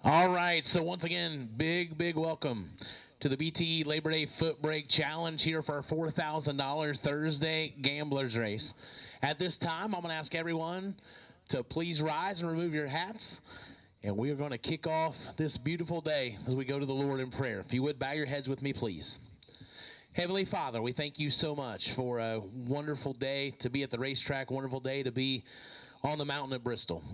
All right, so once again, big welcome to the BTE Labor Day Footbrake Challenge here for our $4,000 Thursday Gamblers Race. At this time, I'm going to ask everyone to please rise and remove your hats, and we are going to kick off this beautiful day as we go to the Lord in prayer. If you would, bow your heads with me, please. Heavenly Father, we thank you so much for a wonderful day to be at the racetrack, wonderful day to be on the mountain at Bristol.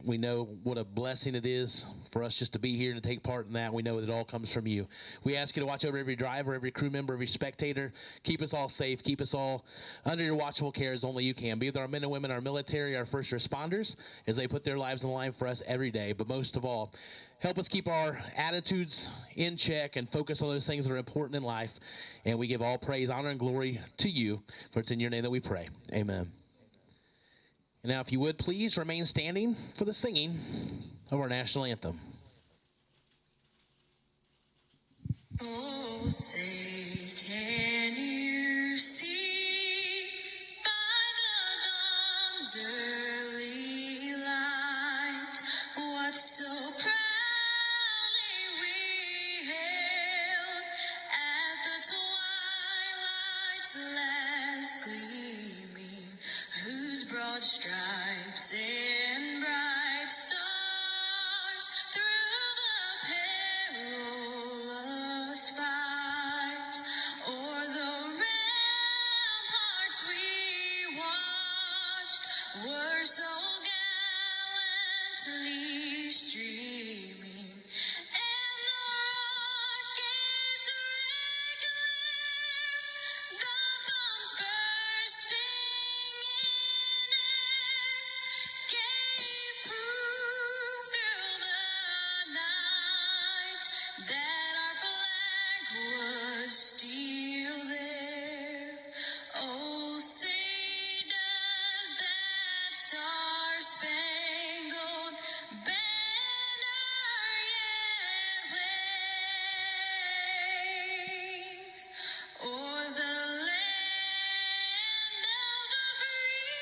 We know what a blessing it is for us just to be here and to take part in that. We know that it all comes from you. We ask you to watch over every driver, every crew member, every spectator. Keep us all safe. Keep us all under your watchful care as only you can. Be with our men and women, our military, our first responders as they put their lives on the line for us every day. But most of all, help us keep our attitudes in check and focus on those things that are important in life. And we give all praise, honor, and glory to you. For it's in your name that we pray. Amen. And now, if you would, please remain standing for the singing of our national anthem. Oh, say, can you see by the dawn's early light what so proudly we hailed at the twilight's last gleaming, whose broad stripes and bright stars through the perilous fight o'er the ramparts we watched were so gallantly streaming, and the rockets' red glare, the bombs bursting in air, gave proof through the night that our flag was still there. Oh, say does that star-spangled banner yet wave o'er the land of the free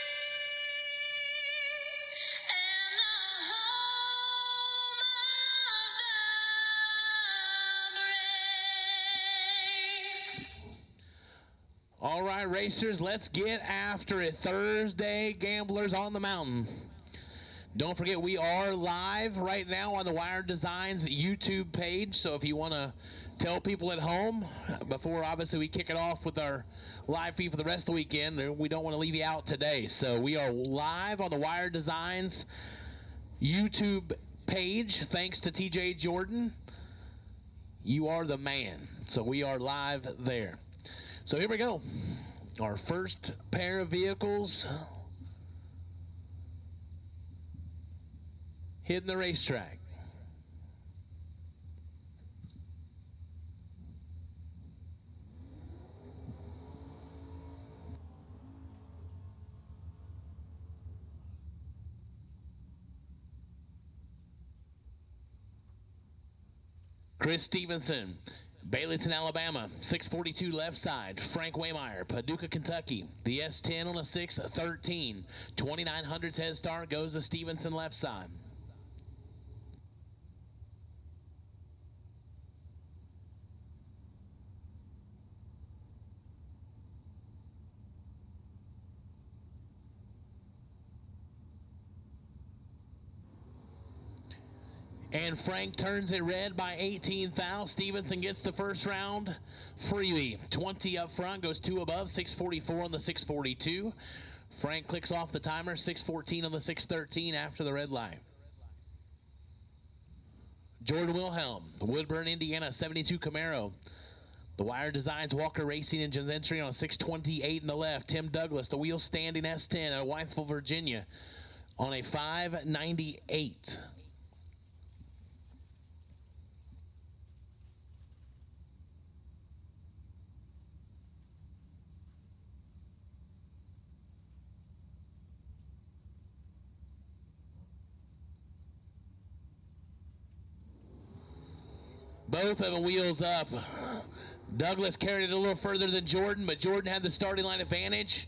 and the home of the brave? All right, racers, let's get after it. Thursday, Gamblers on the Mountain. Don't forget, we are live right now on the Wired Designs YouTube page. So if you want to tell people at home, before obviously we kick it off with our live feed for the rest of the weekend, we don't want to leave you out today. So we are live on the Wired Designs YouTube page. Thanks to TJ Jordan. You are the man. So we are live there. So here we go. Our first pair of vehicles hitting the racetrack. Chris Stevenson, Baileyton, Alabama, 642 left side. Frank Waymeyer, Paducah, Kentucky. The S10 on a 613. 2900's head start goes to Stevenson left side. And Frank turns it red by 18 thou. Stevenson gets the first round freely. 20 up front, goes 2 above, 644 on the 642. Frank clicks off the timer, 614 on the 613 after the red light. Jordan Wilhelm, Woodburn, Indiana, 72 Camaro. The Wire Designs, Walker Racing Engines entry on a 628 in the left. Tim Douglas, the wheel standing S10 out of Wytheville, Virginia on a 598. Both of them wheels up. Douglas carried it a little further than Jordan, but Jordan had the starting line advantage.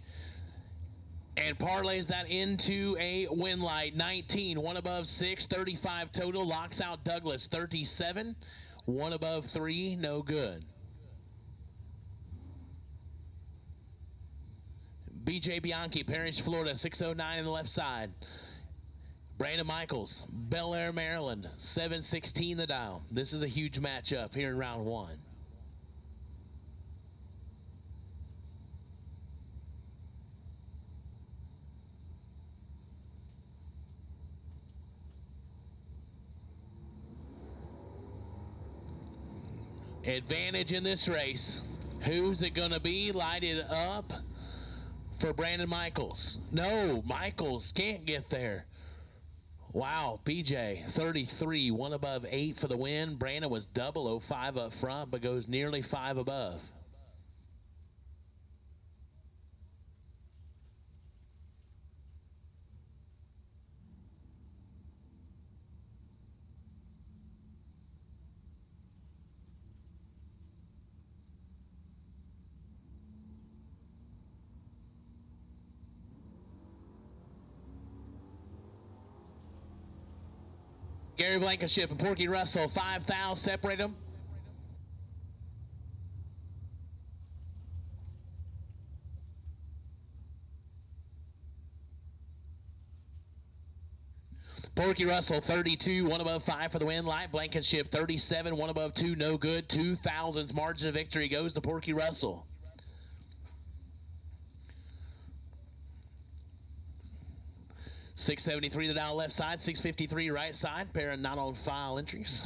and parlays that into a win light. 19, one above 6, 35 total. Locks out Douglas. 37, one above 3, no good. BJ Bianchi, Parrish, Florida, 609 on the left side. Brandon Michaels, Bel Air, Maryland, 716 the dial. This is a huge matchup here in round 1. Advantage in this race. Who's it going to be? Light it up for Brandon Michaels. No, Michaels can't get there. Wow, BJ, 33, one above 8 for the win. Brandon was 005 up front, but goes nearly 5 above. Gary Blankenship and Porky Russell, 5,000, separate them. Porky Russell, 32, one above 5 for the win. Light Blankenship, 37, one above 2, no good. 2,000's margin of victory goes to Porky Russell. $673 the dial left side, $653 right side. Pair of not on file entries.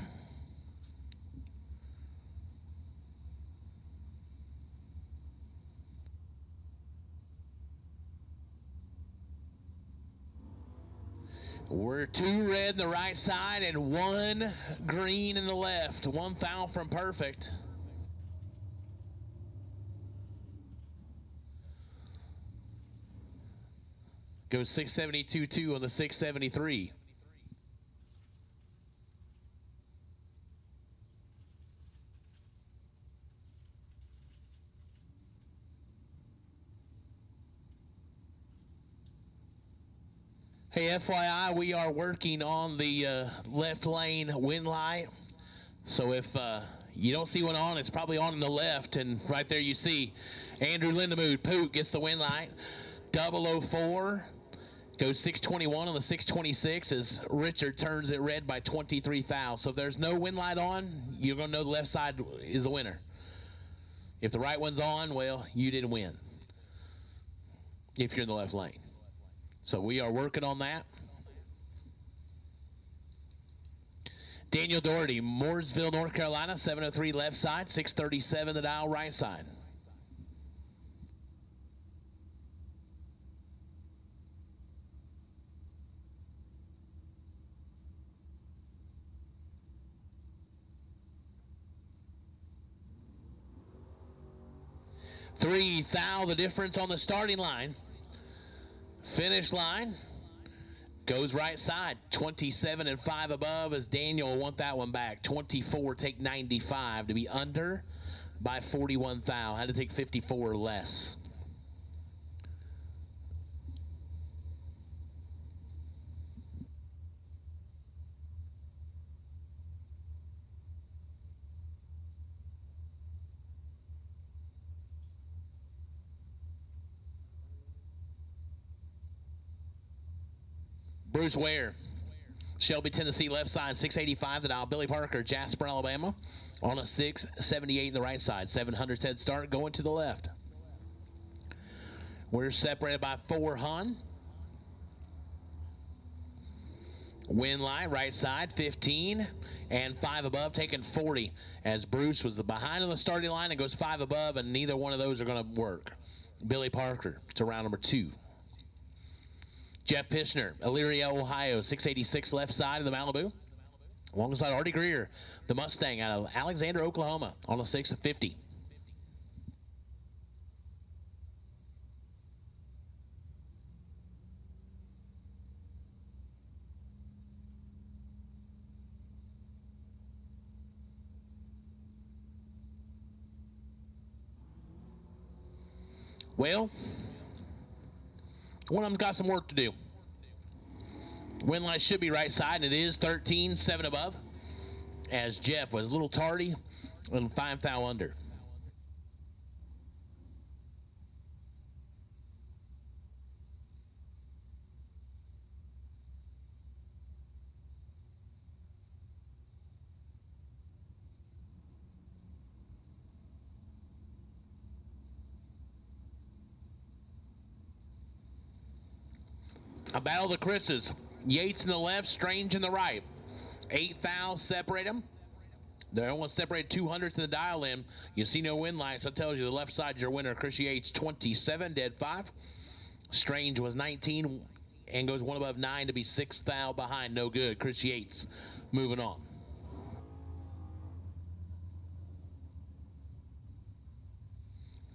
We're 2 red in the right side and 1 green in the left. 1 foul from perfect. Goes 672-2 on the 673. Hey, FYI, we are working on the left lane win light. So if you don't see one on, it's probably on the left. And right there you see Andrew Lindemood, Poot, gets the win light. 004 goes 621 on the 626 as Richard turns it red by 23 thou. So if there's no win light on, you're going to know the left side is the winner. If the right one's on, well, you didn't win if you're in the left lane. So we are working on that. Daniel Doherty, Mooresville, North Carolina, 703 left side, 637 the dial right side. Three thou the difference on the starting line. Finish line goes right side. 27 and 5 above as Daniel will want that one back. 24 take 95 to be under by 41 thou. Had to take 54 or less. Bruce Ware, Shelby, Tennessee, left side, 685 the dial. Billy Parker, Jasper, Alabama, on a 678 in the right side. 700 head start going to the left. We're separated by 4 hun. Win line, right side, 15, and 5 above, taking 40, as Bruce was behind on the starting line and goes 5 above, and neither one of those are going to work. Billy Parker to round number 2. Jeff Pishner, Elyria, Ohio, 686 left side of the Malibu. Alongside Artie Greer, the Mustang out of Alexander, Oklahoma, on a 650. Well, One of them's got some work to do. Wind line should be right side, and it is 13, 7 above, as Jeff was a little tardy and 5 thou under. A battle of the Chris's. Yates in the left, Strange in the right. 8 thou separate them. They're almost separated 200 to the dial in. You see no wind line, so it tells you the left side's your winner. Chris Yates, 27, dead 5. Strange was 19 and goes one above 9 to be 6 thou behind. No good. Chris Yates moving on.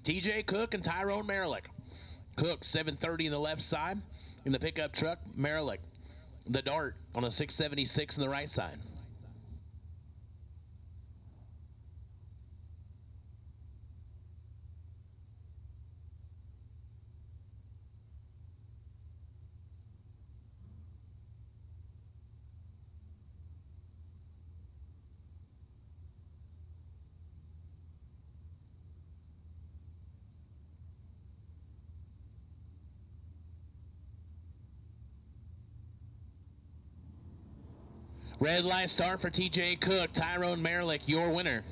TJ Cook and Tyrone Merrick. Cook, 730 in the left side. In the pickup truck, Merrick. The Dart on a 676 in the right side. Red line start for TJ Cook. Tyrone Merrick, your winner.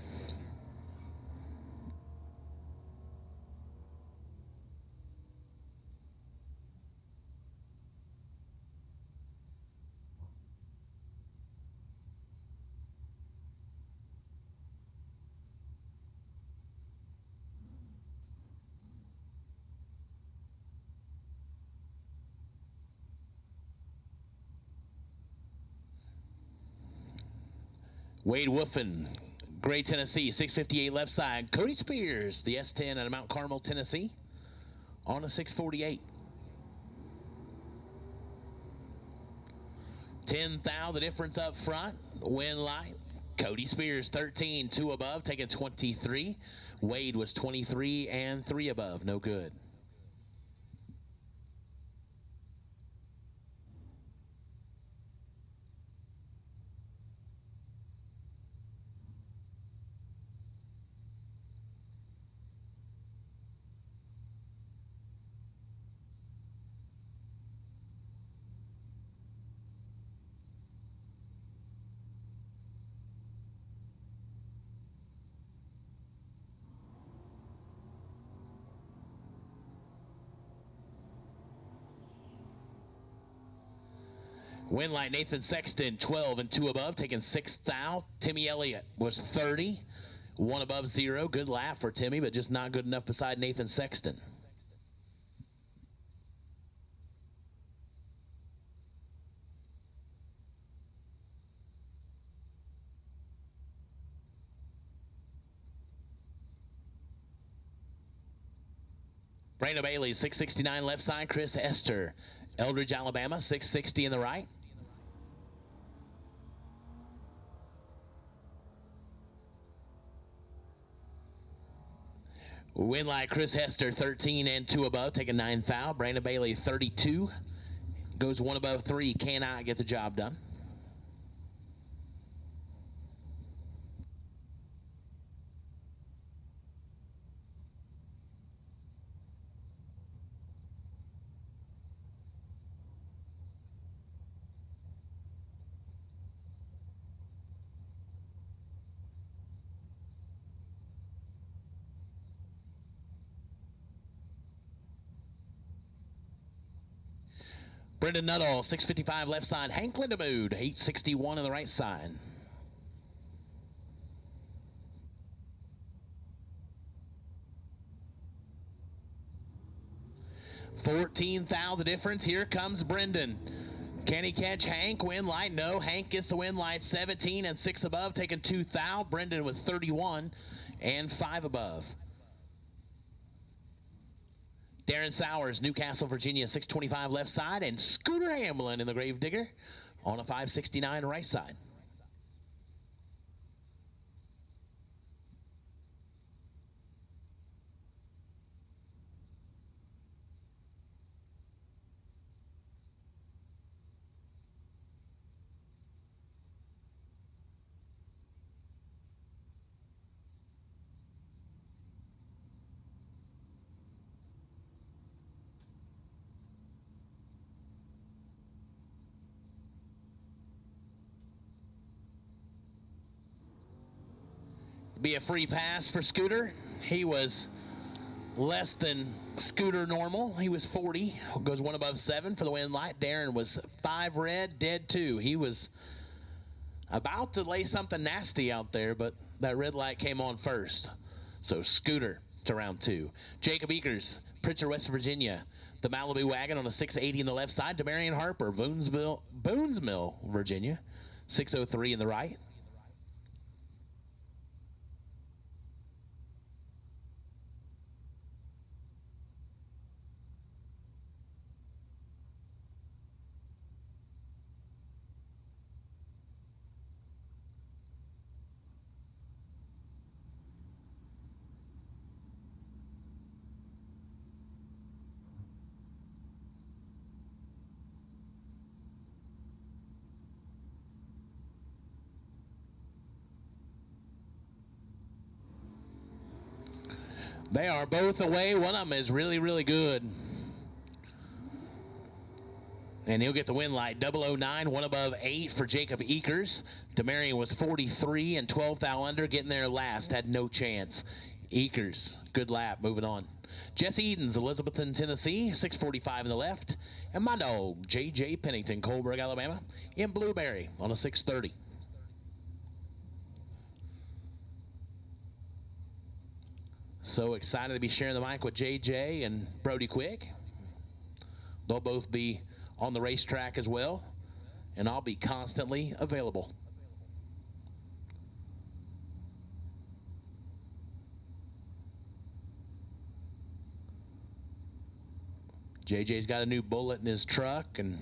Wade Wolfen, Gray, Tennessee, 658 left side. Cody Spears, the S10 out of Mount Carmel, Tennessee, on a 648. 10 thou, the difference up front. Win line. Cody Spears, 13, 2 above, taking 23. Wade was 23 and 3 above, no good. Win line, Nathan Sexton, 12 and 2 above, taking 6 thou. Timmy Elliott was 30, 1 above 0. Good laugh for Timmy, but just not good enough beside Nathan Sexton. Brandon Bailey, 669 left side. Chris Esther, Eldridge, Alabama, 660 in the right. Win line, Chris Hester, 13 and 2 above, taking 9 thou. Brandon Bailey, 32, goes 1 above 3, cannot get the job done. Brendan Nuttall, 655 left side. Hank Lindemood, 861 on the right side. $14 thou the difference. Here comes Brendan. Can he catch Hank? Win light? No. Hank gets the win light. 17 and 6 above, taking 2 thou. Brendan was 31 and 5 above. Darren Sowers, Newcastle, Virginia, 625 left side, and Scooter Hamlin in the Gravedigger on a 569 right side. Be a free pass for Scooter. He was less than Scooter normal. He was 40. Goes one above 7 for the win light. Darren was 5 red, dead 2. He was about to lay something nasty out there, but that red light came on first. So Scooter to round 2. Jacob Eakers, Pritchard, West Virginia. The Malibu Wagon on a 680 in the left side. Demarion Harper, Boonsmill, Virginia. 603 in the right. They are both away. One of them is really, really good. And he'll get the win light. 009, one above 8 for Jacob Eakers. Demarion was 43 and 12th thou under, getting there last. Had no chance. Eakers, good lap, moving on. Jesse Edens, Elizabethton, Tennessee, 645 in the left. And my dog, J.J. Pennington, Colberg, Alabama, in Blueberry on a 630. So excited to be sharing the mic with JJ and Brody Quick. They'll both be on the racetrack as well, and I'll be constantly available. JJ's got a new bullet in his truck, and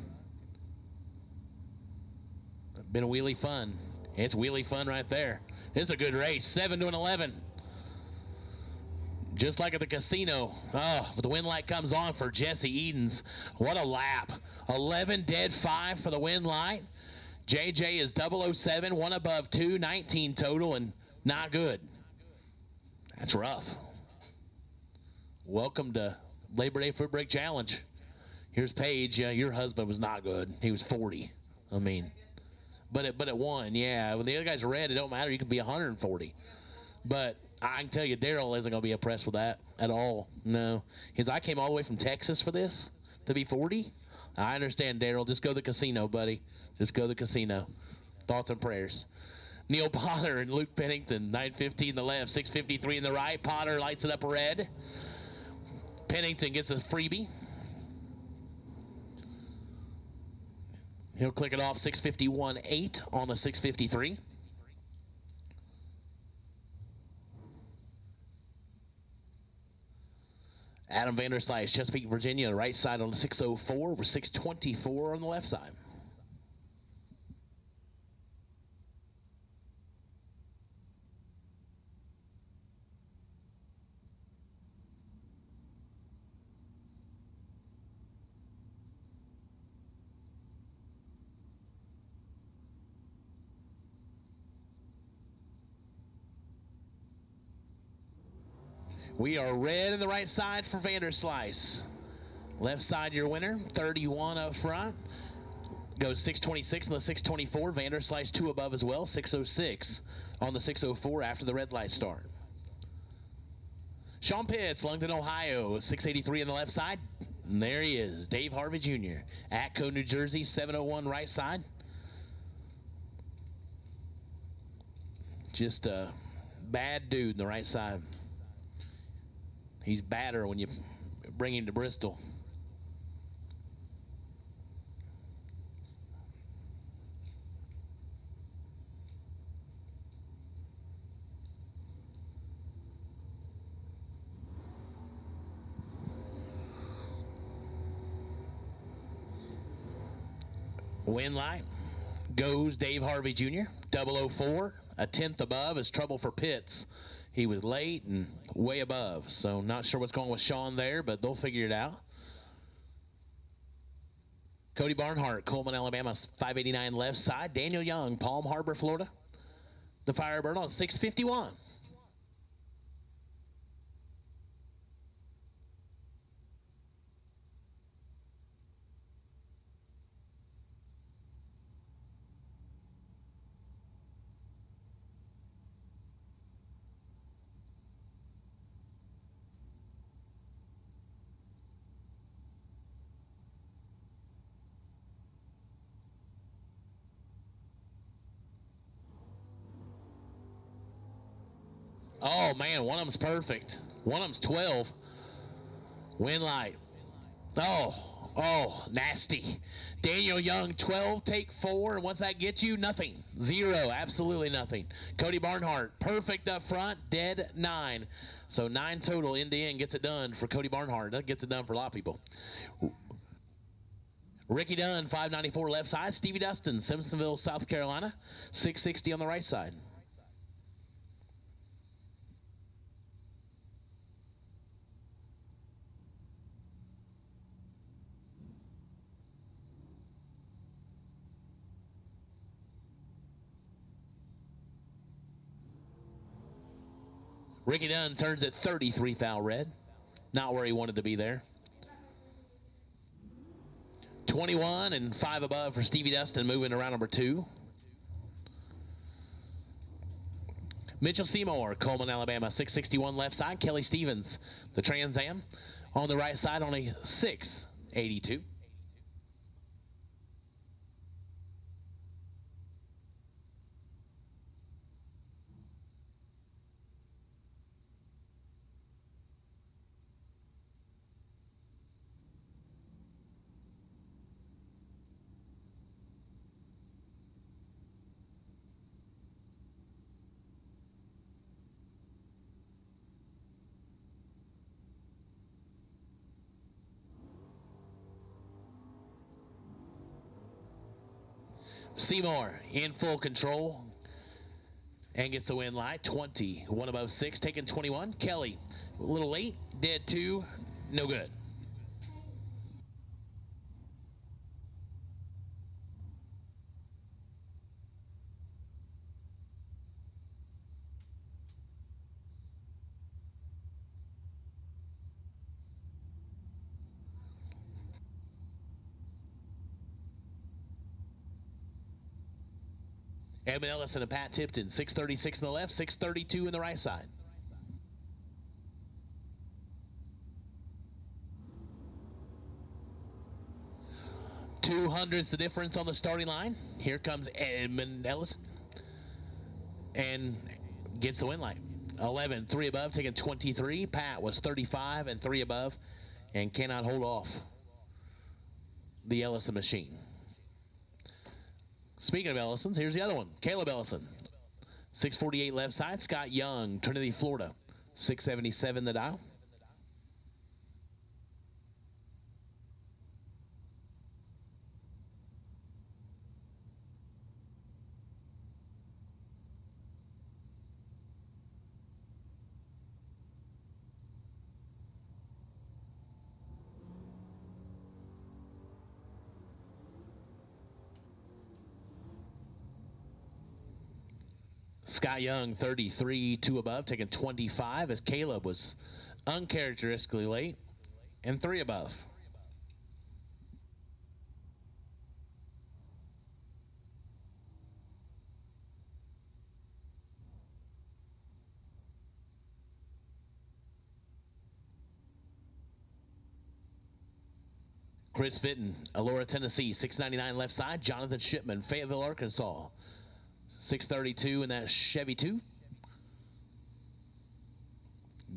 been wheelie fun. It's wheelie fun right there. This is a good race, 7 to an 11. Just like at the casino. Oh, the win light comes on for Jesse Edens. What a lap. 11 dead 5 for the win light. JJ is 007, one above 2, 19 total, and not good. That's rough. Welcome to Labor Day Footbrake Challenge. Here's Paige. Your husband was not good. He was 40. I mean, but it won. Yeah, when the other guy's red, it don't matter. You can be 140. But I can tell you, Daryl isn't going to be impressed with that at all. No. Because I came all the way from Texas for this to be 40. I understand, Daryl. Just go to the casino, buddy. Just go to the casino. Thoughts and prayers. Neil Potter and Luke Pennington, 9:15 in the left, 6:53 in the right. Potter lights it up red. Pennington gets a freebie. He'll click it off 6:51.8 on the 6:53. Adam Vanderslice, Chesapeake, Virginia, right side on the 6:04 over 6:24 on the left side. We are red in the right side for Vanderslice. Left side, your winner, 31 up front. Goes 6:26 on the 6:24. Vanderslice 2 above as well, 6:06 on the 6:04 after the red light start. Sean Pitts, Longton, Ohio, 6:83 on the left side. And there he is, Dave Harvey Jr. Atco, New Jersey, 7:01 right side. Just a bad dude in the right side. He's badder when you bring him to Bristol. Win light goes Dave Harvey Jr. 004, a 10th above is trouble for Pitts. He was late and way above, so not sure what's going on with Sean there, but they'll figure it out. Cody Barnhart, Coleman, Alabama, 589 left side. Daniel Young, Palm Harbor, Florida. The Firebird on 651. Oh, man, one of them's perfect. One of them's 12. Win light. Oh, nasty. Daniel Young, 12, take 4. And what's that get you? Nothing. 0. Absolutely nothing. Cody Barnhart, perfect up front, dead 9. So 9 total end to end gets it done for Cody Barnhart. That gets it done for a lot of people. Ricky Dunn, 594 left side. Stevie Dustin, Simpsonville, South Carolina, 660 on the right side. Ricky Dunn turns at 33 thou red. Not where he wanted to be there. 21 and 5 above for Stevie Dustin, moving to round number 2. Mitchell Seymour, Coleman, Alabama, 661 left side. Kelly Stevens, the Trans Am, on the right side, only 682. Seymour in full control and gets the win light. 20, 1 above 6, taking 21. Kelly, a little late, dead 2, no good. Edmund Ellison and Pat Tipton, 636 in the left, 632 in the right side. Two hundredths the difference on the starting line. Here comes Edmund Ellison and gets the win light. 11, 3 above, taking 23. Pat was 35 and 3 above and cannot hold off the Ellison machine. Speaking of Ellisons, here's the other one. Caleb Ellison, 648 left side. Scott Young, Trinity, Florida, 677 the dial. Scott Young, 33, 2 above, taking 25 as Caleb was uncharacteristically late and 3 above. Chris Fitton, Elora, Tennessee, 699 left side. Jonathan Shipman, Fayetteville, Arkansas, 632 in that Chevy 2.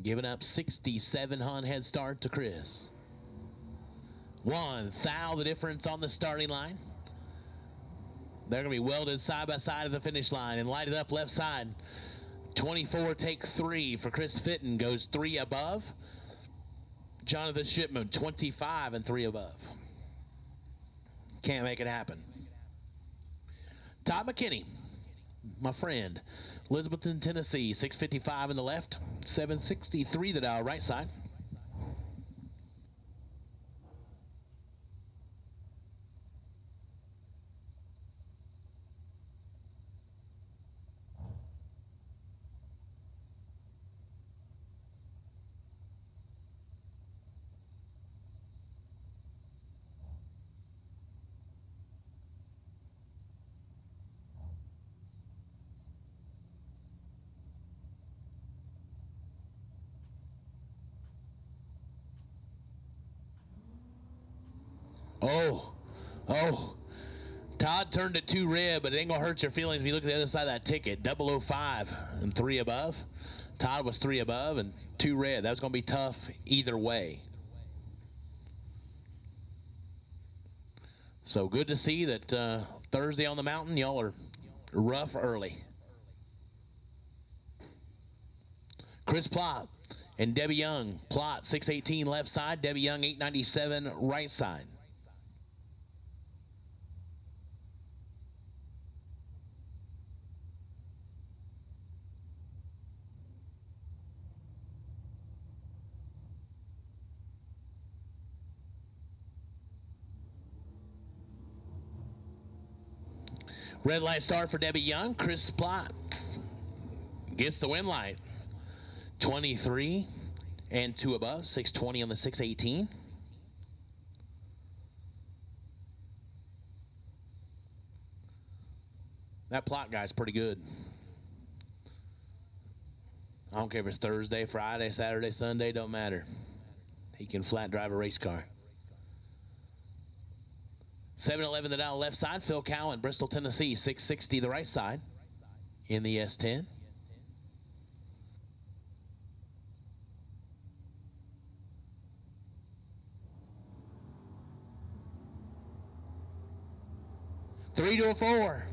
Giving up 67 Hun head start to Chris. 1 thou the difference on the starting line. They're going to be welded side by side at the finish line and lighted up left side. 24 take 3 for Chris Fitton, goes 3 above. Jonathan Shipman, 25 and 3 above. Can't make it happen. Todd McKinney, my friend, Elizabethton, Tennessee, 655 in the left, 763 the dial right side. Oh, Todd turned it 2 red, but it ain't going to hurt your feelings if you look at the other side of that ticket. 005 and 3 above. Todd was 3 above and 2 red. That was going to be tough either way. So good to see that Thursday on the mountain, y'all are rough early. Chris Plott and Debbie Young. Plott 618 left side, Debbie Young 897 right side. Red light start for Debbie Young. Chris Plott gets the win light. 23 and 2 above. 620 on the 618. That Plott guy's pretty good. I don't care if it's Thursday, Friday, Saturday, Sunday, don't matter. He can flat drive a race car. 711 the down left side. Phil Cowan, Bristol, Tennessee. 660 the right side in the S10. Three to a 4.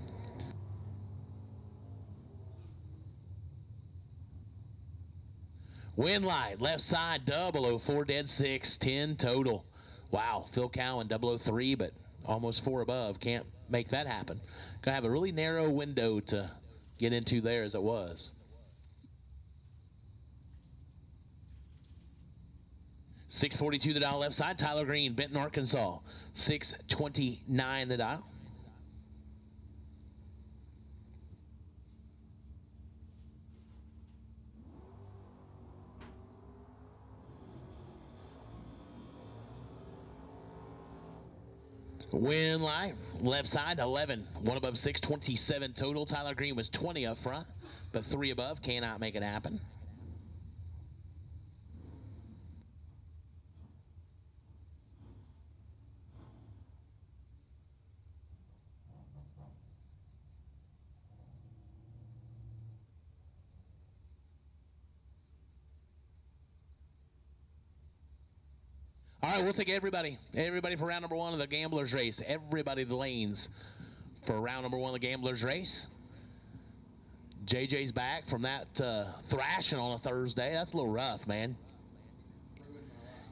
Win light, left side, 004, dead 6, 10 total. Wow, Phil Cowan, 003, but almost 4 above. Can't make that happen. Gonna have a really narrow window to get into there as it was. 642 the dial left side. Tyler Green, Benton, Arkansas. 629 the dial. Win light, left side, 11. 1 above 6, 27 total. Tyler Green was 20 up front, but 3 above cannot make it happen. All right, we'll take everybody for round number 1 of the Gamblers race. Everybody the lanes for round number 1 of the Gamblers race. JJ's back from that thrashing on a Thursday. That's a little rough, man.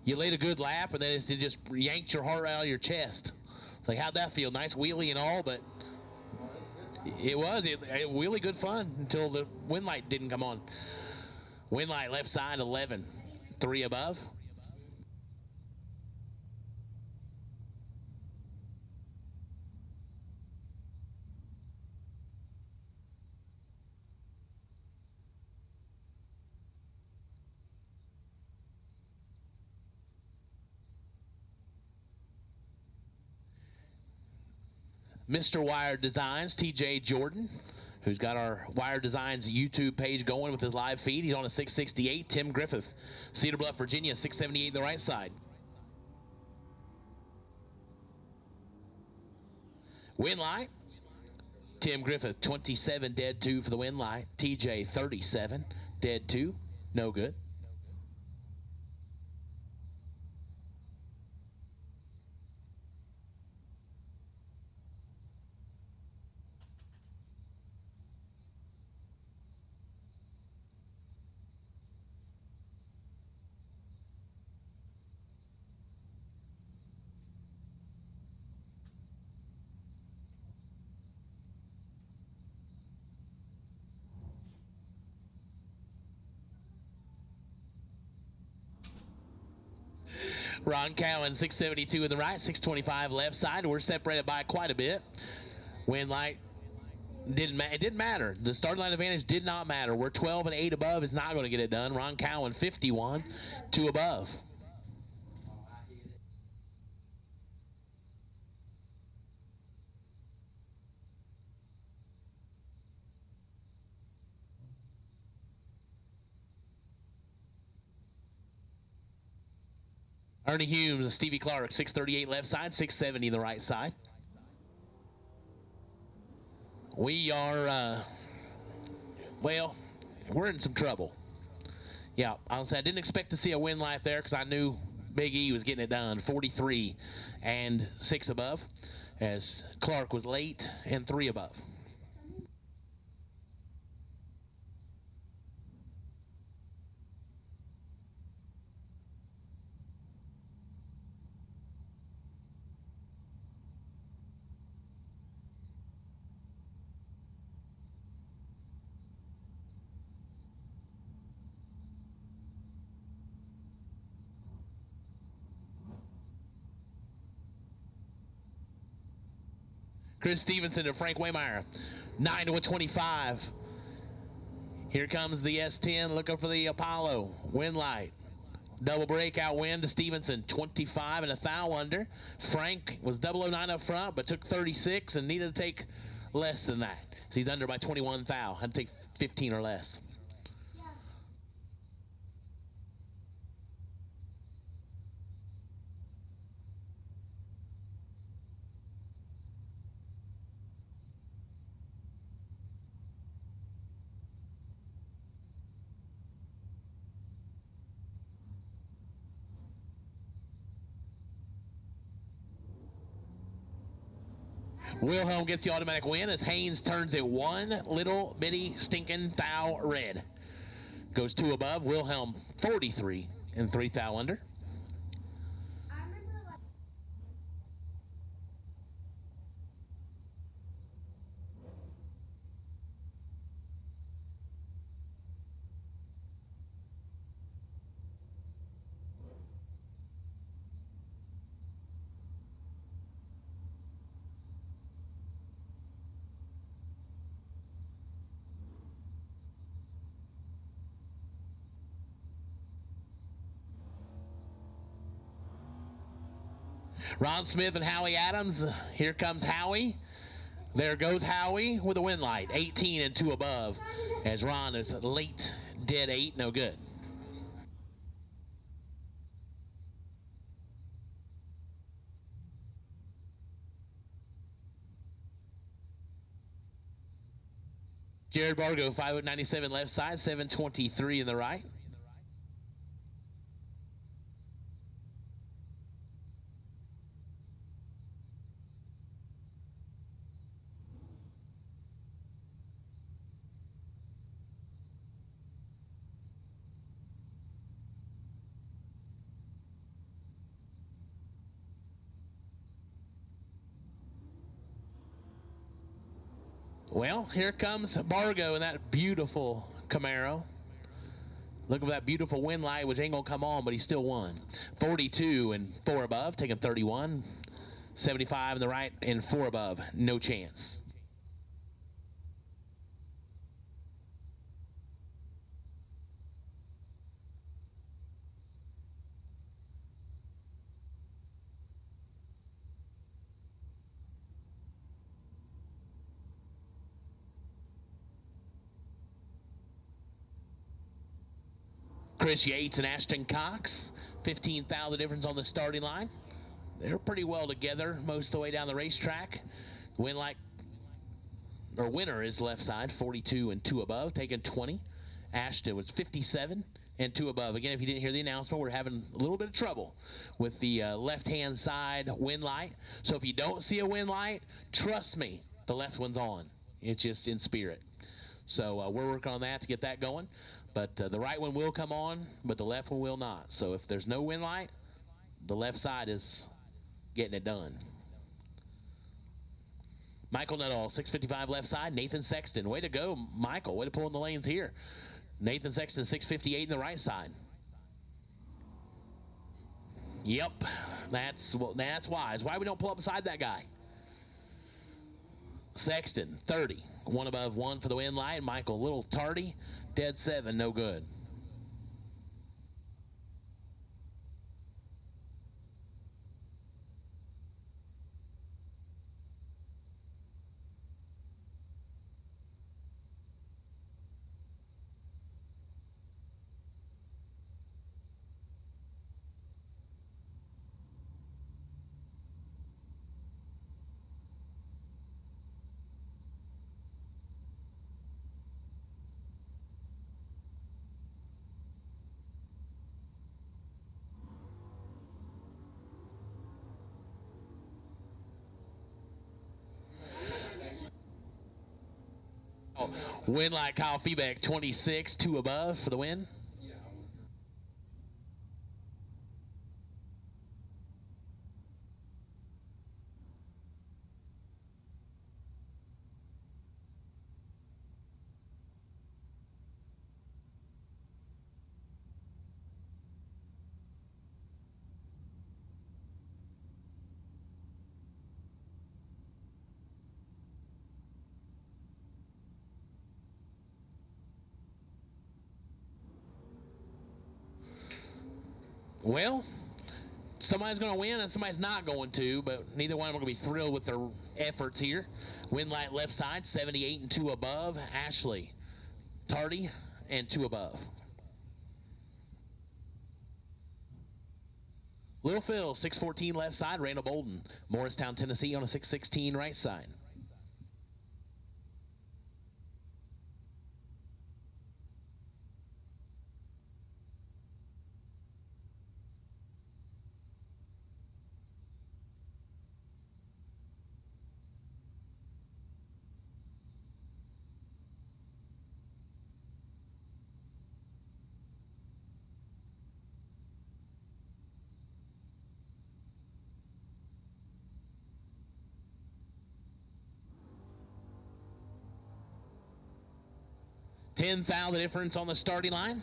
You laid a good lap, and then it just yanked your heart out of your chest. It's like, how'd that feel? Nice wheelie and all, but it was really good fun until the wind light didn't come on. Wind light left side, 11. 3 above. Mr. Wire Designs, TJ Jordan, who's got our Wire Designs YouTube page going with his live feed. He's on a 668. Tim Griffith, Cedar Bluff, Virginia, 678 the right side. Win light, Tim Griffith, 27, dead 2 for the win light. TJ, 37, dead 2, no good. Ron Cowan, 672 in the right, 625 left side. We're separated by quite a bit. Wind light it didn't matter. The start line advantage did not matter. We're 12 and 8 above is not going to get it done. Ron Cowan, 51, 2 above. Ernie Humes and Stevie Clark, 638 left side, 670 the right side. We are, well, we're in some trouble. Yeah, I'll say I didn't expect to see a win light there because I knew Big E was getting it done. 43 and 6 above, as Clark was late and 3 above. Chris Stevenson to Frank Waymeyer, 9 to a 25. Here comes the S10 looking for the Apollo. Win light. Double breakout win to Stevenson, 25 and a thou under. Frank was 009 up front, but took 36 and needed to take less than that. So he's under by 21 thou. Had to take 15 or less. Wilhelm gets the automatic win as Haynes turns it 1 little bitty stinking thou red. Goes 2 above. Wilhelm 43 and 3 thou under. Ron Smith and Howie Adams. Here comes Howie. There goes Howie with a win light, 18 and 2 above, as Ron is late, dead 8, no good. Jared Bargo, 597 left side, 723 in the right. Well, here comes Bargo in that beautiful Camaro. Look at that beautiful win light, which ain't going to come on, but he still won. 42 and 4 above, taking 31. 75 in the right and 4 above, no chance. Chris Yates and Ashton Cox, 15 thou the difference on the starting line. They're pretty well together most of the way down the racetrack. Winner is left side, 42 and 2 above, taking 20. Ashton was 57 and 2 above. Again, if you didn't hear the announcement, we're having a little bit of trouble with the left-hand side win light. So if you don't see a win light, trust me, the left one's on. It's just in spirit. So we're working on that to get that going. But the right one will come on, but the left one will not. So if there's no win light, the left side is getting it done. Michael Nuttall, 655 left side. Nathan Sexton, way to go, Michael. Way to pull in the lanes here. Nathan Sexton, 658 in the right side. Yep, that's wise. Why we don't pull up beside that guy? Sexton, 30. 1 above 1 for the win light. Michael, a little tardy. Dead 7, no good. Win like Kyle Feebeck, 26, 2 above for the win. Well, somebody's going to win and somebody's not going to, but neither one of them are going to be thrilled with their efforts here. Win light left side, 78 and 2 above. Ashley Tardy and 2 above. Little Phil, 614 left side. Randall Bolden, Morristown, Tennessee on a 616 right side. $10,000 the difference on the starting line.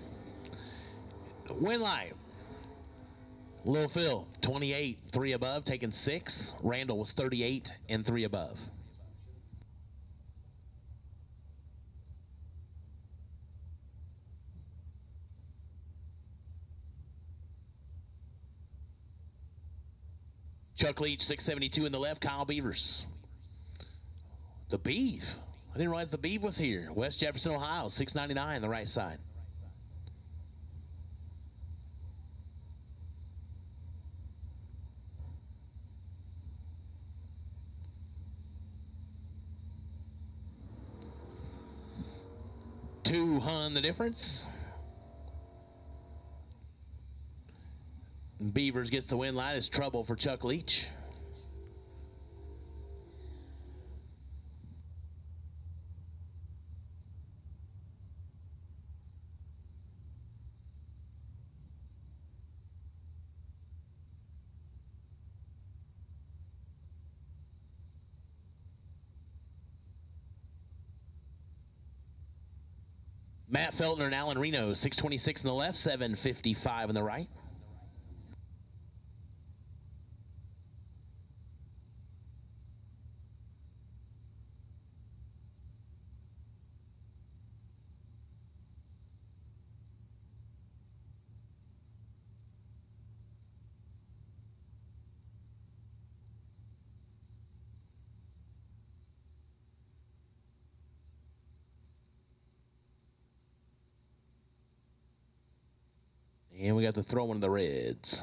Win light. Lil Phil, 28, 3 above, taking 6. Randall was 38 and 3 above. Chuck Leach, 672 in the left. Kyle Beavers. The Beef. I didn't realize the Beef was here. West Jefferson, Ohio, 699 on the right side. $200 the difference. Beavers gets the win line. It's trouble for Chuck Leach. Matt Feltner and Alan Reno, 626 in the left, 755 in the right. And we got to throw one of the Reds.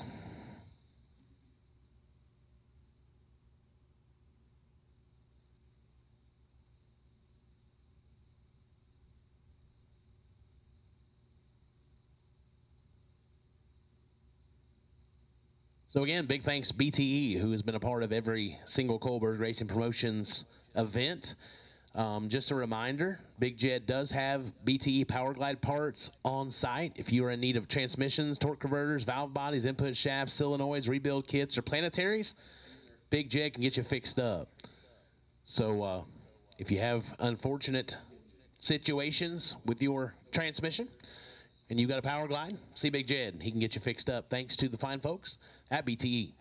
So again, big thanks BTE, who has been a part of every single Colberg Racing Promotions event. Just a reminder, Big Jed does have BTE Power Glide parts on site. If you are in need of transmissions, torque converters, valve bodies, input shafts, solenoids, rebuild kits, or planetaries, Big Jed can get you fixed up. So if you have unfortunate situations with your transmission and you got a Power Glide, see Big Jed. He can get you fixed up thanks to the fine folks at BTE.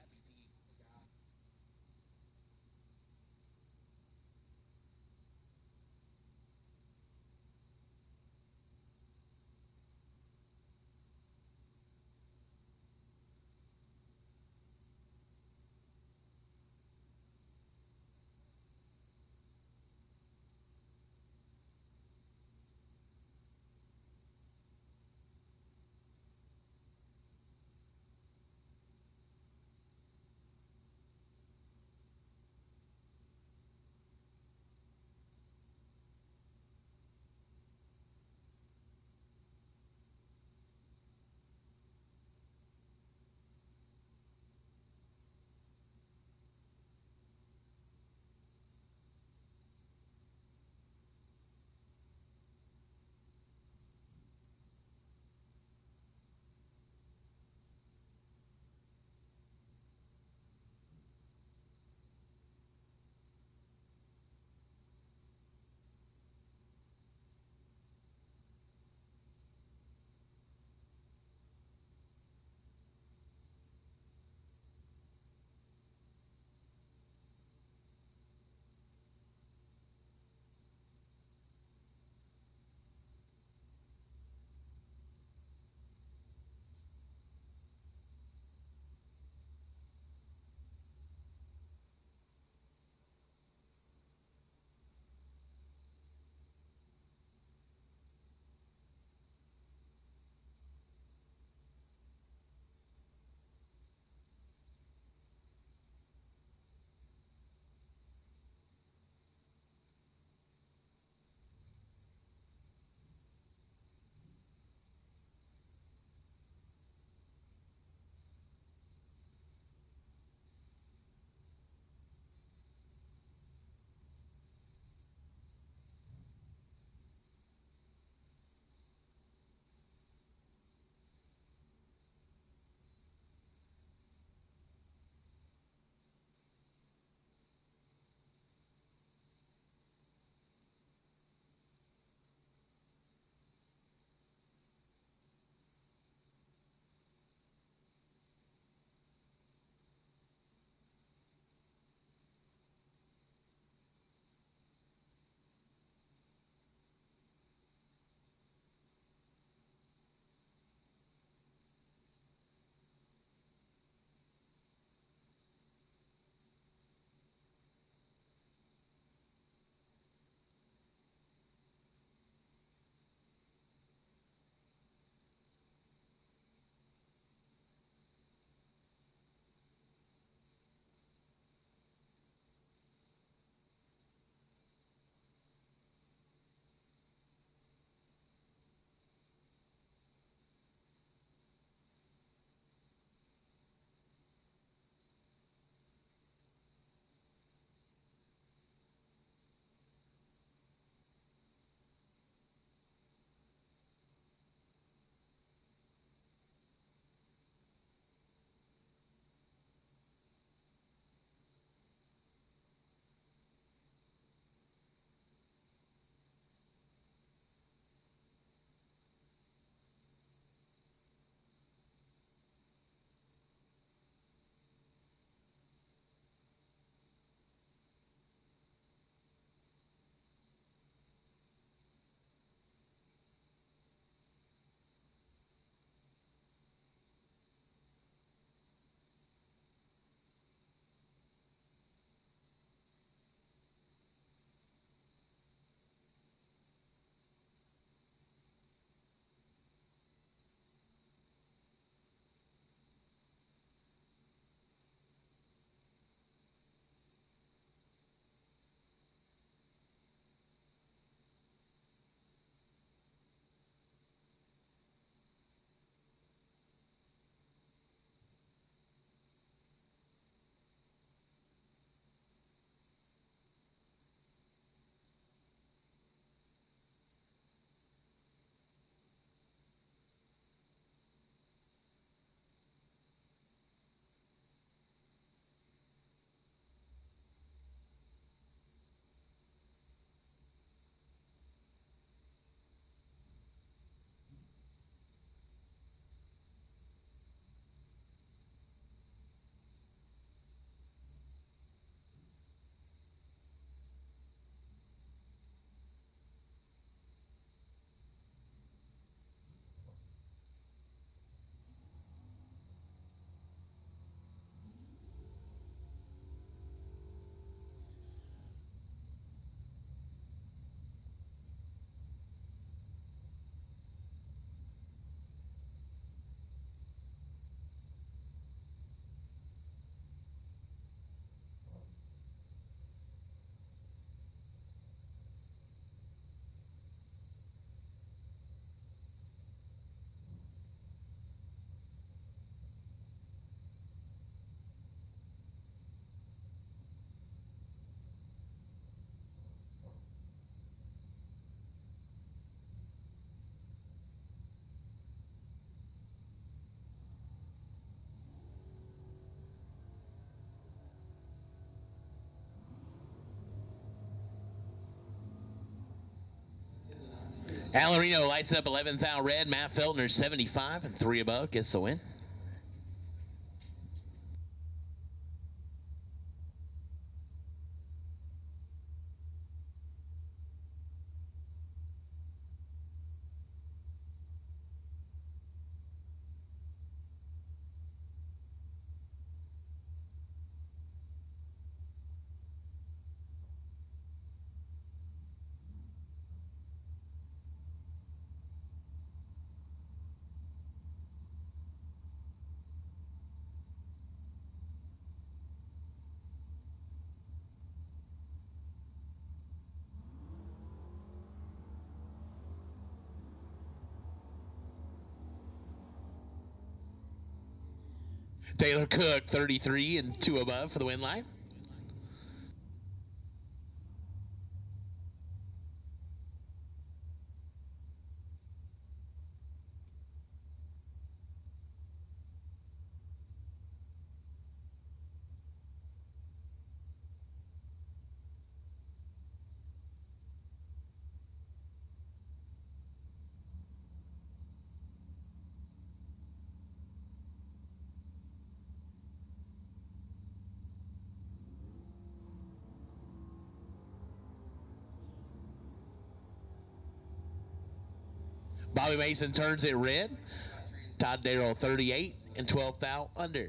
Alan Reno lights up 11th out red. Matt Feltner 75 and 3 above gets the win. Taylor Cook 33 and 2 above for the win line. Bobby Mason turns it red. Todd Darrell 38 and 12th out under.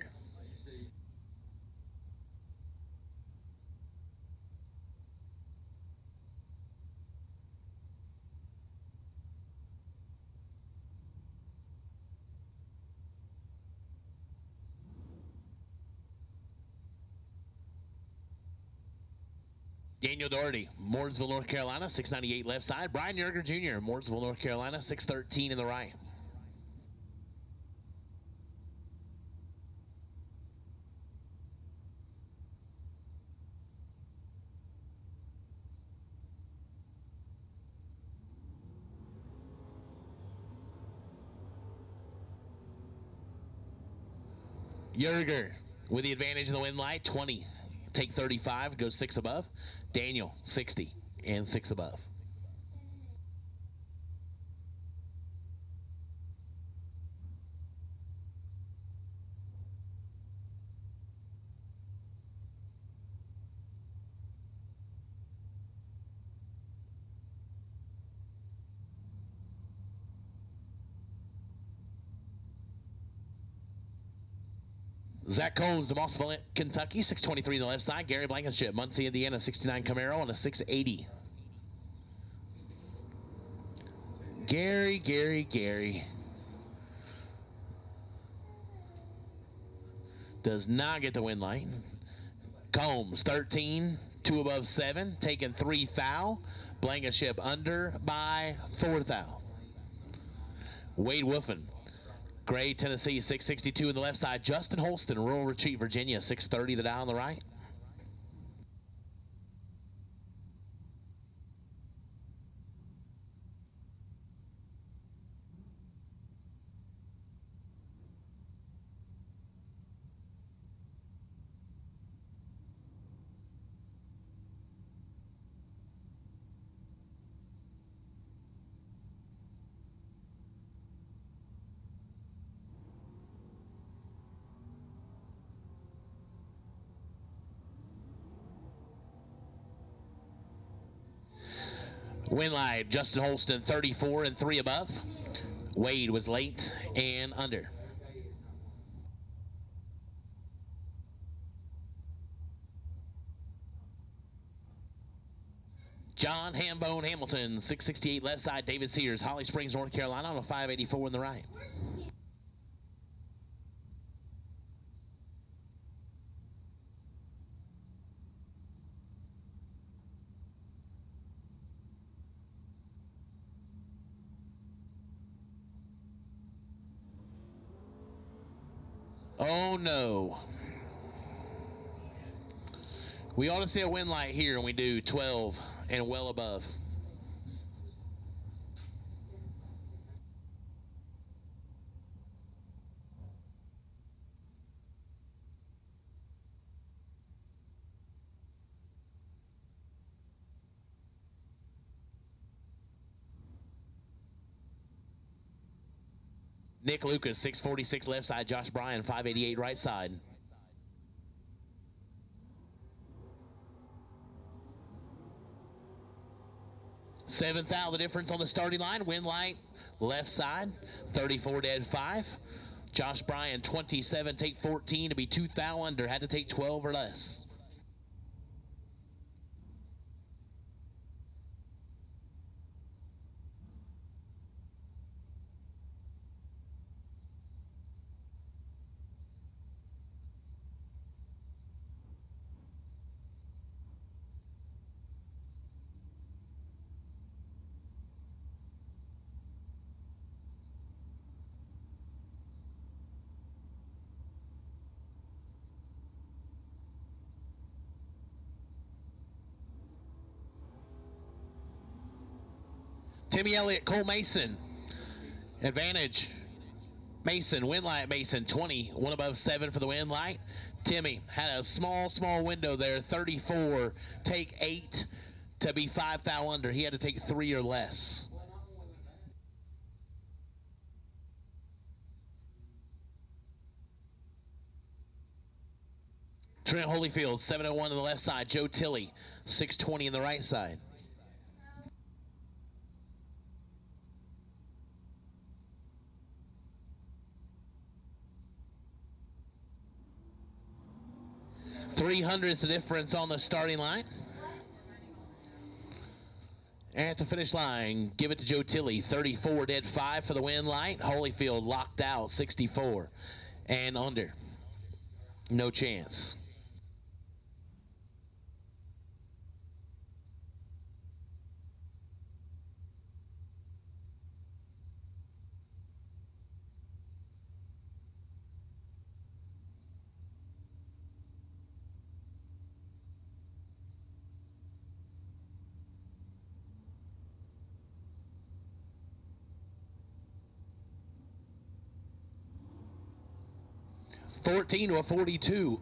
Daniel Doherty, Mooresville, North Carolina, 698 left side. Brian Yerger Jr., Mooresville, North Carolina, 613 in the right. Yerger with the advantage in the wind light, 20. Take 35, goes 6 above. Daniel, 60 and 6 above. Zach Coles, Mossville, Kentucky, 623 on the left side. Gary Blankenship, Muncie, Indiana, 69 Camaro on a 680. Gary. Does not get the win light. Combs, 13, 2 above 7, taking 3 thou. Blankenship under by 4 thou. Wade Wolfen, Gray, Tennessee, 662 on the left side. Justin Holston, Rural Retreat, Virginia, 630 the down on the right. Win light, Justin Holston, 34 and 3 above. Wade was late and under. John Hambone Hamilton, 668 left side. David Sears, Holly Springs, North Carolina on a 584 in the right. Oh no. We ought to see a win light here, and we do 12 and well above. Nick Lucas, 646 left side. Josh Bryan, 588 right side. Seventh out, the difference on the starting line. Win light, left side, 34 dead 5. Josh Bryan, 27, take 14 to be 2 thou under. Had to take 12 or less. Timmy Elliott, Cole Mason. Advantage. Mason, win light Mason, 20. One above 7 for the win light. Timmy had a small window there, 34. Take 8 to be 5 thou under. He had to take 3 or less. Trent Holyfield, 701 on the left side. Joe Tilley, 620 on the right side. $300 is the difference on the starting line. And at the finish line, give it to Joe Tilley, 34 dead 5 for the win light. Holyfield locked out, 64 and under. No chance. $14 to a $42.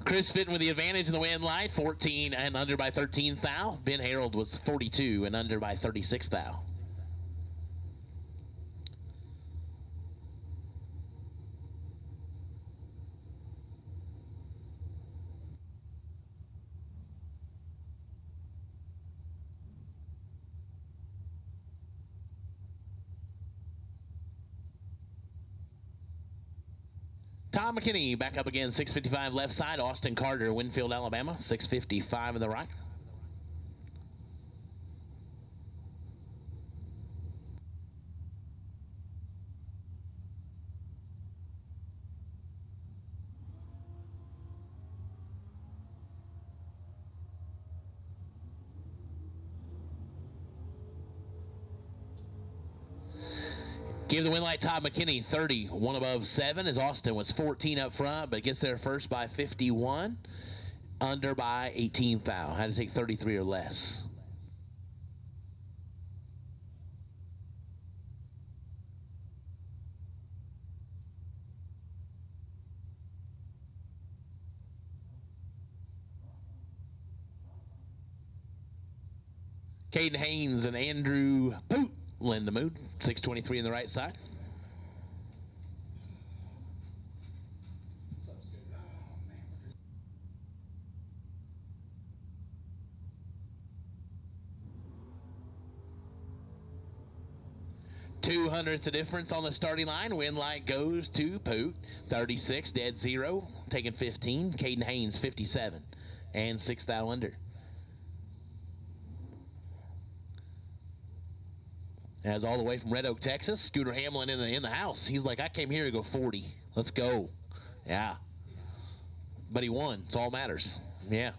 Chris Fitton with the advantage in the win light, 14 and under by 13 thou. Ben Harold was 42 and under by 36 thou. Tom McKinney back up again, 655 left side. Austin Carter, Winfield, Alabama, 655 in the right. Give the win light Todd McKinney, 30. One above 7 as Austin was 14 up front, but gets there first by 51. Under by 18 thou. Had to take 33 or less. Caden Haynes and Andrew Poot lend the mood. 623 on the right side. $200's the difference on the starting line. Win light goes to Poot, 36, dead 0, taking 15. Caden Haynes, 57, and 6 thou under. As all the way from Red Oak, Texas, Scooter Hamlin in the house. He's like, I came here to go 40. Let's go. Yeah. But he won. It's all matters. Yeah.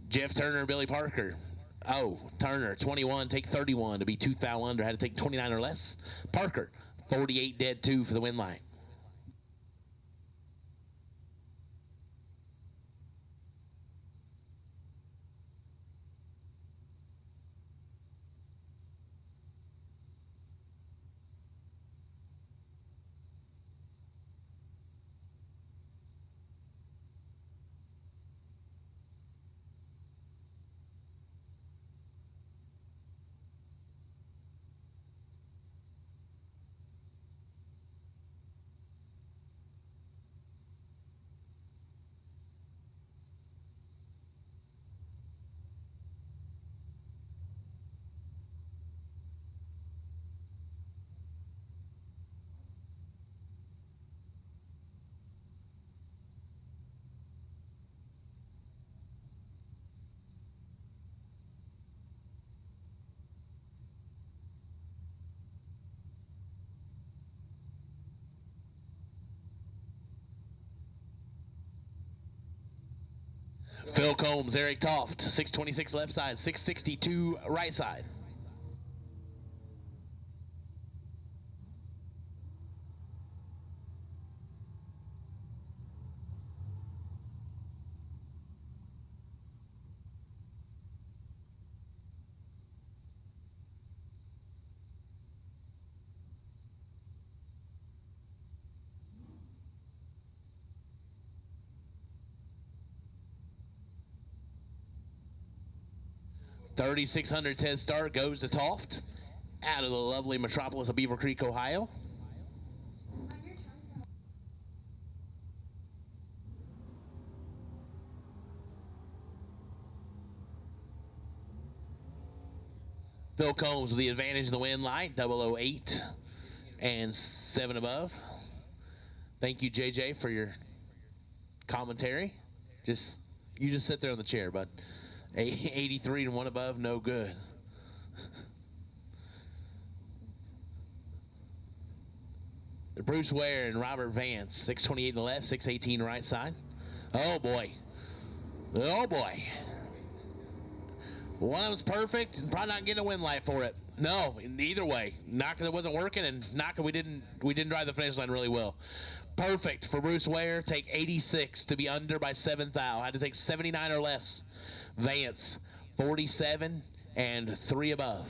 Jeff Turner and Billy Parker. Oh, Turner, 21, take 31 to be 2 thou under. Had to take 29 or less. Parker, 48 dead 2 for the win light. Phil Combs, Eric Toft, 626 left side, 662 right side. $3,600 head start goes to Toft out of the lovely metropolis of Beaver Creek, Ohio. Phil Combs with the advantage of the win light, 008 and 7 above. Thank you, JJ, for your commentary. You just sit there on the chair, but 83 and 1 above, no good. Bruce Ware and Robert Vance, 628 in the left, 618 right side. Oh boy. Oh boy. One of them's perfect and probably not getting a win light for it. No, either way. Not because it wasn't working, and not because we didn't drive the finish line really well. Perfect for Bruce Ware. Take 86 to be under by 7 thou. Had to take 79 or less. Vance, 47 and 3 above.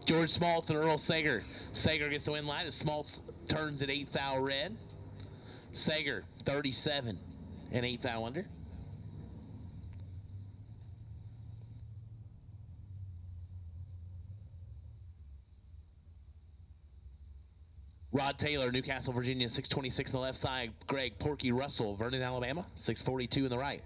George Smaltz and Earl Sager. Sager gets the win line as Smaltz turns at 8 thou red. Sager, 37 and 8 thou under. Rod Taylor, Newcastle, Virginia, 626 on the left side. Greg Porky Russell, Vernon, Alabama, 642 in the right.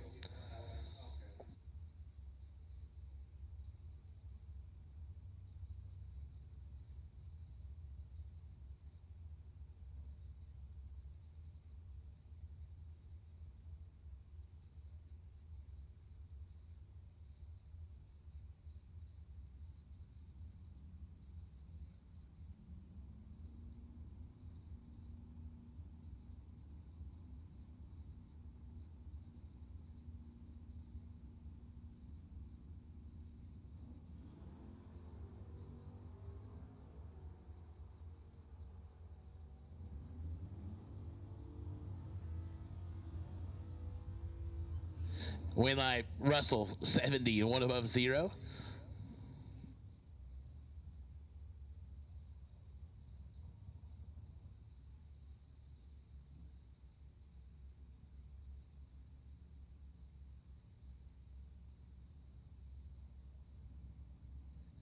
Win line, Russell, 70 and 1 above 0.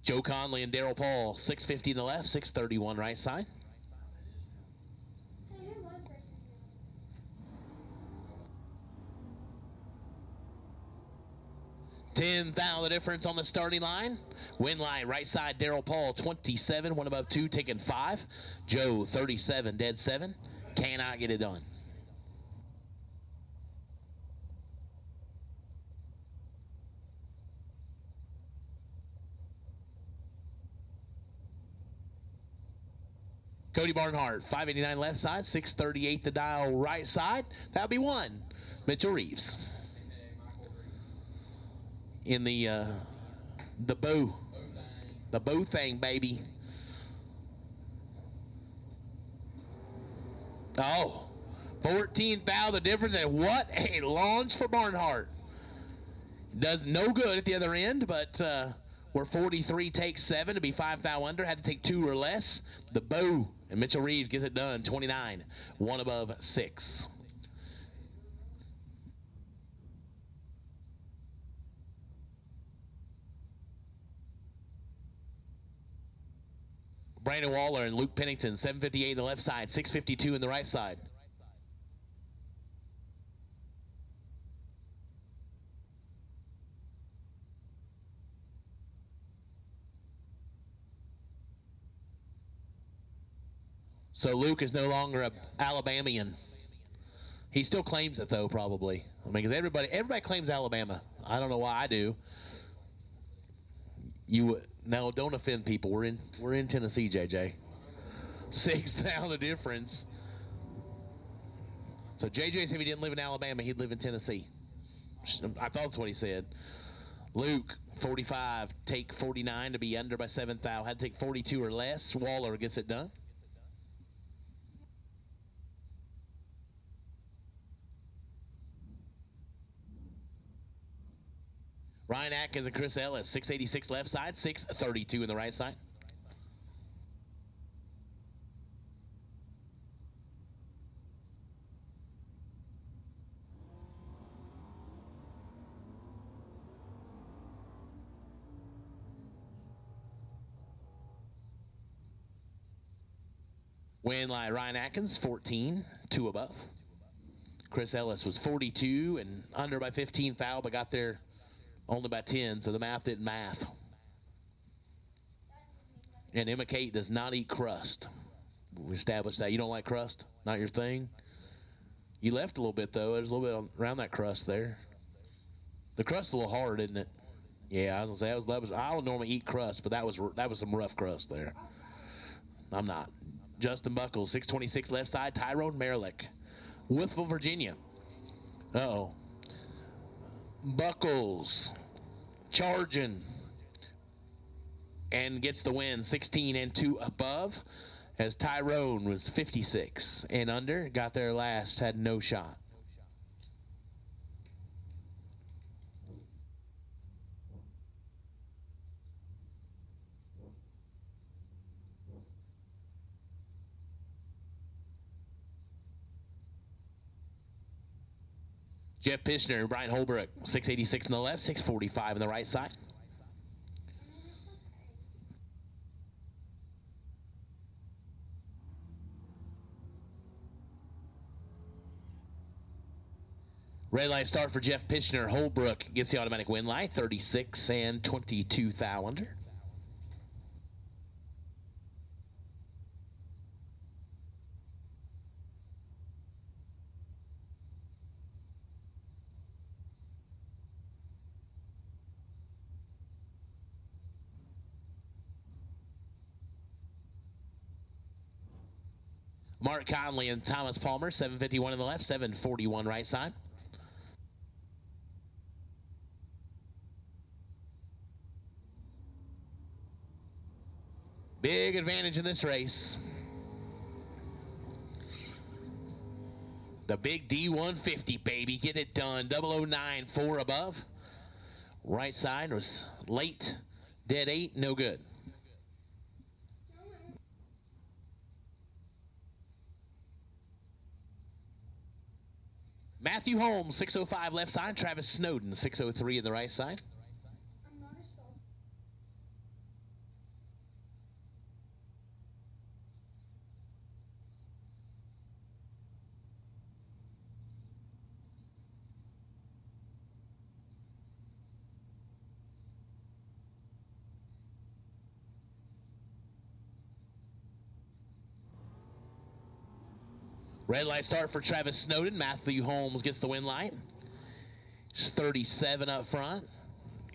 Joe Conley and Daryl Paul, 650 in the left, 631 right side. $10,000 the difference on the starting line. Win line, right side, Daryl Paul, 27, 1 above 2, taking 5. Joe, 37, dead 7. Cannot get it done. Cody Barnhart, 589 left side, 638 the dial right side. That'll be 1. Mitchell Reeves. In the bow thing, baby. Oh, 14,000 the difference, and what a launch for Barnhart. Does no good at the other end, but where 43 takes 7 to be 5 thou under, had to take 2 or less. The bow, and Mitchell Reeves gets it done, 29, 1 above 6. Brandon Waller and Luke Pennington, 758 in the left side, 652 in the right side. So Luke is no longer a Alabamian. He still claims it though, probably. I mean, because everybody claims Alabama. I don't know why I do. No, don't offend people. We're in Tennessee, JJ. 6 down the difference. So JJ said if he didn't live in Alabama, he'd live in Tennessee. I thought that's what he said. Luke, 45, take 49 to be under by 7 thou. Had to take 42 or less. Waller gets it done. Ryan Atkins and Chris Ellis, 686 left side, 632 in the right side. Win line, Ryan Atkins, 14, 2 above. Chris Ellis was 42 and under by 15 thou, but got there only by 10, so the math didn't math. And Emma Kate does not eat crust. We established that. You don't like crust? Not your thing? You left a little bit, though. There's a little bit around that crust there. The crust's a little hard, isn't it? Yeah, I was going to say, I don't normally eat crust, but that was some rough crust there. I'm not. Justin Buckles, 626 left side. Tyrone Merrick, Wolfville, Virginia. Uh-oh. Buckles charging and gets the win, 16 and 2 above, as Tyrone was 56 and under, got there last, had no shot. Jeff Pishner, Brian Holbrook, 686 on the left, 645 on the right side. Red light start for Jeff Pishner. Holbrook gets the automatic win light, 36 and 22 thou under. Mark Conley and Thomas Palmer, 751 on the left, 741 right side. Big advantage in this race. The big D150, baby. Get it done. 009, 4 above. Right side was late. Dead 8, no good. Matthew Holmes, 605 left side. Travis Snowden, 603 in the right side. Red light start for Travis Snowden. Matthew Holmes gets the win light. It's 37 up front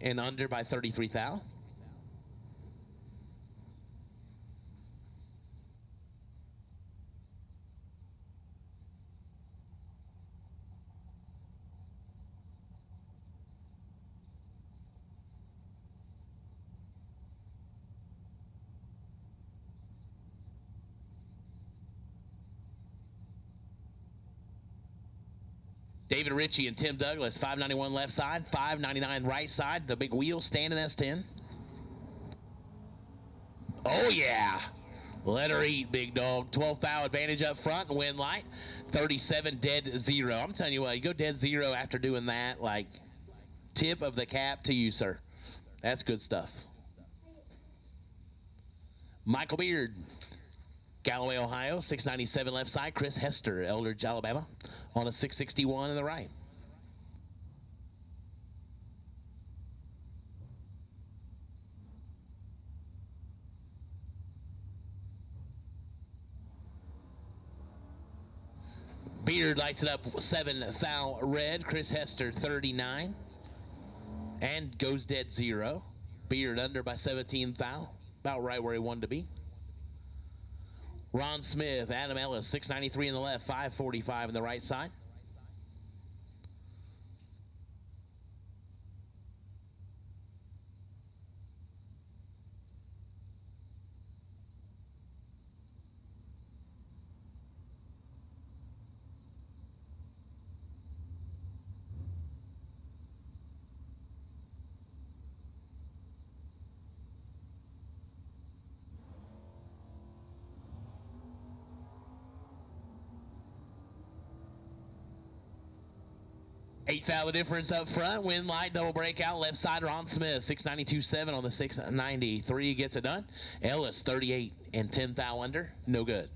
and under by 33 thou. David Ritchie and Tim Douglas, 591 left side, 599 right side. The big wheel standing S10. Oh, yeah. Let her eat, big dog. 12th thou advantage up front and win light. 37 dead 0. I'm telling you what, you go dead 0 after doing that, like, tip of the cap to you, sir. That's good stuff. Michael Beard, Galloway, Ohio, 697 left side. Chris Hester, Eldridge, Alabama, on a 661 in the right. Beard lights it up 7 thou red. Chris Hester 39. And goes dead 0. Beard under by 17 thou. About right where he wanted to be. Ron Smith, Adam Ellis, 693 in the left, 545 in the right side. Eighth out the difference up front. Win light, double breakout. Left side, Ron Smith, 692.7 on the 693. Gets it done. Ellis, 38 and 10 thou under. No good.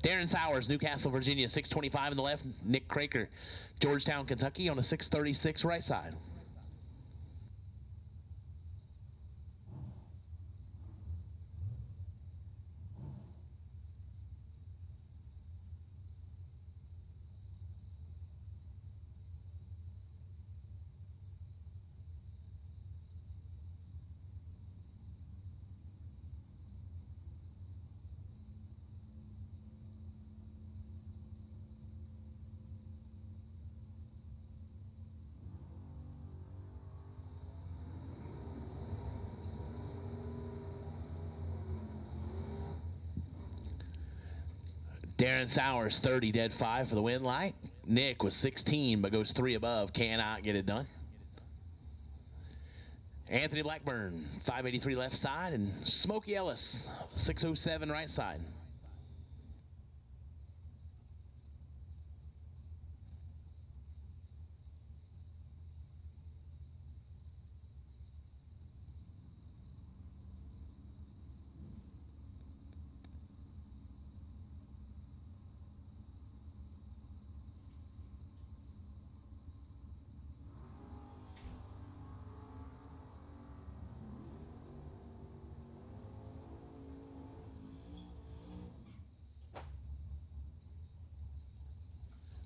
Darren Sowers, Newcastle, Virginia, 625 in the left. Nick Craker, Georgetown, Kentucky on the 636 right side. Darren Sowers, 30, dead 5 for the win light. Nick was 16, but goes 3 above. Cannot get it done. Anthony Blackburn, 583 left side. And Smokey Ellis, 607 right side.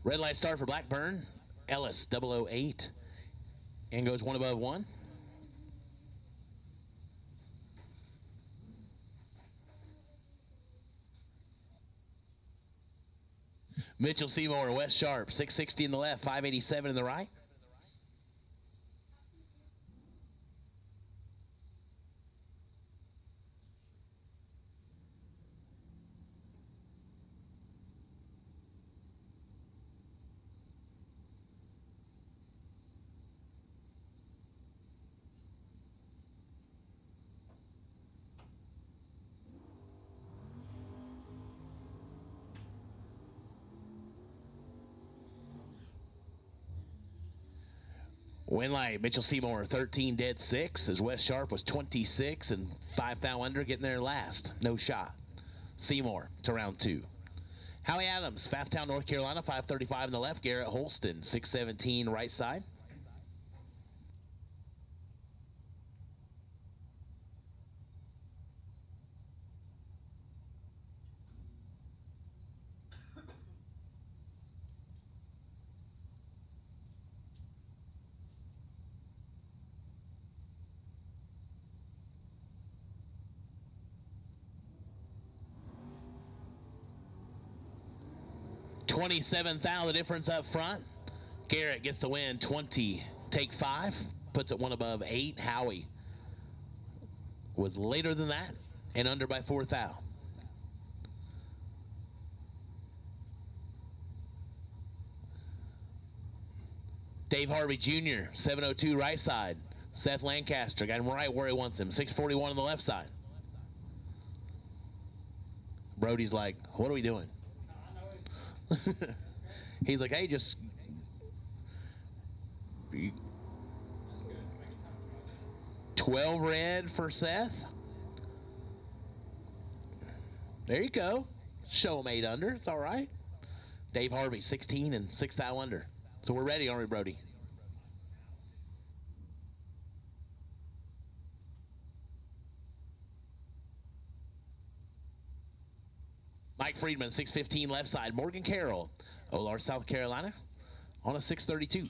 Red light start for Blackburn. Ellis, 008. And goes 1 above 1. Mitchell Seymour, West Sharp, 660 in the left, 587 in the right. Win light, Mitchell Seymour, 13, dead 6, as West Sharp was 26 and 5 thou under, getting there last. No shot. Seymour to round 2. Howie Adams, Pfafftown, North Carolina, 535 in the left. Garrett Holston, 617 right side. $27,000 the difference up front. Garrett gets the win, 20, take 5, puts it 1 above 8. Howie was later than that and under by 4 thou. Dave Harvey Jr., 702 right side. Seth Lancaster got him right where he wants him, 641 on the left side. Brody's like, what are we doing? He's like, hey, just 12 red for Seth. There you go. Show him 8 under. It's all right. Dave Harvey, 16 and 6 thou under. So we're ready, aren't we, Brody? Mike Friedman, 615 left side. Morgan Carroll, Olar, South Carolina, on a 632.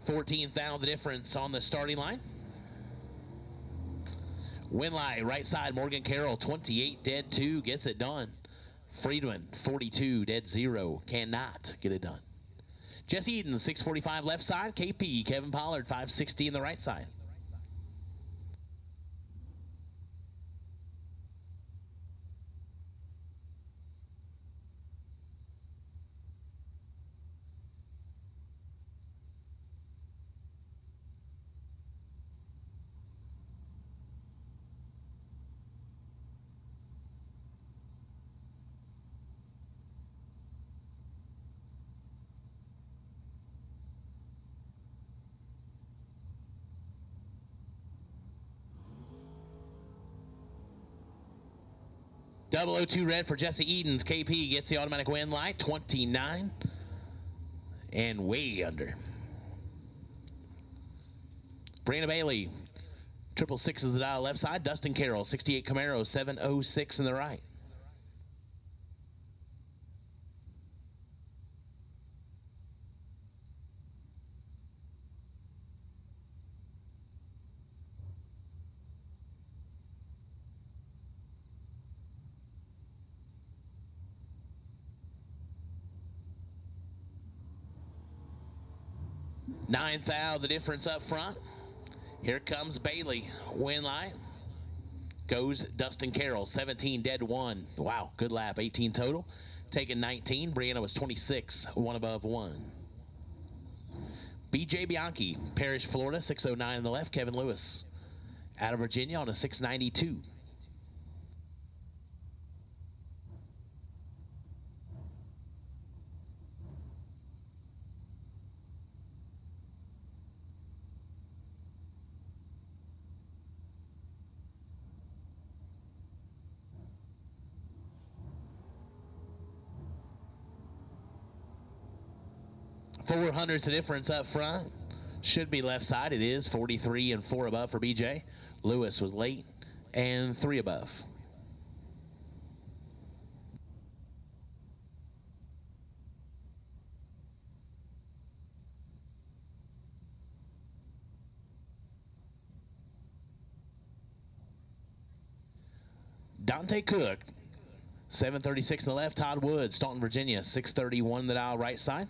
$14,000 the difference on the starting line. Winlight, right side, Morgan Carroll, 28 dead 2, gets it done. Friedman, 42 dead 0, cannot get it done. Jesse Eden, 645 left side. KP, Kevin Pollard, 560 in the right side. .002 red for Jesse Edens. KP gets the automatic win light, 29 and way under. Brianna Bailey, 666 is the dial left side. Dustin Carroll, 68 Camaro, 706 in the right. $9,000 the difference up front. Here comes Bailey. Win line. Goes Dustin Carroll, 17 dead 1. Wow, good lap, 18 total. Taking 19. Brianna was 26, 1 above 1. BJ Bianchi, Parrish, Florida, 609 in the left. Kevin Lewis out of Virginia on a 692. $400's the difference up front. Should be left side. It is 43 and 4 above for BJ. Lewis was late and 3 above. Dante Cook, 736 in the left. Todd Woods, Staunton, Virginia, 631 in the dial right side.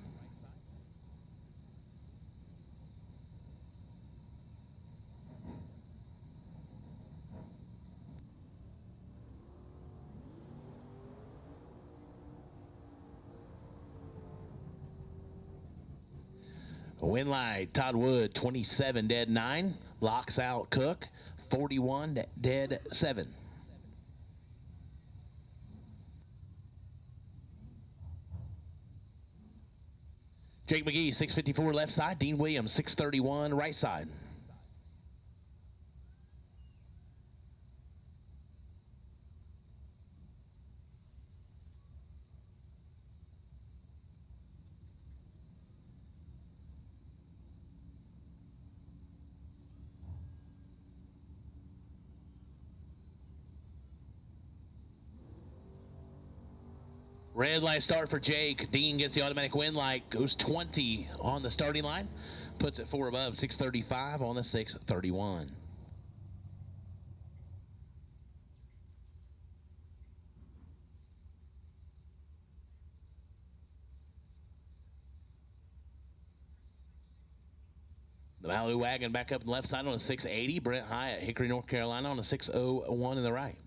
Win light, Todd Wood, 27 dead 9. Locks out Cook, 41 dead 7. Jake McGee, 654 left side. Dean Williams, 631 right side. Red light start for Jake. Dean gets the automatic win light. Goes 20 on the starting line. Puts it 4 above, 635 on the 631. The Malibu wagon back up the left side on a 680. Brent Hyatt, Hickory, North Carolina on a 601 in the right.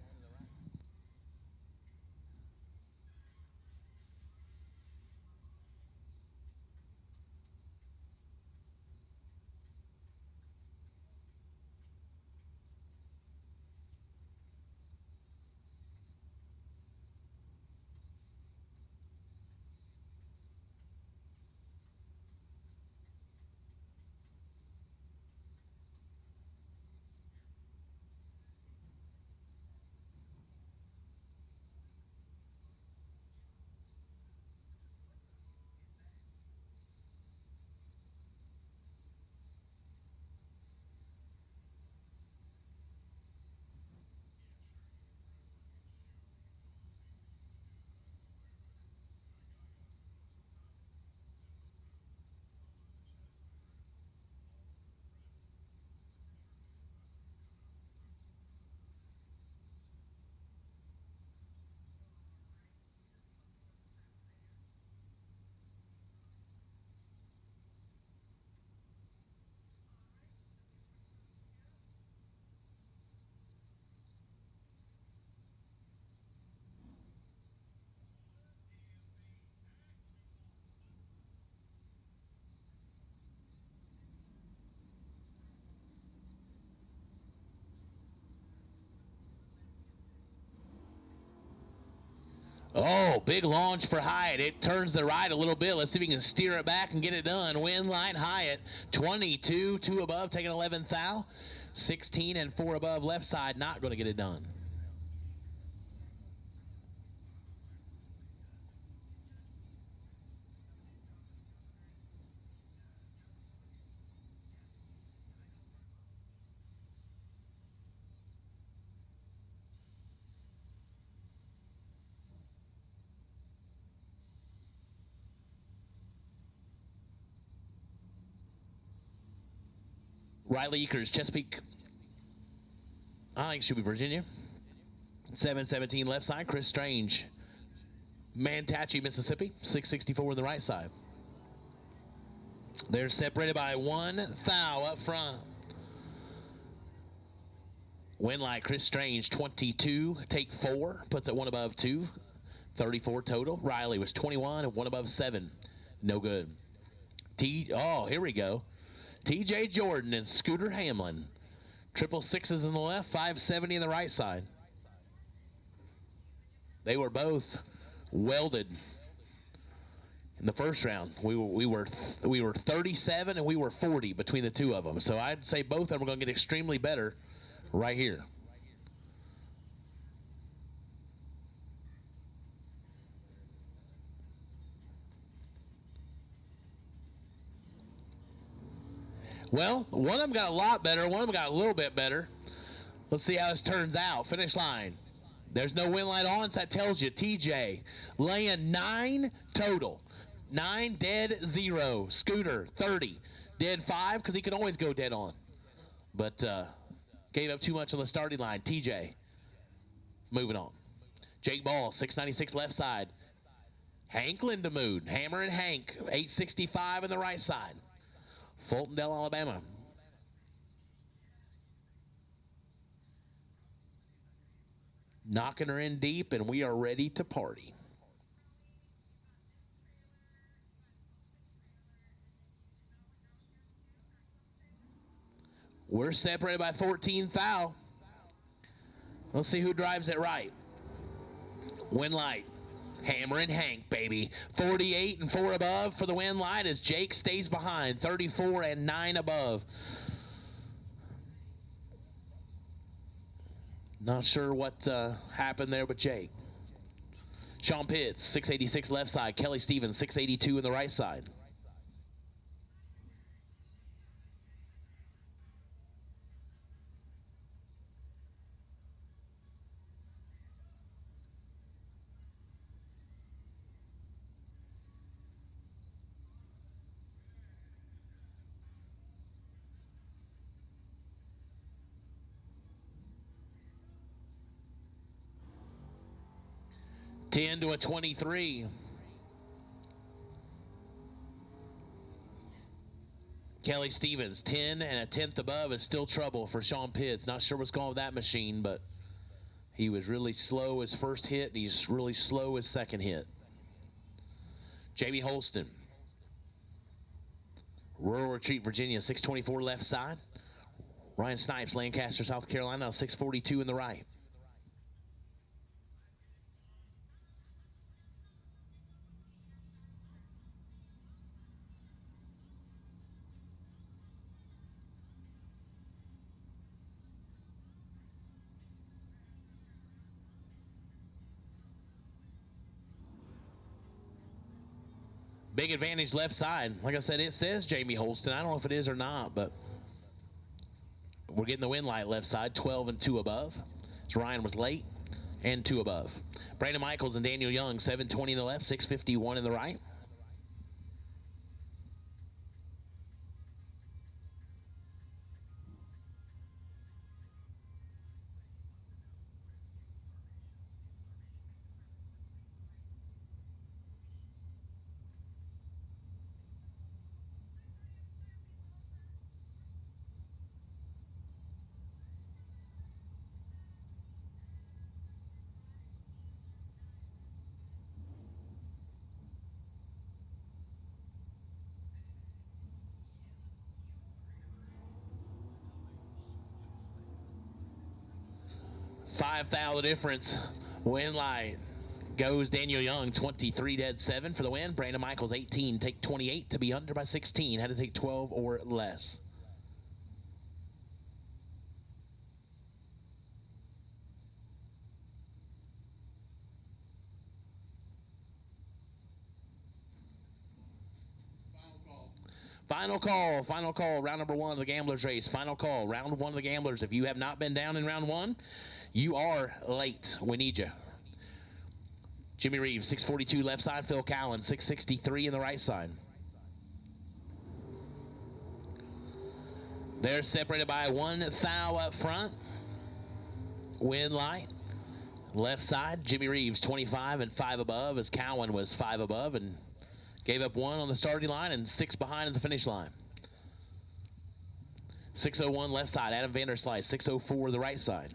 Oh, big launch for Hyatt. It turns the right a little bit. Let's see if we can steer it back and get it done. Win line Hyatt, 22, 2 above, taking 11th thou. 16 and 4 above, left side, not going to get it done. Riley Eakers, Chesapeake. I think it should be Virginia. 717 left side. Chris Strange, Manatee, Mississippi. 664 on the right side. They're separated by 1 thou up front. Win light, Chris Strange, 22, take 4, puts it 1 above 2, 34 total. Riley was 21 and 1 above 7, no good. Oh, here we go. TJ Jordan and Scooter Hamlin, triple sixes in the left, 570 in the right side. They were both welded in the first round. We were 37 and we were 40 between the two of them. So I'd say both of them are going to get extremely better right here. Well, one of them got a lot better. One of them got a little bit better. Let's see how this turns out. Finish line. There's no win light on, so that tells you TJ laying 9 total. 9 dead 0. Scooter 30. Dead 5 because he can always go dead on. But gave up too much on the starting line. TJ moving on. Jake Ball, 696 left side. Hank Lindemood, Hammer and Hank, 865 on the right side. Fultondale, Alabama. Knocking her in deep, and we are ready to party. We're separated by 14 thou. Let's see who drives it right. Win light. Hammer and Hank, baby. 48 and 4 above for the win light as Jake stays behind. 34 and 9 above. Not sure what happened there with Jake. Sean Pitts, 686 left side. Kelly Stevens, 682 in the right side. Ten to a 23. Kelly Stevens, 10 and a 10th above is still trouble for Sean Pitts. Not sure what's going on with that machine, but he was really slow his first hit, and he's really slow his second hit. Jamie Holston, Rural Retreat, Virginia, 624 left side. Ryan Snipes, Lancaster, South Carolina, 642 in the right. Big advantage left side. Like I said, it says Jamie Holston. I don't know if it is or not, but we're getting the win light left side, 12 and 2 above. So Ryan was late and 2 above. Brandon Michaels and Daniel Young, 720 in the left, 651 in the right. $5,000 difference. Win light. goes Daniel Young, 23 dead 7 for the win. Brandon Michaels, 18, take 28 to be under by 16. Had to take 12 or less. Final call, round number 1 of the Gamblers race. Final call, round 1 of the Gamblers. If you have not been down in round 1, you are late. We need you. Jimmy Reeves, 642 left side. Phil Cowan, 663 in the right side. They're separated by 1 thou up front. Win light. Left side, Jimmy Reeves, 25 and 5 above, as Cowan was 5 above and gave up 1 on the starting line and 6 behind at the finish line. 601 left side, Adam Vanderslice, 604 the right side.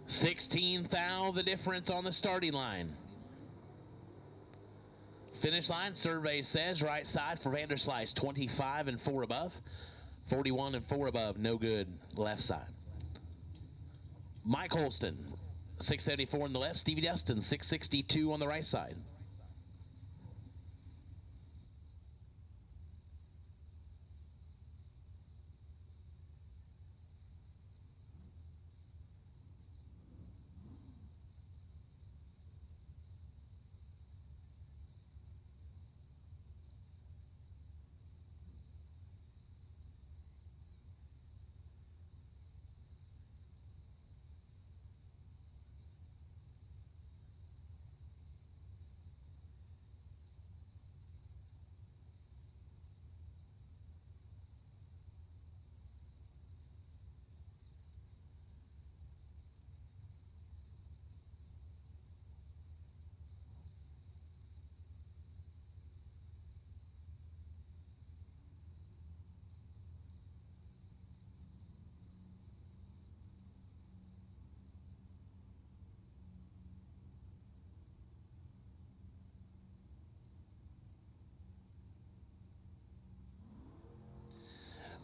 $16 thou the difference on the starting line. Finish line survey says right side for Vanderslice, 25 and 4 above, 41 and 4 above, no good left side. Mike Holston, 674 on the left. Stevie Dustin, 662 on the right side.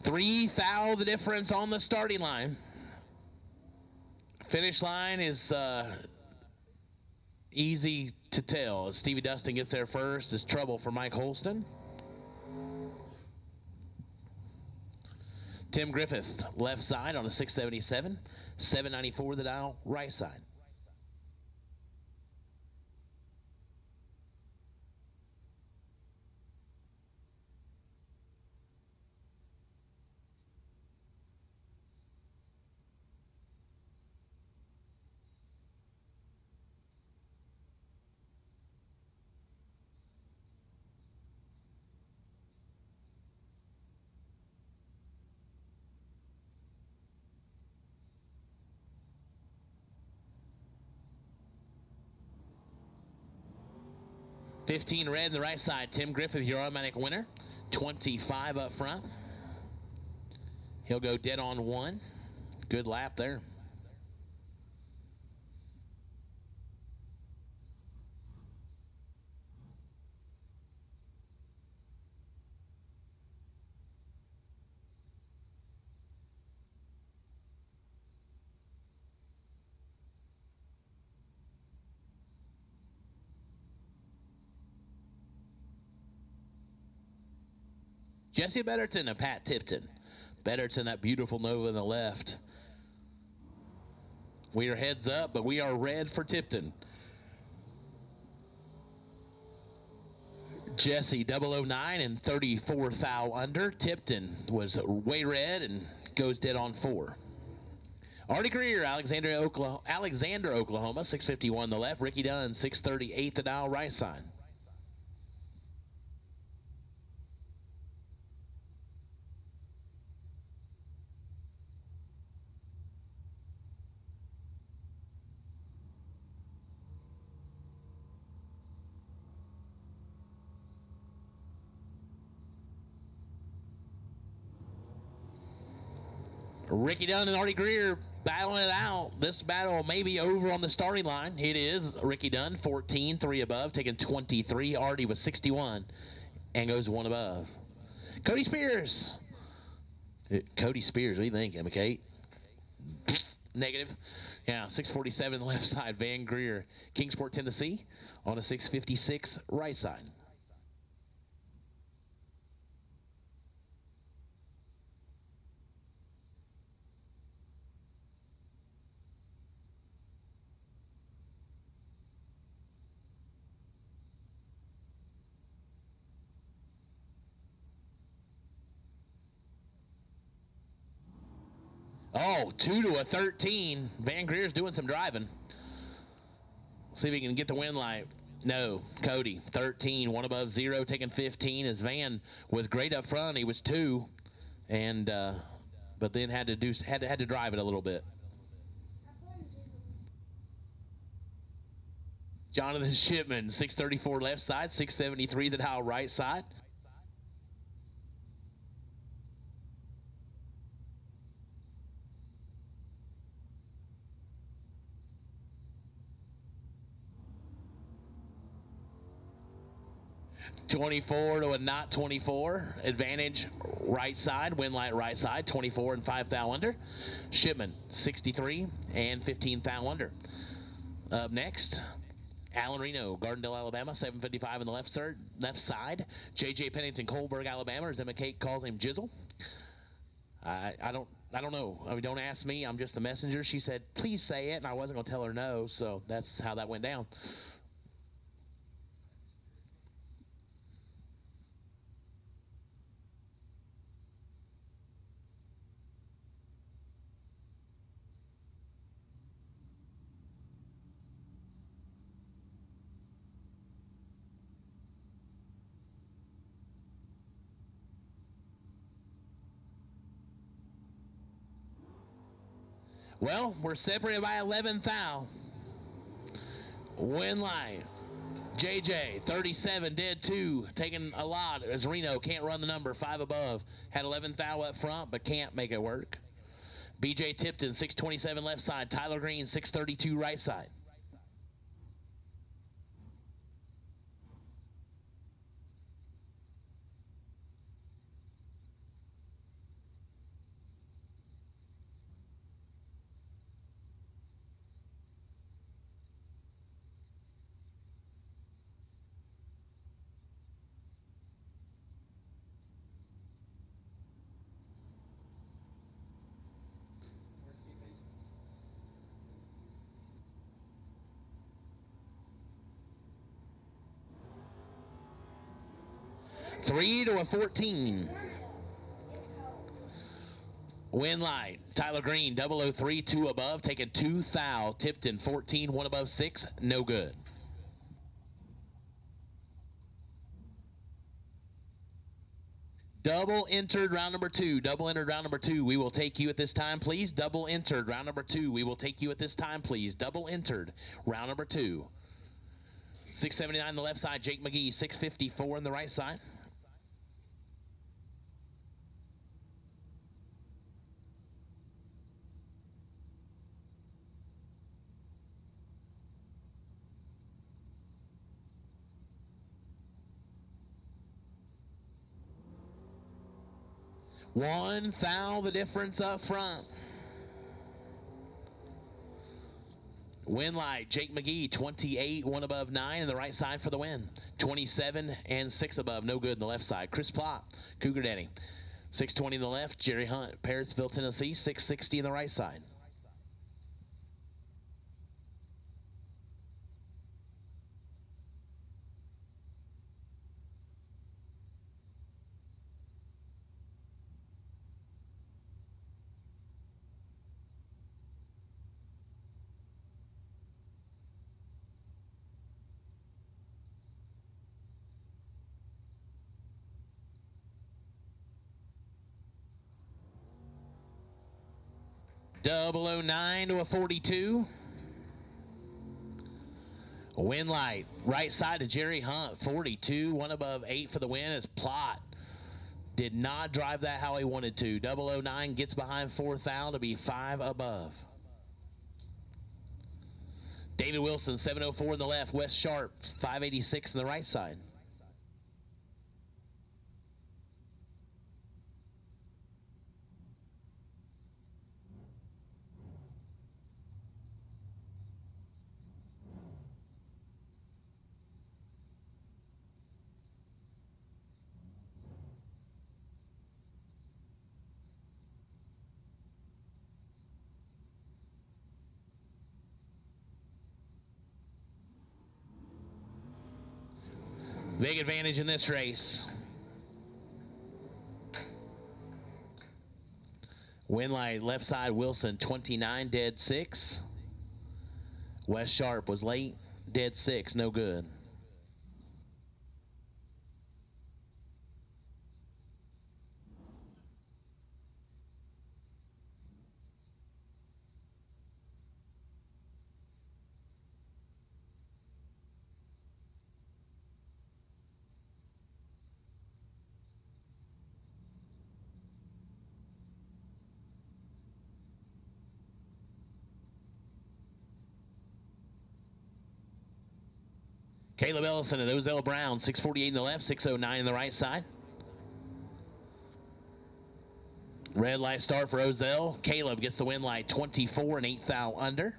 $3 thou the difference on the starting line. Finish line is easy to tell. As Stevie Dustin gets there first, is trouble for Mike Holston. Tim Griffith, left side on a 677, 794 the dial, right side. $15 red in the right side. Tim Griffith, your automatic winner. 25 up front. He'll go dead on 1. Good lap there. Jesse Betterton and Pat Tipton. Betterton, that beautiful Nova on the left. We are heads up, but we are red for Tipton. Jesse 009 and 34 thou under. Tipton was way red and goes dead on 4. Artie Greer, Alexander, Oklahoma, 651 the left. Ricky Dunn, 638 the dial, right side. Ricky Dunn and Artie Greer battling it out. This battle may be over on the starting line. It is. Ricky Dunn, 14, 3 above, taking 23. Artie was 61 and goes 1 above. Cody Spears. Cody Spears, what do you think, Emma Kate? Negative. Yeah, 647 left side. Van Greer, Kingsport, Tennessee, on a 656 right side. Oh, 2 to a 13. Van Greer's doing some driving. See if he can get the win light. No, Cody, 13, 1 above 0, taking 15. As Van was great up front. He was 2, and but then had to drive it a little bit. Jonathan Shipman, 634 left side, 673 the dial right side. $24 to a not 24. Advantage right side, win light right side, 24 and 5 thou under. Shipman, 63 and 15 thou under. Up next, Alan Reno, Gardendale, Alabama, 755 in the left side. J.J. Pennington, Colberg, Alabama, or as Emma Kate calls him, Jizzle. I don't know. I mean, don't ask me. I'm just the messenger. She said, please say it, and I wasn't going to tell her no, so that's how that went down. Well, we're separated by 11 thou. Win line. JJ, 37, dead 2, taking a lot as Reno can't run the number, 5 above. Had 11 thou up front, but can't make it work. BJ Tipton, 627 left side. Tyler Green, 632 right side. Three to a 14. Win light. Tyler Green, 003, 2 above, taking 2 thou. Tipton, 14, 1 above 6, no good. Double entered round number 2. Double entered round number 2. We will take you at this time, please. Double entered round number 2. We will take you at this time, please. Double entered round number 2. 679 on the left side. Jake McGee, 654 on the right side. One thou, the difference up front. Win light, Jake McGee, 28, 1 above 9 on the right side for the win. 27 and 6 above, no good on the left side. Chris Plott, Cougar Daddy, 620 on the left. Jerry Hunt, Parrotsville, Tennessee, 660 on the right side. 009 to a 42. Win light, right side to Jerry Hunt, 42, one above 8 for the win as Plot did not drive that how he wanted to. 009 gets behind 4th out to be 5 above. David Wilson, 704 in the left. Wes Sharp, 586 in the right side. Big advantage in this race. Win light, left side, Wilson, 29, dead 6. Wes Sharp was late, dead 6, no good. Caleb Ellison and Ozell Brown, 648 in the left, 609 in the right side. Red light start for Ozell. Caleb gets the win light, 24 and 8th out under.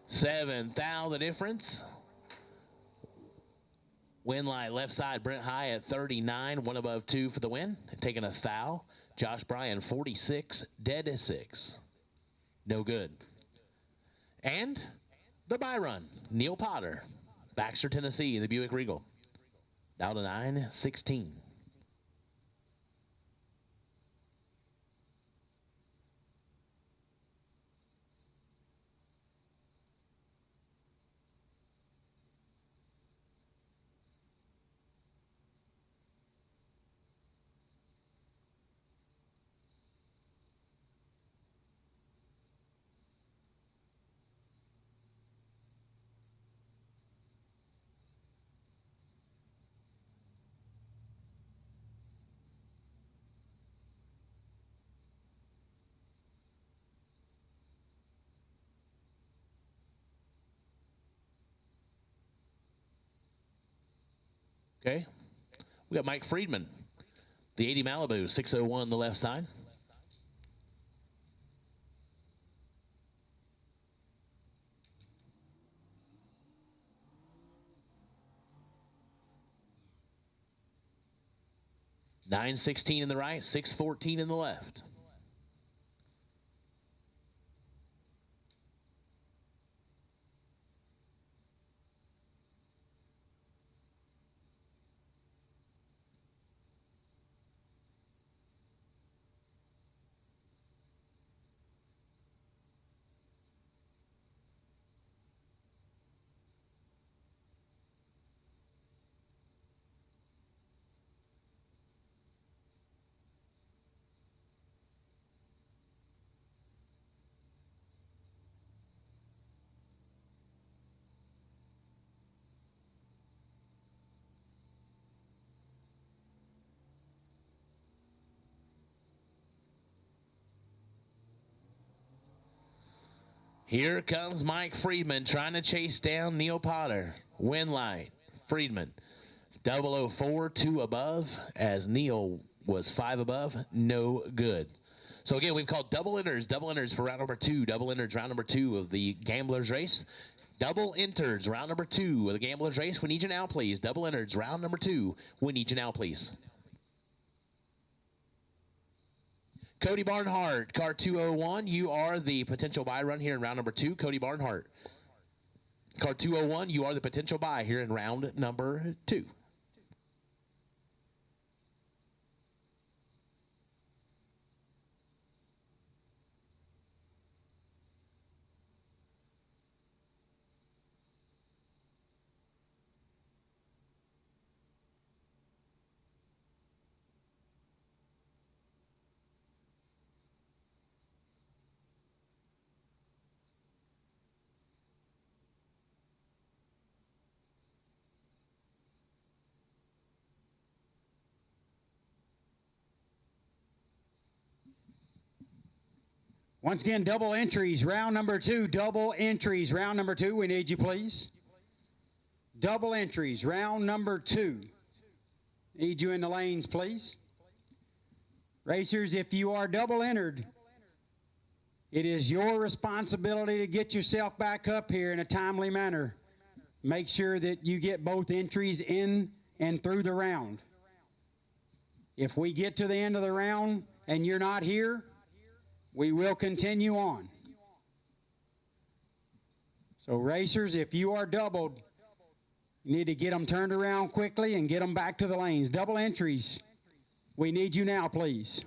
Seventh out, the difference. Win light, left side, Brent High at 39, one above 2 for the win. Taking a foul. Josh Bryan, 46, dead 6. No good. And the bye run, Neil Potter, Baxter, Tennessee, the Buick Regal. Down to 9-16. Okay. We got Mike Friedman, the 80 Malibu, 601 on the left side. $9.16 in the right, $6.14 in the left. Here comes Mike Friedman trying to chase down Neil Potter. Win light, Friedman. 004, 2 above, as Neil was 5 above. No good. So again, we've called double enters for round number 2, double enters round number 2 of the Gamblers Race. Double enters round number 2 of the Gamblers Race. We need you now, please. Double enters round number 2. We need you now, please. Cody Barnhart, car 201, you are the potential buy run here in round number 2. Cody Barnhart. Car 201, you are the potential buy here in round number 2. Once again, double entries, round number 2, double entries, round number 2. We need you, please. Double entries, round number 2. Need you in the lanes, please. Racers, if you are double entered, it is your responsibility to get yourself back up here in a timely manner. Make sure that you get both entries in and through the round. If we get to the end of the round and you're not here, we will continue on. So racers, if you are doubled, you need to get them turned around quickly and get them back to the lanes. Double entries, we need you now, please.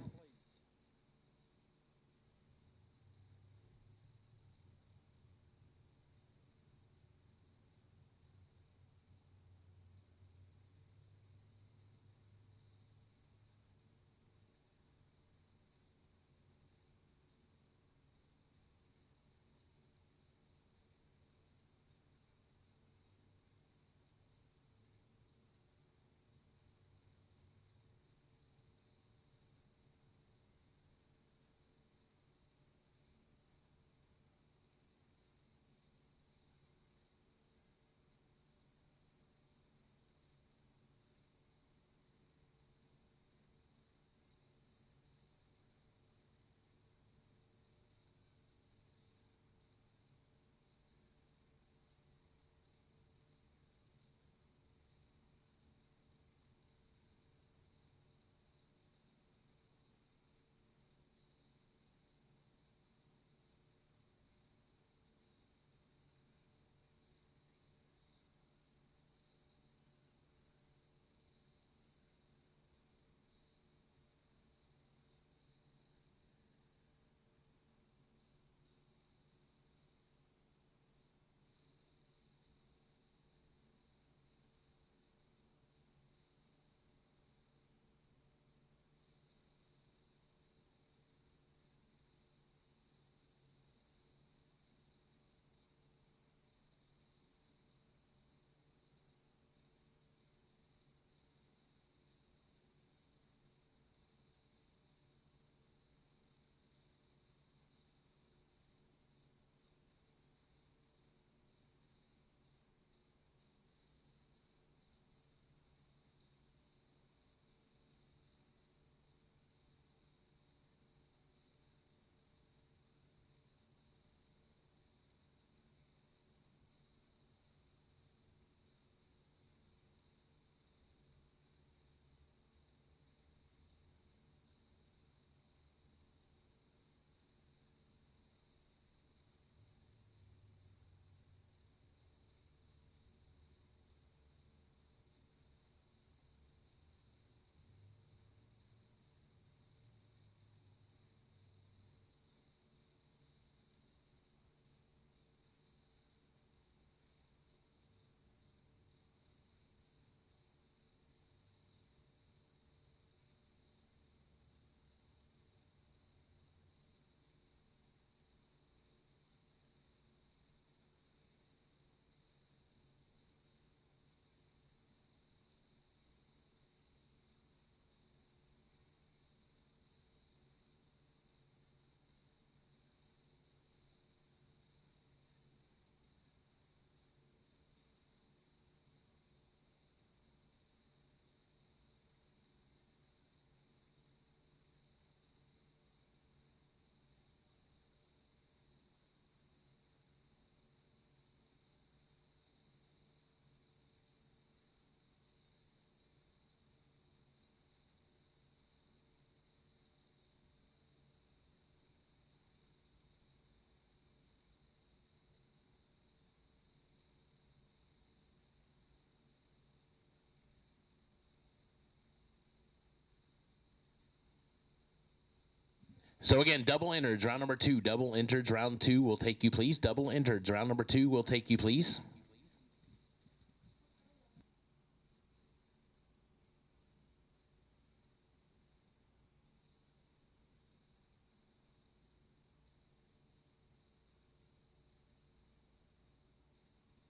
So again, double entered, round number 2. Double entered, round 2 will take you, please. Double entered, round number 2 will take you, please.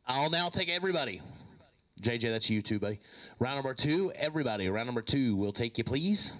I'll now take everybody. JJ, that's you too, buddy. Round number 2, everybody. Round number 2 will take you, please.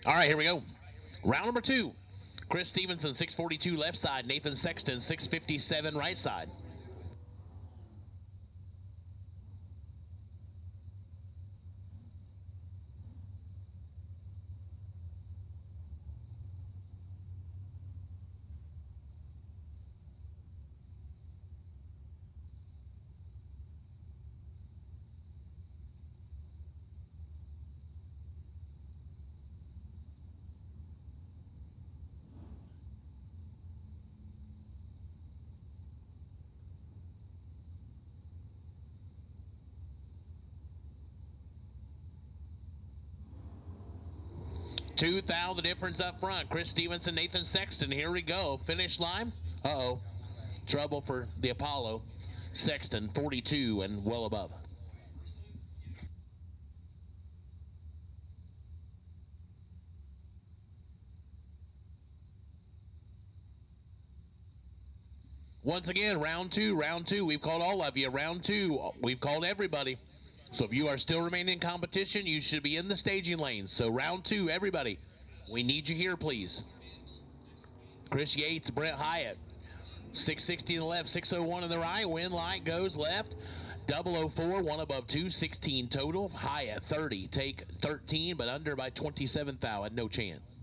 All right, here we go. Round number 2. Chris Stevenson, 642 left side. Nathan Sexton, 657 right side. $2,000 the difference up front. Chris Stevenson, Nathan Sexton. Here we go. Finish line. Uh-oh. Trouble for the Apollo. Sexton, 42 and well above. Once again, round two. We've called all of you. Round 2, we've called everybody. So if you are still remaining in competition, you should be in the staging lanes. So round 2, everybody, we need you here, please. Chris Yates, Brent Hyatt, 660 in the left, 601 in the right. Win light goes left. 004, one above 2, 16 total. Hyatt, 30, take 13, but under by 27,000. No chance.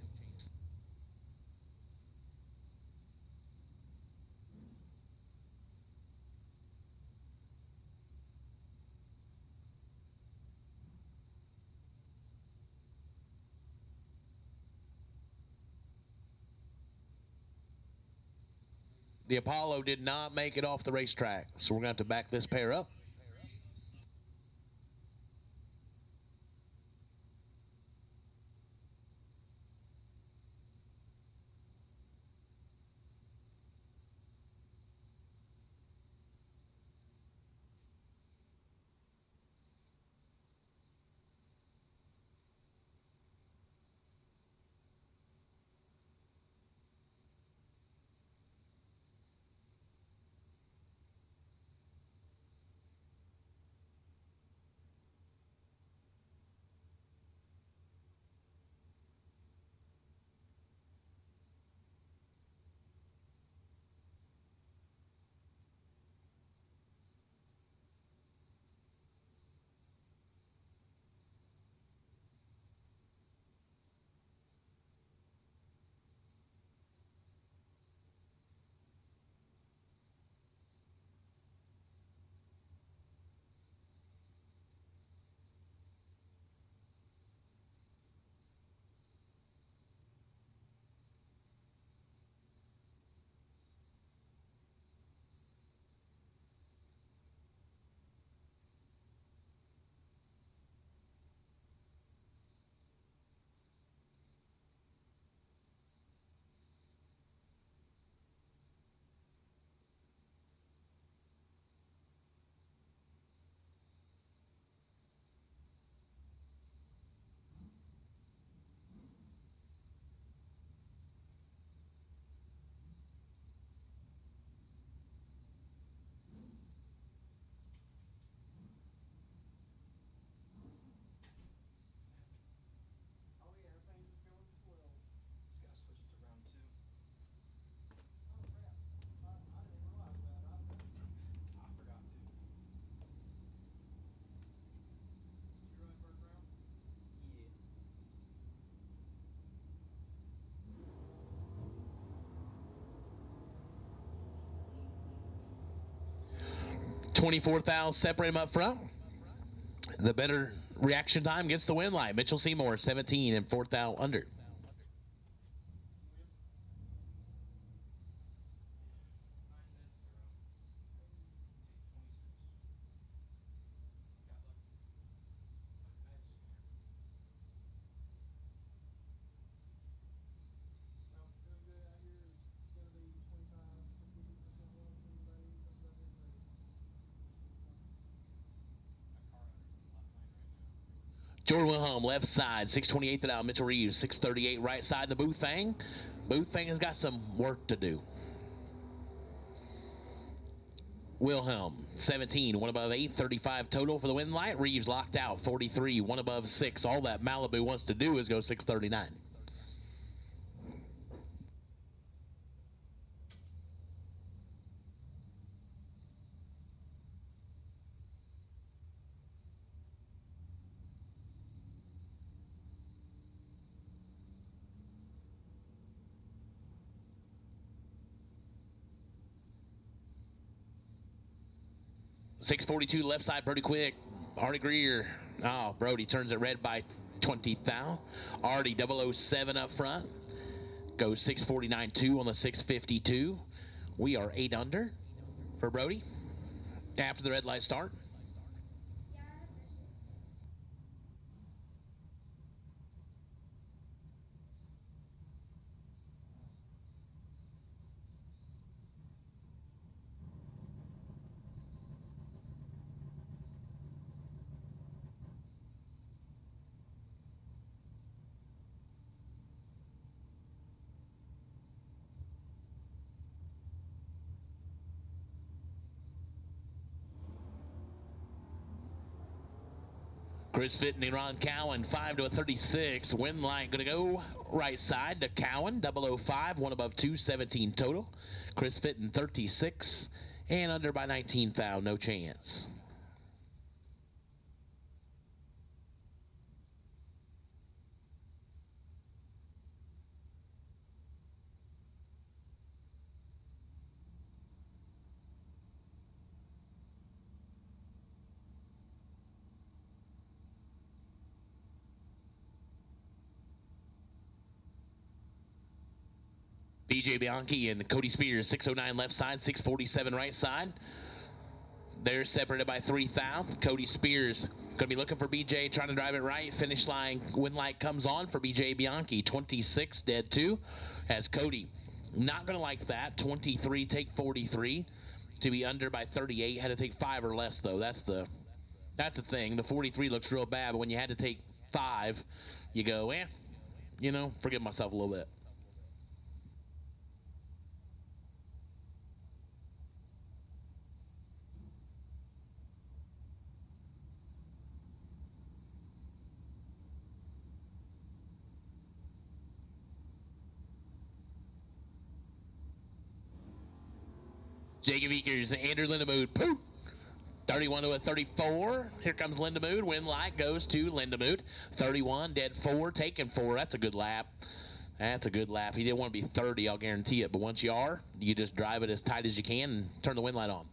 The Apollo did not make it off the racetrack, so we're going to have to back this pair up. $24,000 separate him up front. The better reaction time gets the win light. Mitchell Seymour, 17 and 4,000 under. Jordan Wilhelm, left side, 628 out. Mitchell Reeves, 638 right side. The Booth Thang. Booth Thang has got some work to do. Wilhelm, 17, one above 8, 35 total for the win light. Reeves locked out, 43, one above 6. All that Malibu wants to do is go 639. 642 left side, Brody quick. Artie Greer. Oh, Brody turns it red by 20 thou. Artie 007 up front. Goes 649.2 on the 652. We are 8 under for Brody after the red light start. Chris Fitton and Ron Cowan, 5 to a 36. Win line going to go right side to Cowan, 005, one above 217 total. Chris Fitton, 36, and under by 19 thou, no chance. BJ Bianchi and Cody Spears, 609 left side, 647 right side. They're separated by 3 thou. Cody Spears going to be looking for BJ, trying to drive it right. Finish line, win light comes on for BJ Bianchi, 26, dead 2. As Cody, not going to like that, 23, take 43. To be under by 38, had to take 5 or less, though. That's the thing. The 43 looks real bad, but when you had to take 5, you go, forgive myself a little bit. Jacob Eakers, Andrew Lindemood, poof, 31 to a 34. Here comes Lindemood. Win light goes to Lindemood. 31, dead 4, taken 4. That's a good lap. That's a good lap. He didn't want to be 30, I'll guarantee it. But once you are, you just drive it as tight as you can and turn the win light on.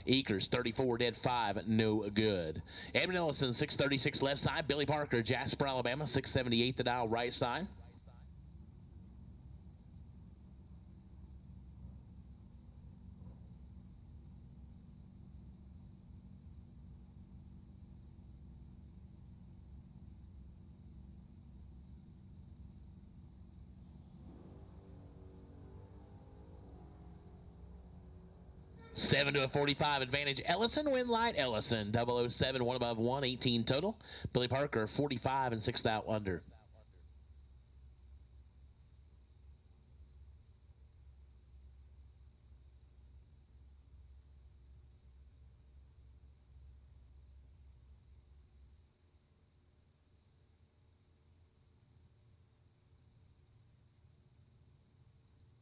Eakers, 34, dead 5, no good. Edmund Ellison, 636 left side. Billy Parker, Jasper, Alabama, 678 the dial right side. Seven to a 45 advantage. Ellison, win light. Ellison, 007, one above 118 total. Billy Parker, 45 and 6 out under.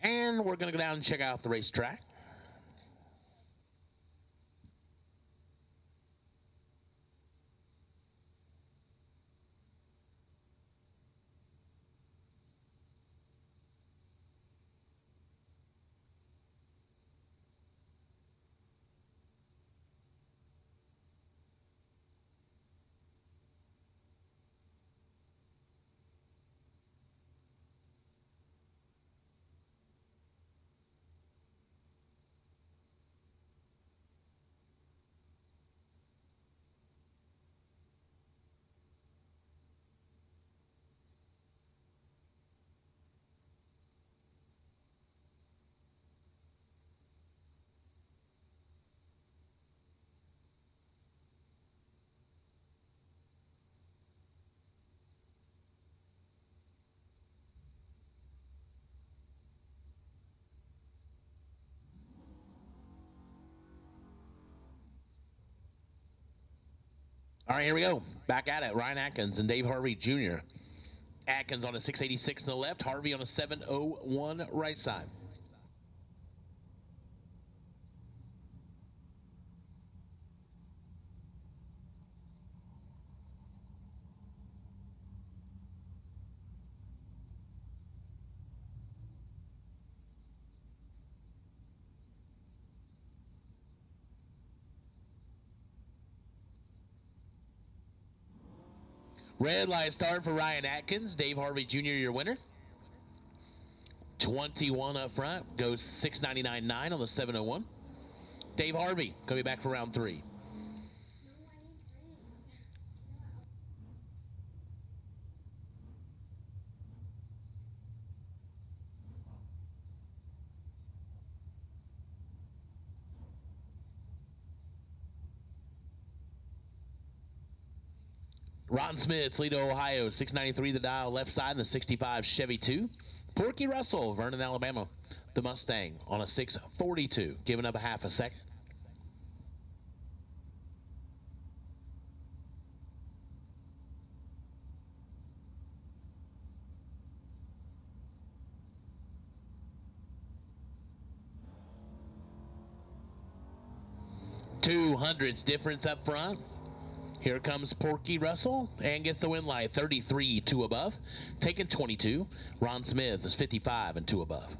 And we're going to go down and check out the racetrack. All right, here we go. Back at it. Ryan Atkins and Dave Harvey Jr. Atkins on a 686 on the left. Harvey on a 701 right side. Red light start for Ryan Atkins. Dave Harvey Jr., your winner. 21 up front. Goes 699.9 on the 701. Dave Harvey going to be back for round 3. Ron Smith, Toledo, Ohio, 693 the dial, left side in the 65 Chevy 2. Porky Russell, Vernon, Alabama, the Mustang on a 642, giving up a half a second. $200 difference up front. Here comes Porky Russell and gets the win light, 33 2 above. Taking 22. Ron Smith is 55 and 2 above.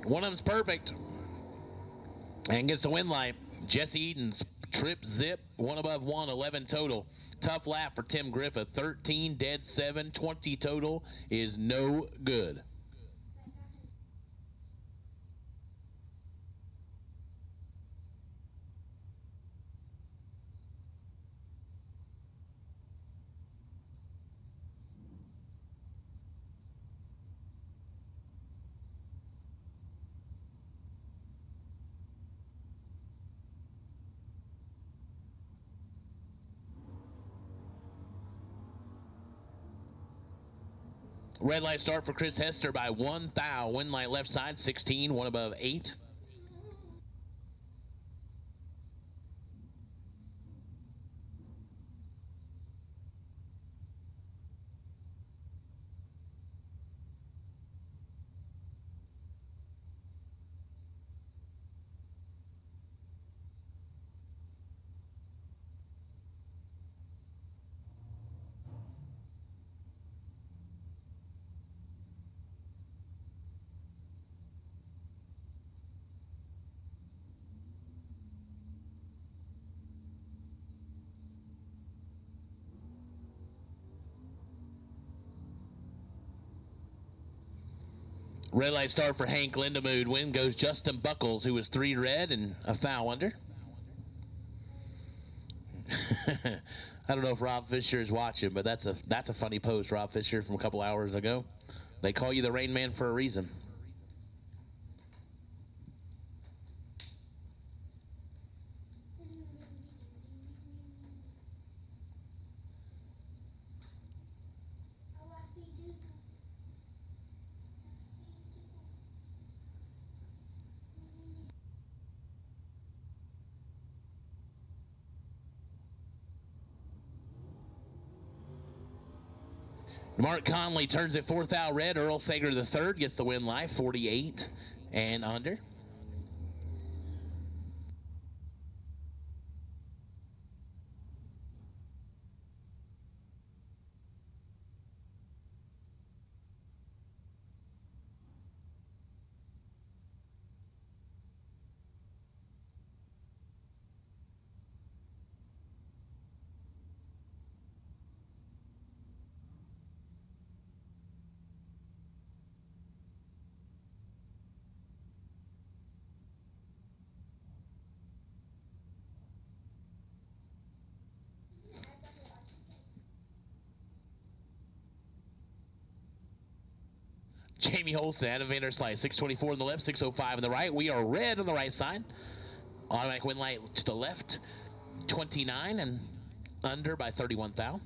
One of them's perfect and gets the win light. Jesse Eden's trip zip, 1 above 1, 11 total. Tough lap for Tim Griffith, 13 dead 7, 20 total is no good. Red light start for Chris Hester by 1 thou. Win light left side, 16, 1 above 8. Red light start for Hank Lindemood. Win goes Justin Buckles, who was 3 red and a thou under. I don't know if Rob Fisher is watching, but that's a funny post, Rob Fisher, from a couple hours ago. They call you the Rain Man for a reason. Mark Conley turns it 4 thou red. Earl Sager III gets the win live, 48 and under. Jamie Holston, Adam Vanderslice, 624 on the left, 605 on the right. We are red on the right side. Automatic win light to the left, 29 and under by 31 thou.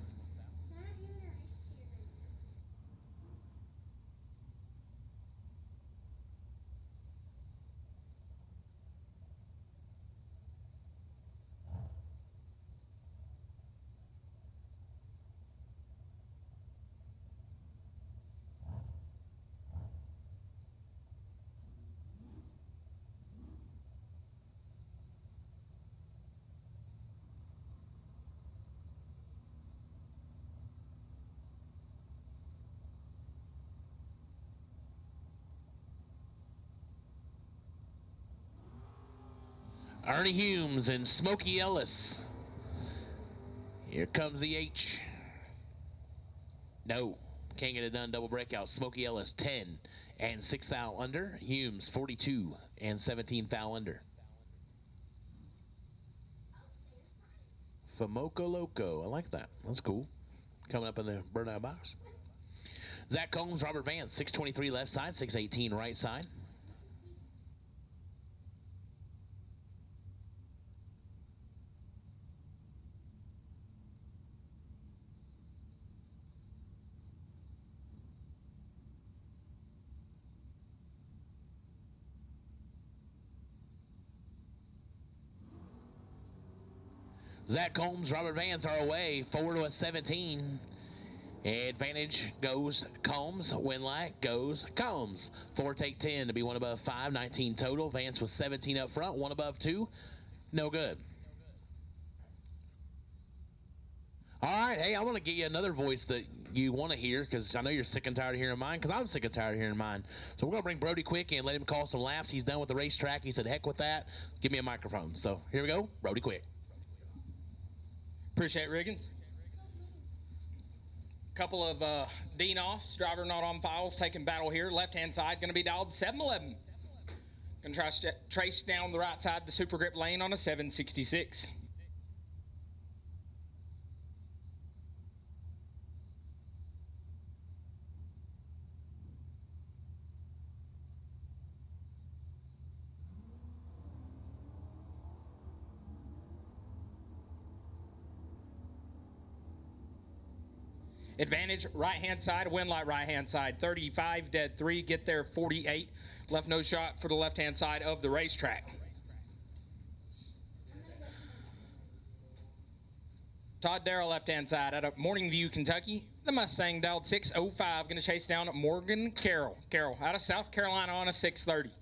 Ernie Humes and Smokey Ellis. Here comes the H. No, can't get it done. Double breakout. Smokey Ellis 10 and 6 thou under. Humes 42 and 17 thou under. Famoco Loco. I like that. That's cool. Coming up in the burnout box. Zach Combs, Robert Vance, 623 left side, 618 right side. Zach Combs, Robert Vance are away, 4 to a 17. Advantage goes Combs. Win light goes Combs. 4 take 10 to be 1 above 5, 19 total. Vance was 17 up front, 1 above 2. No good. All right, hey, I want to get you another voice that you want to hear because I know you're sick and tired of hearing mine because I'm sick and tired of hearing mine. So we're going to bring Brody Quick in, let him call some laps. He's done with the racetrack. He said, heck with that. Give me a microphone. So here we go, Brody Quick. Appreciate Riggins. Couple of Dean offs, driver not on files, taking battle here. Left-hand side going to be dialed 711. Going to try to trace down the right side, the super grip lane on a 766. Advantage right-hand side, win light right-hand side. 35, dead 3, get there 48. Left no shot for the left-hand side of the racetrack. Todd Darrell, left-hand side, out of Morning View, Kentucky. The Mustang dialed 605, going to chase down Morgan Carroll. Carroll, out of South Carolina on a 630.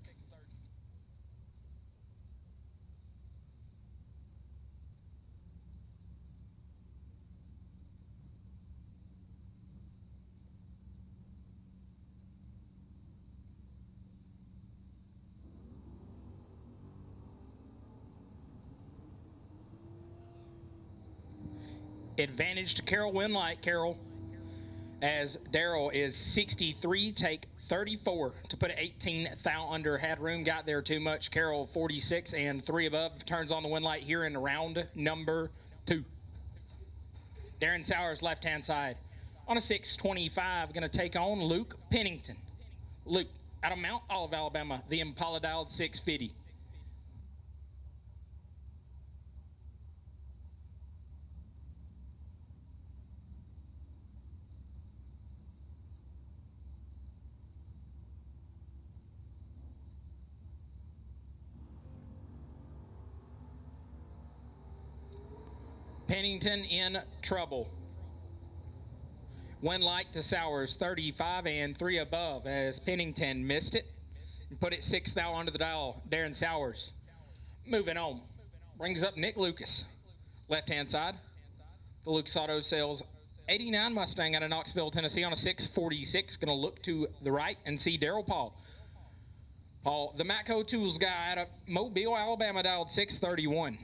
Advantage to Carroll, win light, Carroll. As Darrell is 63, take 34 to put 18 thou under. Had room, got there too much. Carroll 46 and 3 above. Turns on the win light here in round number 2. Darren Sowers, left-hand side. On a 625, going to take on Luke Pennington. Luke, out of Mount Olive, Alabama, the Impala dialed 650. Pennington in trouble. Win light to Sowers, 35 and 3 above, as Pennington missed it and put it 6 thou onto the dial. Darren Sowers moving on. Brings up Nick Lucas, left-hand side. The Lucas Auto Sales 89 Mustang out of Knoxville, Tennessee on a 646. Going to look to the right and see Darrell Paul. Paul, the Matco Tools guy out of Mobile, Alabama, dialed 631.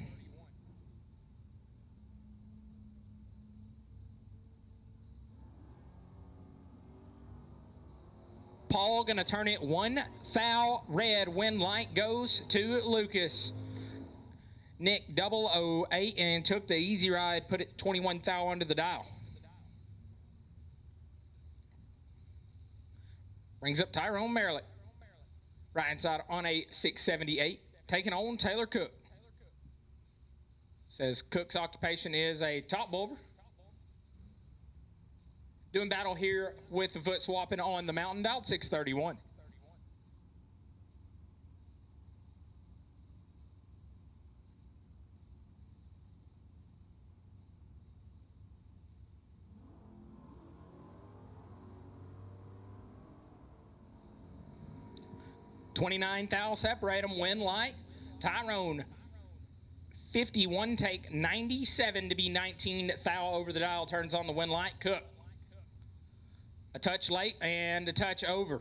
Paul going to turn it 1 thou red. Win light goes to Lucas. Nick 008 and took the easy ride, put it 21 thou under the dial. Brings up Tyrone Merritt. Right hand side on a 678. Taking on Taylor Cook. Says Cook's occupation is a top bulber. Doing battle here with the foot swapping on the mountain, dialed 631. $29 thou separate them. Win light. Tyrone 51 take 97 to be 19 thou over the dial. Turns on the win light. Cook. A touch late and a touch over.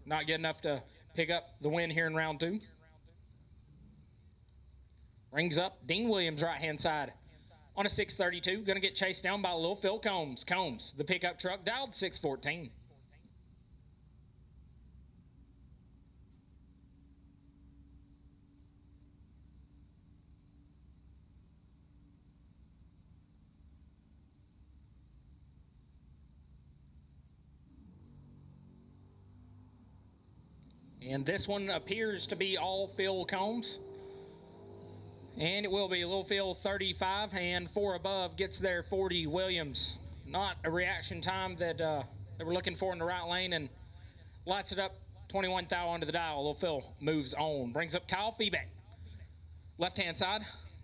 Not good enough to pick up the win here in round 2. Rings up. Dean Williams, right-hand side. On a 632, going to get chased down by Lil Phil Combs. Combs, the pickup truck, dialed 614. And this one appears to be all Phil Combs. And it will be Lil Phil 35 and 4 above gets there 40 Williams. Not a reaction time that they were looking for in the right lane and lights it up 21 thou onto the dial. Lil Phil moves on. Brings up Kyle Feebeck. Left-hand side.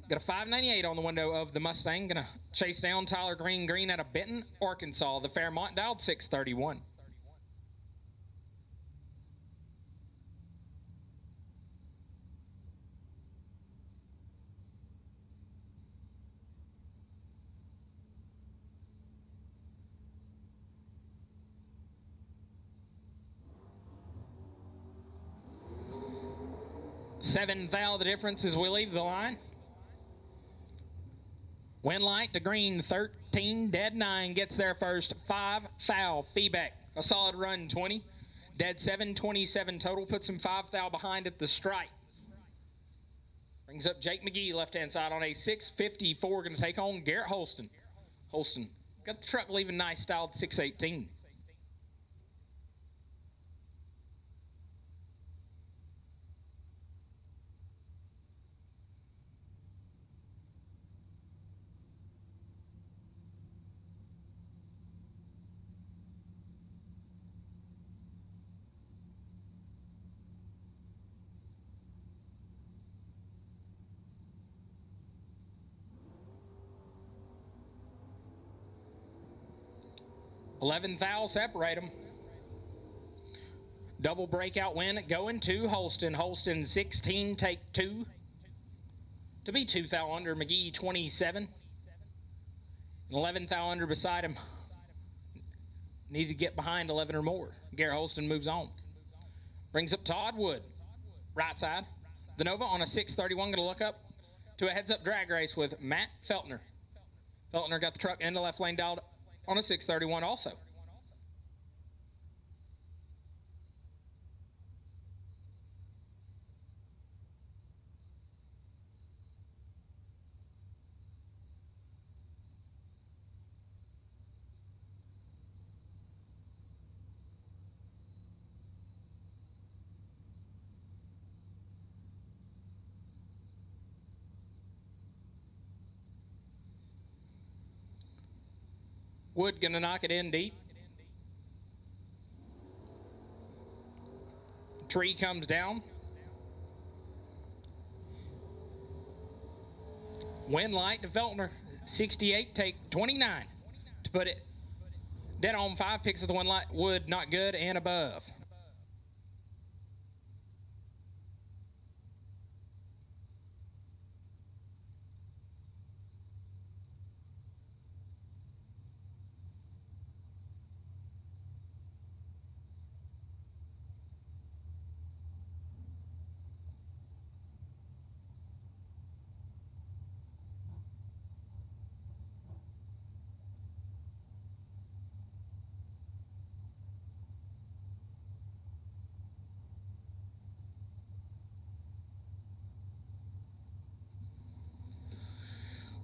Got a 598 on the window of the Mustang. Gonna chase down Tyler Green out of Benton, Arkansas. The Fairmont dialed 631. Seven thou the difference as we leave the line. Winlight to Green 13, dead 9 gets there first. 5 thou Feebeck. A solid run 20. Dead 7, 27 total. Puts him 5 thou behind at the stripe. Brings up Jake McGee left-hand side on a 654. Going to take on Garrett Holston. Holston got the truck leaving nice, styled 618. $11 thou separate them. Double breakout win going to Holston. Holston 16, take 2. To be 2 thou under. McGee 27. 11 thou under beside him. Need to get behind 11 or more. Garrett Holston moves on. Brings up Todd Wood. Right side. The Nova on a 631. Going to look up to a heads-up drag race with Matt Feltner. Feltner got the truck in the left lane dialed on a 631 also. Wood gonna knock it in deep. Tree comes down. Winlight to Feltner. 68, take 29. To put it dead on 5, picks of the Winlight. Wood not good and above.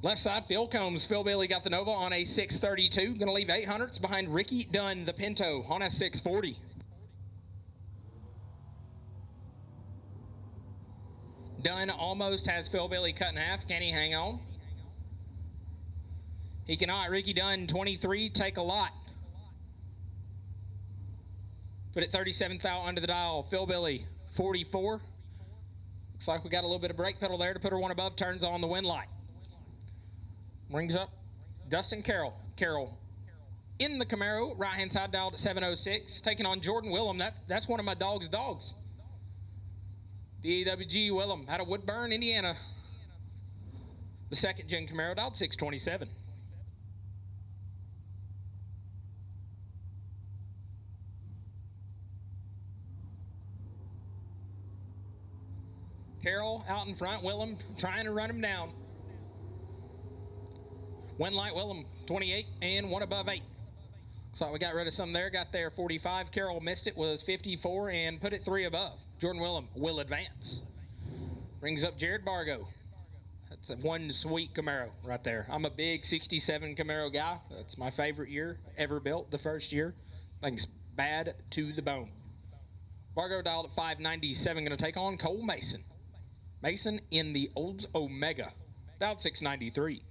Left side, Phil Combs. Phil Bailey got the Nova on a 632. Going to leave 800s behind Ricky Dunn, the Pinto, on a 640. Dunn almost has Phil Bailey cut in half. Can he hang on? He cannot. Ricky Dunn, 23, take a lot. Put it 37 thou under the dial. Phil Bailey, 44. Looks like we got a little bit of brake pedal there to put her one above. Turns on the wind light. Rings up Dustin Carroll. Carroll in the Camaro, right-hand side dialed at 706. Taking on Jordan Willem. That's one of my dog's dogs. The AWG Willem out of Woodburn, Indiana. The second-gen Camaro dialed 627. Carroll out in front. Willem trying to run him down. Winlight Willem 28 and 1 above 8. Looks like we got rid of some there. Got there 45. Carroll missed it, was 54 and put it 3 above. Jordan Willem will advance. Brings up Jared Bargo. That's one sweet Camaro right there. I'm a big 67 Camaro guy. That's my favorite year ever built, the first year. Thing's bad to the bone. Bargo dialed at 597, going to take on Cole Mason. Mason in the Olds Omega, dialed 693.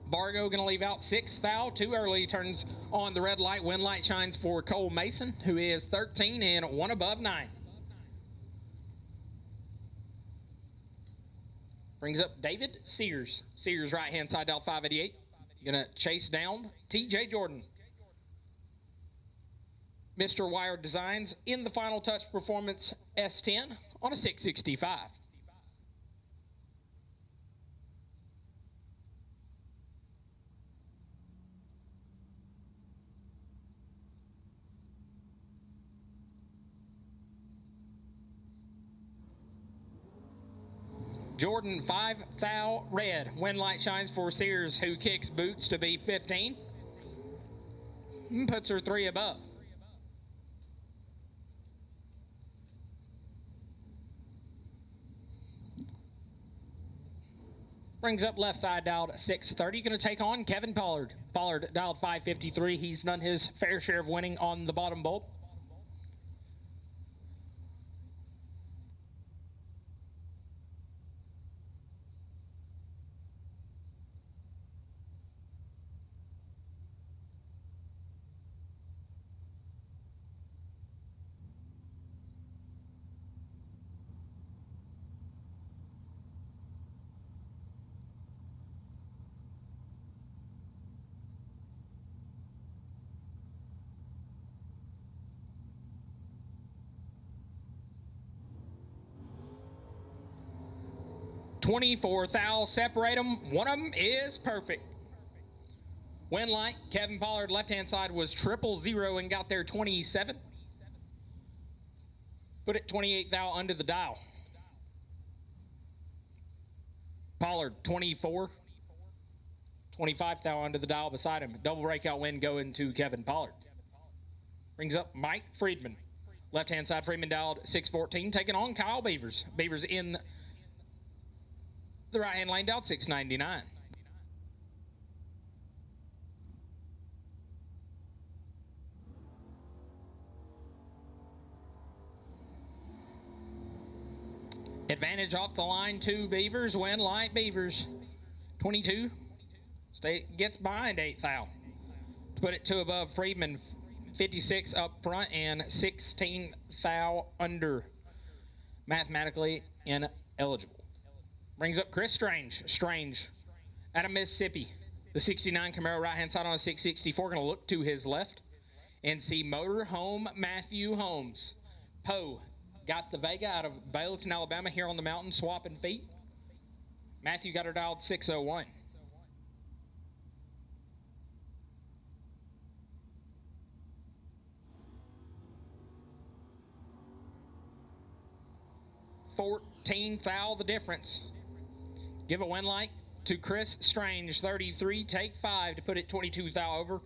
Bargo going to leave out 6th thou. Too early, turns on the red light. Wind light shines for Cole Mason, who is 13 and 1 above 9. Brings up David Sears. Sears right-hand side, dial 588. Going to chase down TJ Jordan. Mr. Wired Designs in the Final Touch Performance S10 on a 665. Jordan 5 thou red. Wind light shines for Sears, who kicks boots to be 15. And puts her 3 above. Brings up left side, dialed 630. Going to take on Kevin Pollard. Pollard dialed 553. He's done his fair share of winning on the bottom bulb. $24 thou, separate them. One of them is perfect. Wind light, Kevin Pollard, left-hand side was 000 and got there 27. Put it 28 thou under the dial. Pollard, 24. 25 thou under the dial beside him. Double breakout win going to Kevin Pollard. Brings up Mike Friedman. Left-hand side, Friedman dialed 614, taking on Kyle Beavers. Beavers in the right-hand lane, dialed 699. Advantage off the line to Beavers. Wind light Beavers. 22. Gets behind 8 thou. To put it 2 above Friedman. 56 up front and 16 thou under. Mathematically ineligible. Brings up Chris Strange out of Mississippi. The 69 Camaro right-hand side on a 664. Going to look to his left and see Motorhome Matthew Holmes. Poe got the Vega out of Bayleton, Alabama, here on the mountain, swapping feet. Matthew got her dialed 601. $14 thou the difference. Give a win light to Chris Strange, 33, take 5 to put it 22 thou over.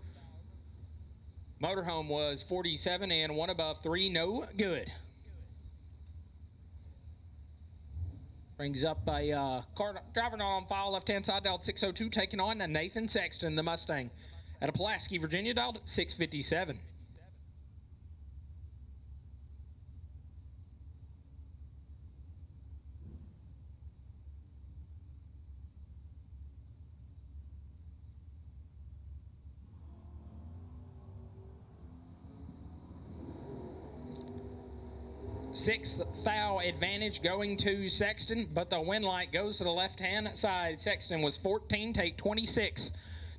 Motorhome was 47 and 1 above 3, no good. Brings up a car driver not on file, left-hand side, dialed 602, taking on Nathan Sexton, the Mustang, out of Pulaski, Virginia, dialed 657. Sixth thou advantage going to Sexton, but the wind light goes to the left-hand side. Sexton was 14, take 26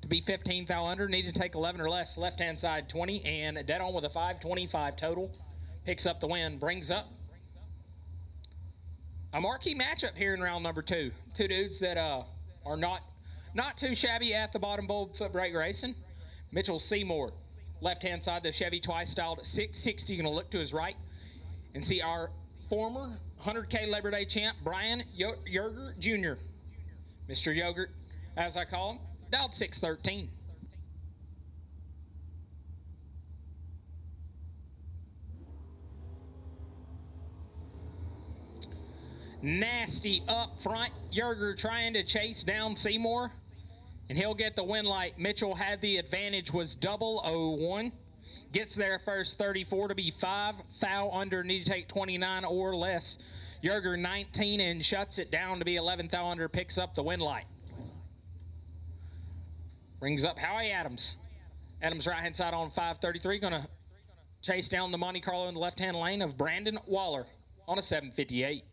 to to be 15 thou under. Need to take 11 or less. Left-hand side 20 and dead on with a 525 total. Picks up the win. Brings up a marquee matchup here in round number 2. Two dudes that are not too shabby at the bottom bowl foot brake racing. Mitchell Seymour, left-hand side, the Chevy twice styled 660. Going to look to his right and see our former 100K Labor Day champ, Brian Yogurt Jr. Mr. Yogurt, as I call him, dialed 613. Nasty up front. Yerger trying to chase down Seymour, and he'll get the win light. Mitchell had the advantage, was 001. Gets there first, 34 to be 5 thou under. Need to take 29 or less. Yerger 19 and shuts it down to be 11 thou under. Picks up the win light. Brings up Howie Adams. Adams right hand side on 533. Going to chase down the Monte Carlo in the left hand lane of Brandon Waller on a 758.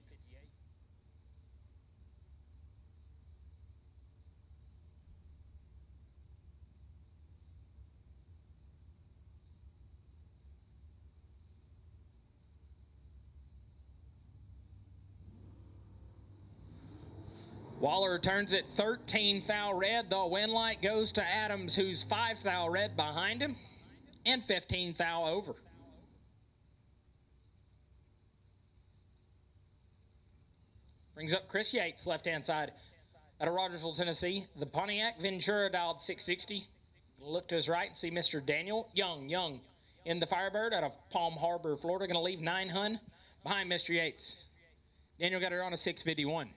Waller turns it 13 thou red. The win light goes to Adams, who's 5 thou red behind him, and 15 thou over. Brings up Chris Yates, left-hand side out of Rogersville, Tennessee. The Pontiac Ventura dialed 660. Look to his right and see Mr. Daniel Young in the Firebird out of Palm Harbor, Florida. Going to leave 9 hun behind Mr. Yates. Daniel got her on a 651.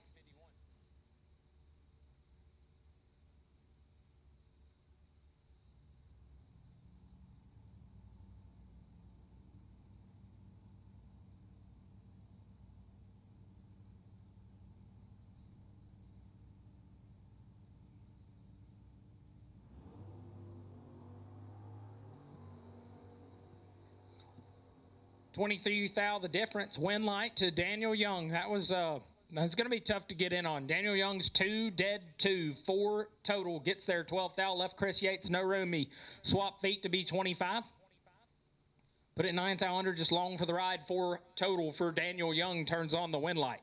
$23 thou the difference. Win light to Daniel Young. That's going to be tough to get in on. Daniel Young's 2 dead 2, 4 total. Gets there 12 thou. Left Chris Yates no room. He swap feet to be 25. Put it 9 thou under, just long for the ride. 4 total for Daniel Young. Turns on the win light.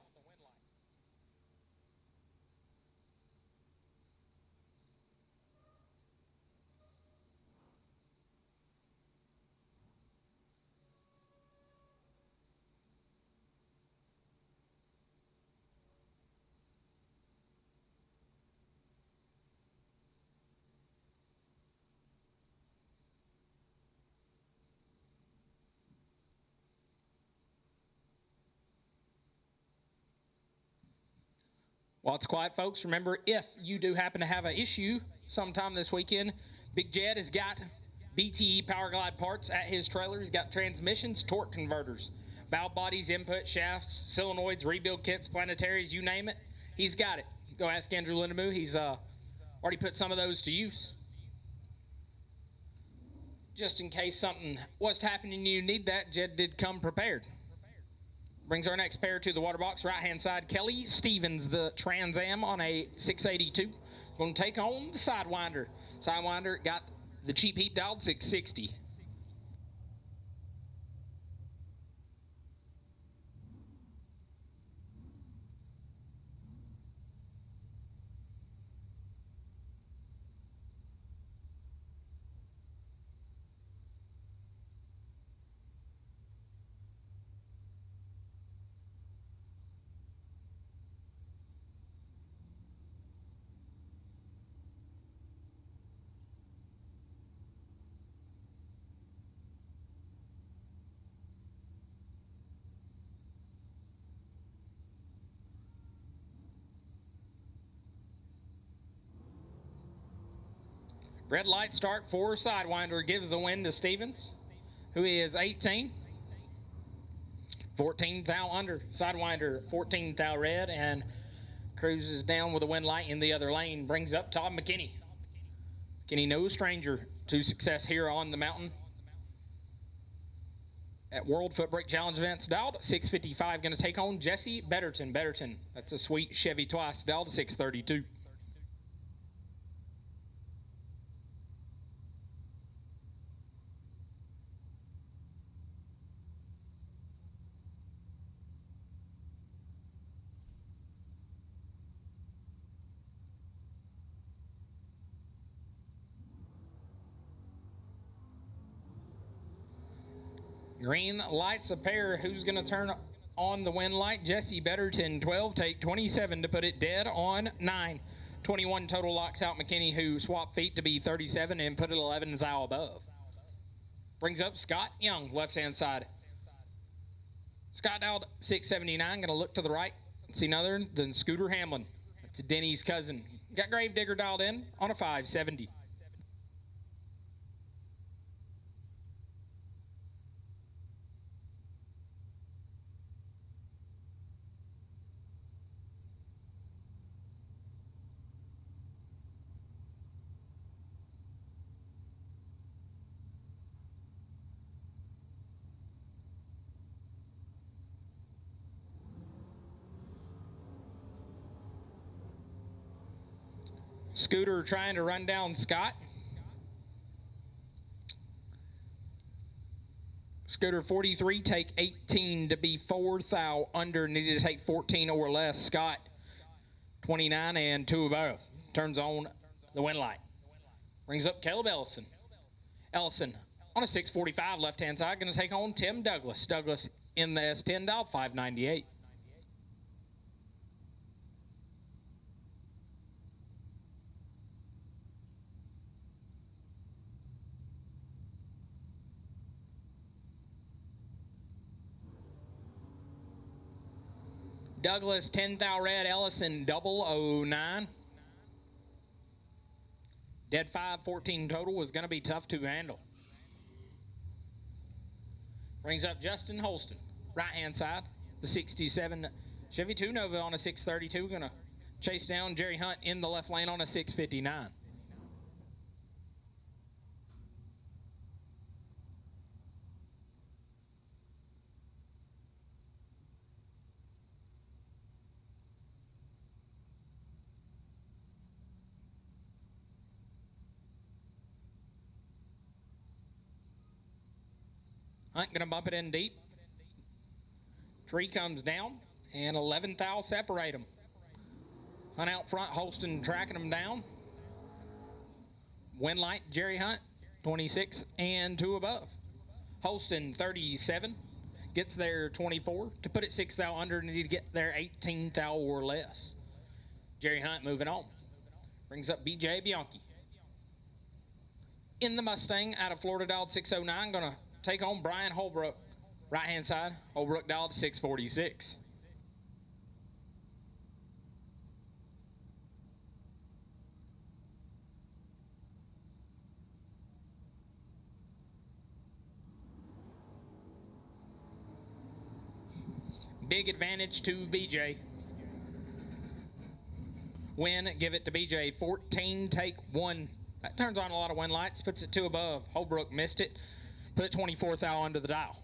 While it's quiet, folks, remember, if you do happen to have an issue sometime this weekend, Big Jed has got BTE Power Glide parts at his trailer. He's got transmissions, torque converters, valve bodies, input shafts, solenoids, rebuild kits, planetaries, you name it. He's got it. Go ask Andrew Lindemoo. He's already put some of those to use. Just in case something was happening and you need that, Jed did come prepared. Brings our next pair to the water box. Right-hand side, Kelly Stevens, the Trans Am on a 682. Going to take on the Sidewinder. Sidewinder got the cheap heat dialed 660. Red light start for Sidewinder gives the win to Stevens, who is 18. 14 thou under. Sidewinder 14 thou red and cruises down with a win light in the other lane. Brings up Todd McKinney. McKinney, no stranger to success here on the mountain at World Footbrake Challenge events. Dialed 655. Going to take on Jesse Betterton. Betterton, that's a sweet Chevy twice. Dialed 632. Green lights a pair. Who's going to turn on the win light? Jesse Betterton, 12, take 27 to put it dead on 9. 21 total locks out McKinney, who swapped feet to be 37 and put it 11 thou above. Brings up Scott Young, left-hand side. Scott dialed 679, going to look to the right. See none other than Scooter Hamlin. That's Denny's cousin. Got Gravedigger dialed in on a 570. Scooter trying to run down Scott. Scooter 43, take 18 to be 4 thou under, needed to take 14 or less. Scott 29 and 2 above. Turns on the win light. Brings up Caleb Ellison. Ellison on a 645 left-hand side, going to take on Tim Douglas. Douglas in the S10 dialed 598. Douglas 10 thou red, Ellison 009. Dead 5, 14 total was going to be tough to handle. Brings up Justin Holston, right-hand side. The 67 Chevy 2 Nova on a 632. Going to chase down Jerry Hunt in the left lane on a 659. Hunt going to bump it in deep. Tree comes down, and 11 thou separate them. Hunt out front, Holston tracking them down. Win light, Jerry Hunt, 26 and 2 above. Holston, 37, gets there 24. To put it 6 thou under, need to get there 18 thou or less. Jerry Hunt moving on. Brings up BJ Bianchi. In the Mustang, out of Florida, dialed 609, going to take on Brian Holbrook, right-hand side. Holbrook dialed 646. Big advantage to BJ. Win, give it to BJ. 14, take 1. That turns on a lot of win lights, puts it 2 above. Holbrook missed it. Put 24 thou under the dial.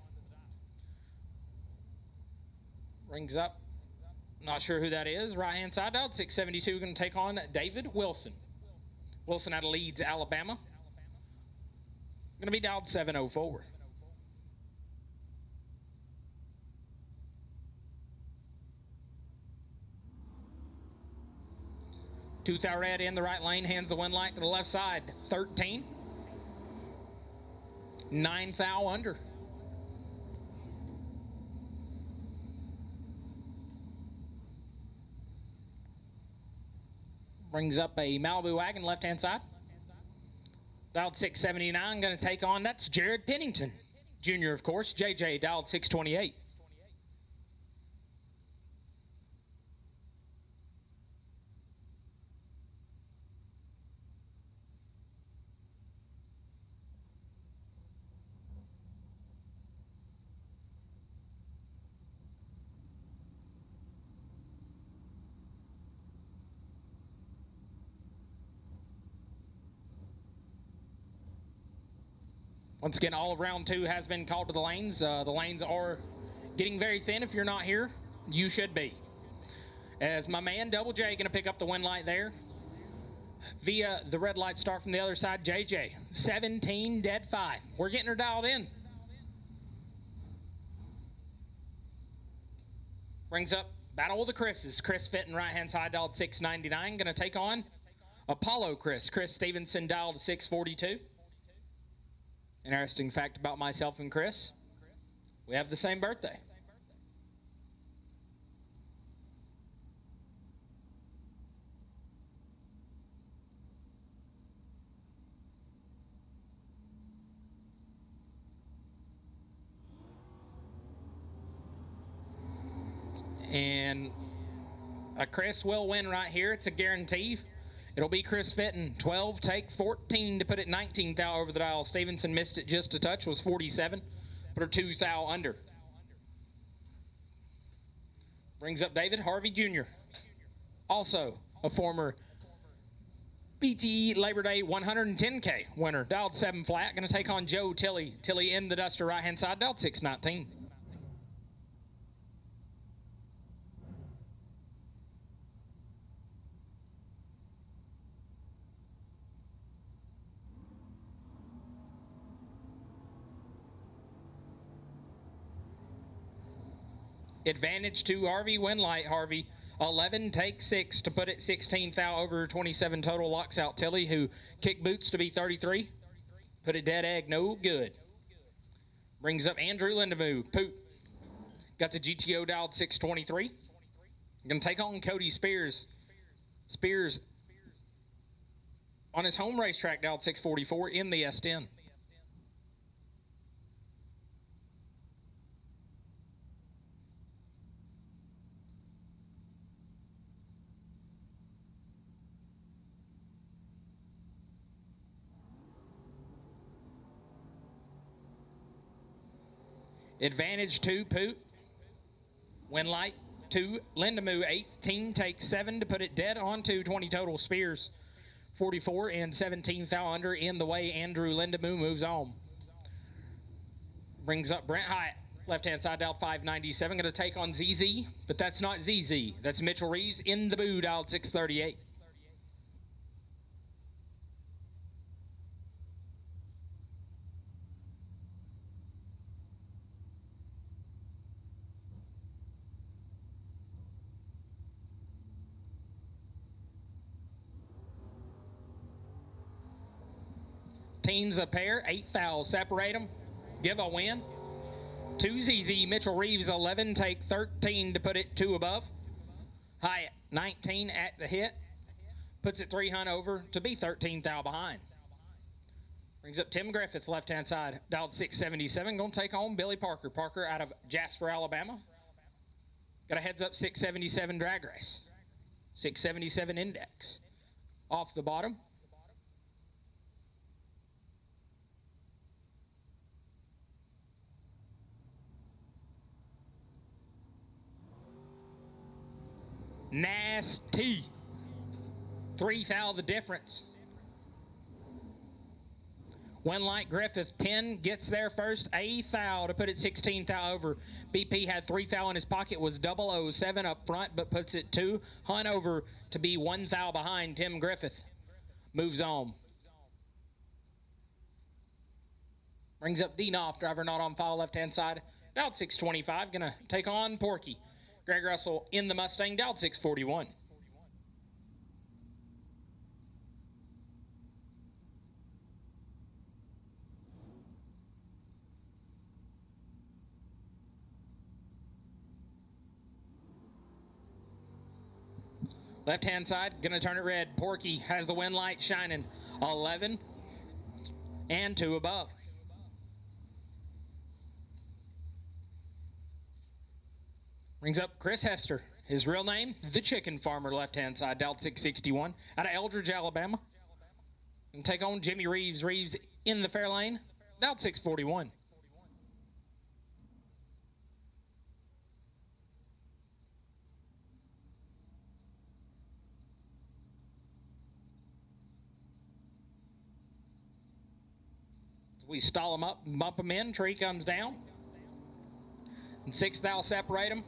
Rings up. Not sure who that is. Right-hand side dialed 672. Going to take on David Wilson. Wilson out of Leeds, Alabama. Going to be dialed 704. Two thou red in the right lane. Hands the win light to the left side. 13. 9 thou under. Brings up a Malibu wagon, left-hand side. Dialed 679, going to take on, that's Jared Pennington. Junior, of course. JJ dialed 628. Once again, all of round 2 has been called to the lanes. The lanes are getting very thin. If you're not here, you should be. As my man, Double J, going to pick up the win light there. Via the red light start from the other side, JJ. 17, dead 5. We're getting her dialed in. Brings up Battle of the Chris's. Chris Fitton, right-hand side, dialed 699. Going to take on Apollo Chris. Chris Stevenson dialed 642. Interesting fact about myself and Chris. We have the same birthday. And Chris will win right here. It's a guarantee. It'll be Chris Fitton. 12, take 14 to put it 19 thou over the dial. Stevenson missed it just a touch, was 47. Put her 2 thou under. Brings up David Harvey Jr., also a former BTE Labor Day 110K winner. Dialed 7 flat. Going to take on Joe Tilley. Tilley in the duster right-hand side. Dialed 619. Advantage to Harvey, win light Harvey. 11, take 6 to put it 16 thou over 27 total. Locks out Tilley, who kicked boots to be 33. Put it dead egg, no good. Brings up Andrew Lindemoo. Poot. Got the GTO dialed 623. Going to take on Cody Spears. Spears on his home racetrack dialed 644 in the S10. Advantage 2, Poot. Win light 2, Lindemoo 18, take 7 to put it dead on to 20 total. Spears 44 and 17 thou under in the way. Andrew Lindemoo moves on. Brings up Brent Hyatt, left-hand side dialed 597. Going to take on ZZ, but that's not ZZ. That's Mitchell Reeves in the boo, dialed 638. Teens a pair, 8 thou, separate them, give a win. 2 ZZ, Mitchell Reeves 11, take 13 to put it 2 above. Hyatt 19 at the hit, puts it 3 hunt over to be 13 thou behind. Brings up Tim Griffith, left-hand side, dialed 677, going to take on Billy Parker. Parker out of Jasper, Alabama. Got a heads up 677 drag race, 677 index. Off the bottom. Nasty. 3 thou the difference. Win light Griffith 10 gets there first. A thou to put it 16 thou over. BP had 3 thou in his pocket, was 007 up front, but puts it 2 hunt over to be 1 thou behind. Tim Griffith moves on. Brings up Denoff, driver not on file, left-hand side. About 625, gonna take on Porky. Greg Russell in the Mustang, dialed 641. Left-hand side, gonna turn it red. Porky has the win light shining. 11 and 2 above. Brings up Chris Hester. His real name, the Chicken Farmer, left-hand side, dialed 661. Out of Eldridge, Alabama. And take on Jimmy Reeves. Reeves in the fair lane, dialed 641. We stall him up and bump him in. Tree comes down. And 6 thou separate him.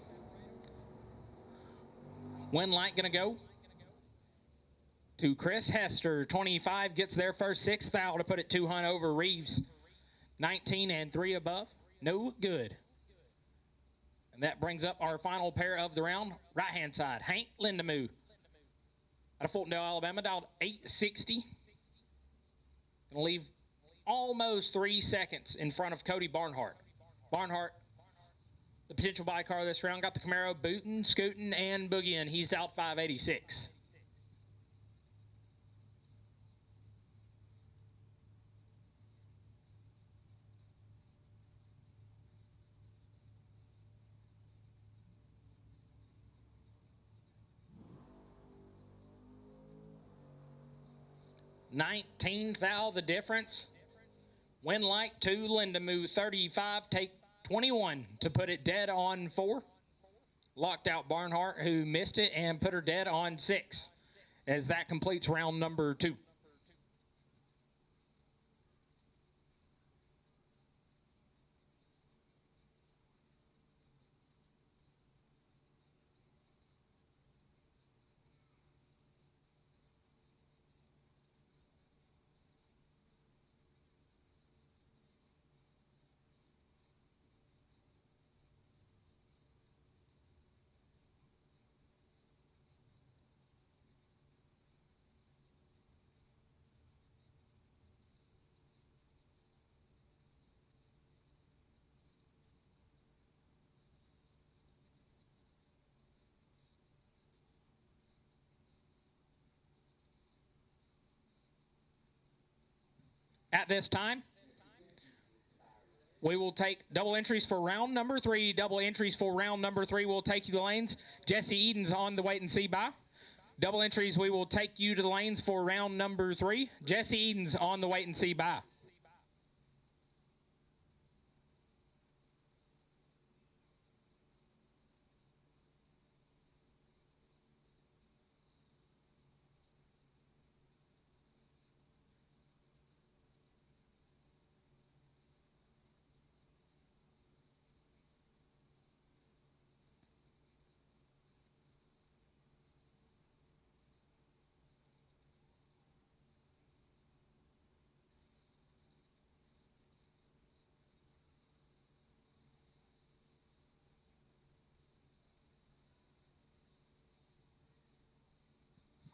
Win light going to go to Chris Hester. 25 gets there first. 6 thou to put it 2 hunt over. Reeves 19 and 3 above. No good. And that brings up our final pair of the round. Right-hand side, Hank Lindemoo out of Fultondale, Alabama, dialed 860. Going to leave almost 3 seconds in front of Cody Barnhart. Barnhart The potential buy car this round got the Camaro booting, scooting, and boogieing. He's out 586. $19,000 the difference. Win like 2, Linda move 35, take 21 to put it dead on 4. Locked out Barnhart, who missed it and put her dead on 6, as that completes round number 2. At this time, we will take double entries for round number 3. Double entries for round number 3 will take you to the lanes. Jesse Eden's on the wait and see by. Double entries, we will take you to the lanes for round number 3. Jesse Eden's on the wait and see by.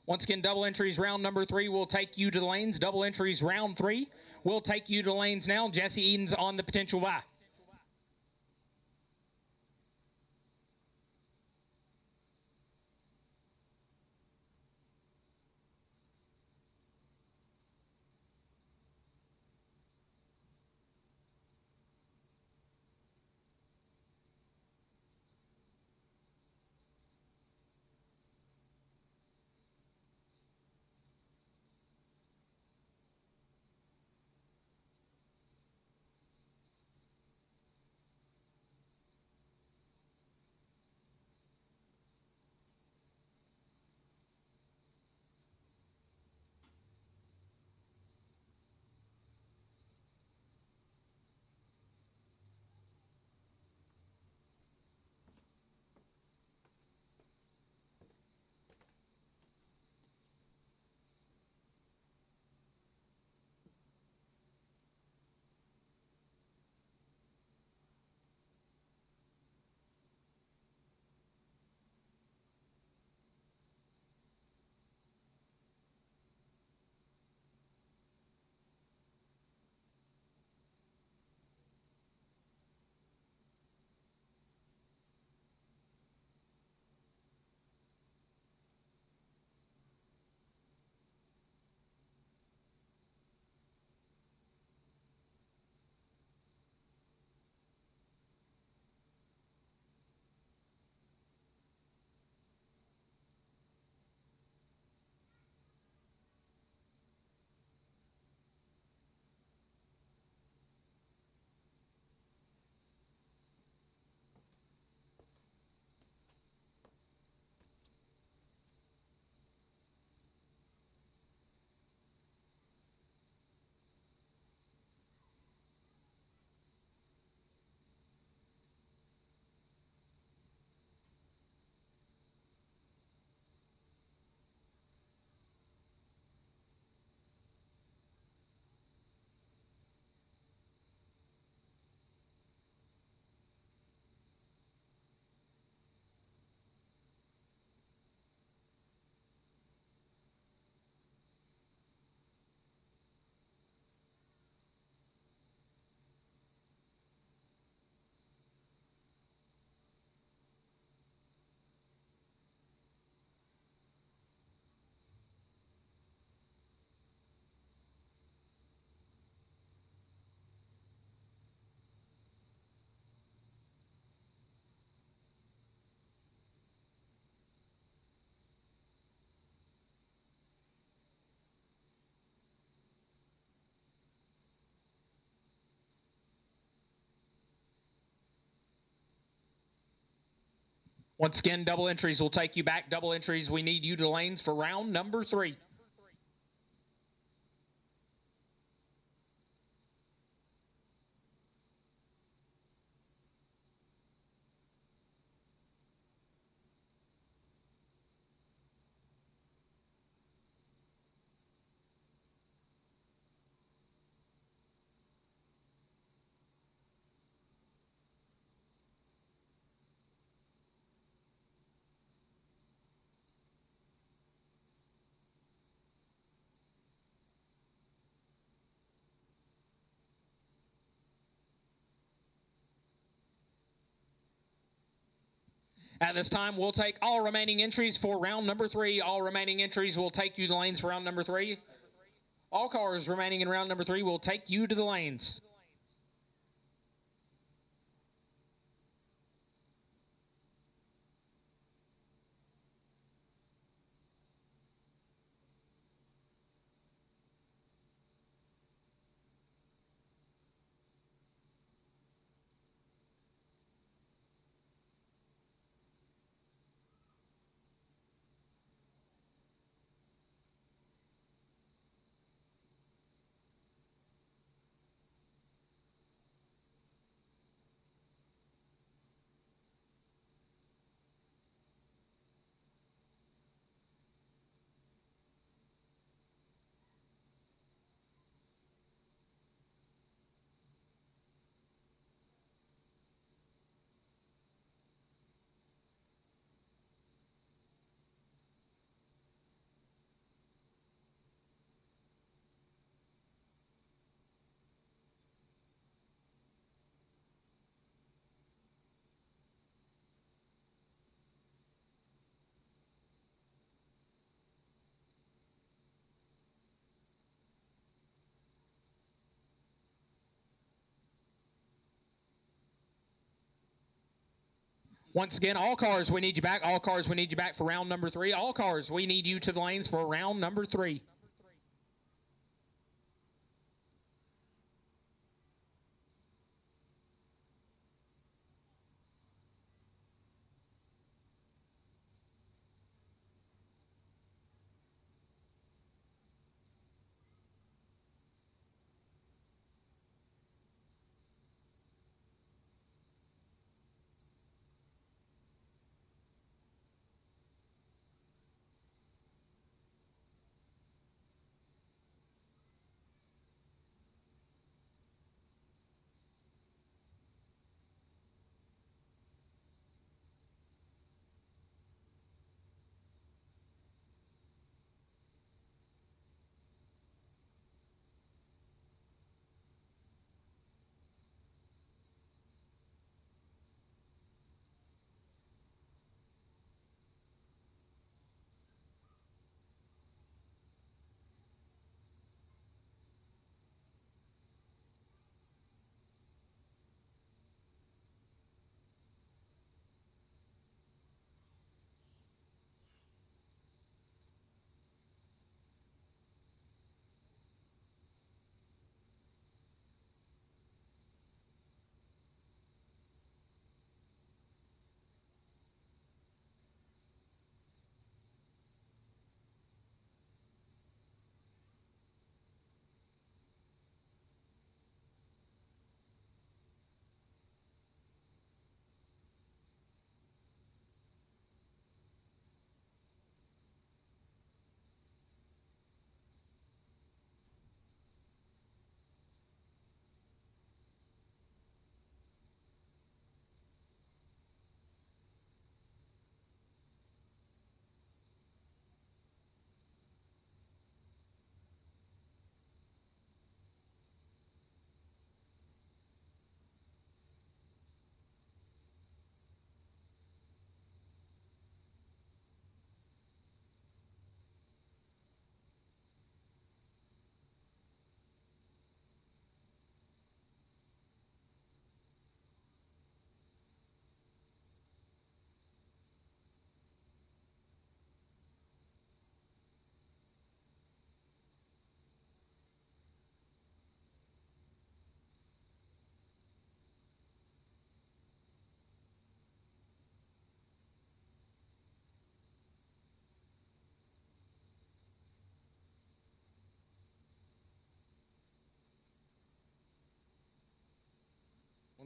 Once again, double entries round number 3 will take you to the lanes. Double entries round 3 will take you to the lanes now. Jesse Eden's on the potential buy. Once again, double entries will take you back. Double entries, we need you to lanes for round number 3. At this time, we'll take all remaining entries for round number 3. All remaining entries will take you to the lanes for round number 3. All cars remaining in round number 3 will take you to the lanes. Once again, all cars, we need you back. All cars, we need you back for round number 3. All cars, we need you to the lanes for round number 3.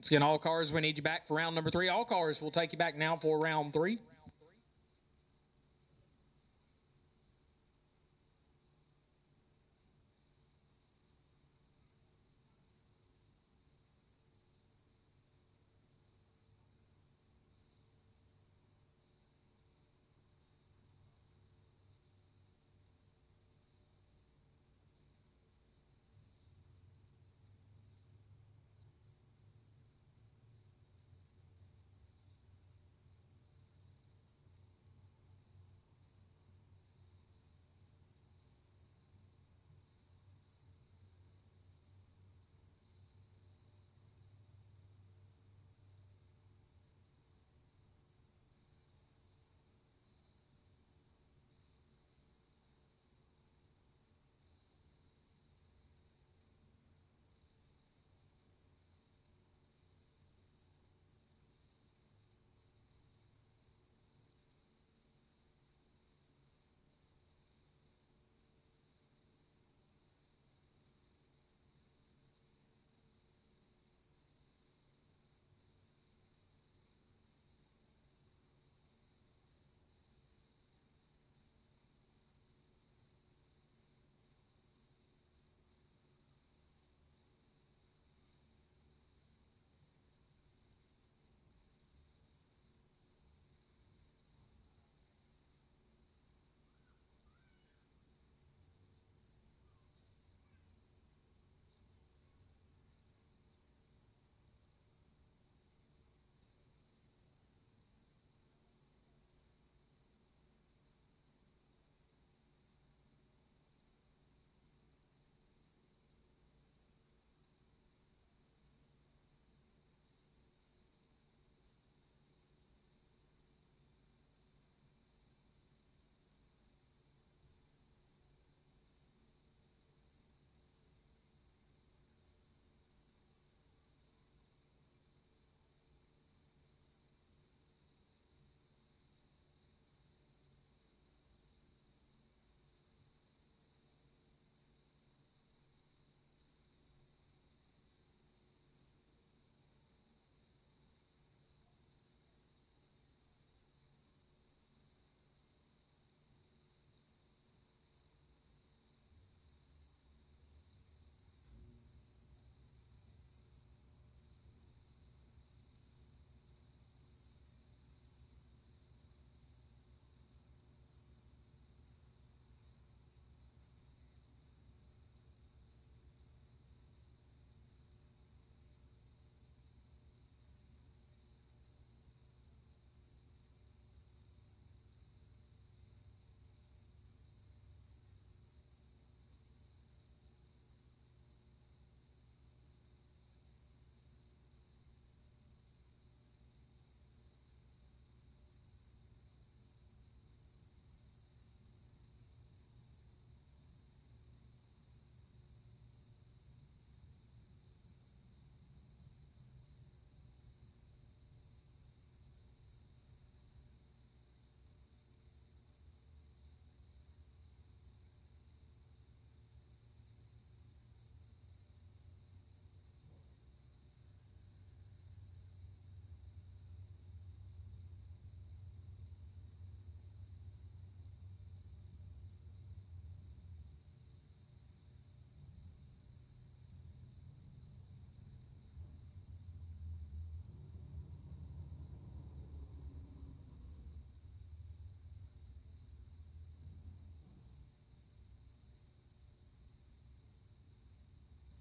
Once again, all cars, we need you back for round number 3. All cars will take you back now for round 3.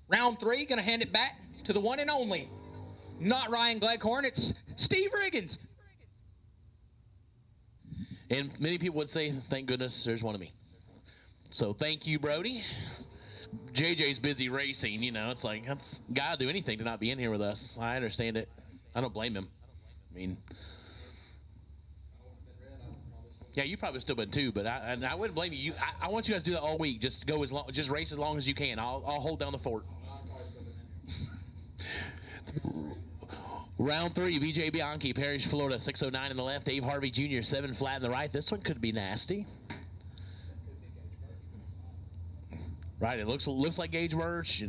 Round 3, going to hand it back to the one and only. Not Ryan Gleghorn, it's Steve Riggins. And many people would say, thank goodness there's one of me. So thank you, Brody. JJ's busy racing, you know, it's like, that's got to do anything to not be in here with us. I understand it. I don't blame him. I mean, yeah, you probably still been too, but I wouldn't blame you. I want you guys to do that all week. Just go as long, just race as long as you can. I'll hold down the fort. Round 3, BJ Bianchi, Parish, Florida, 609 in the left. Dave Harvey Jr., 7 flat in the right. This one could be nasty. Right, it looks like Gage Birch,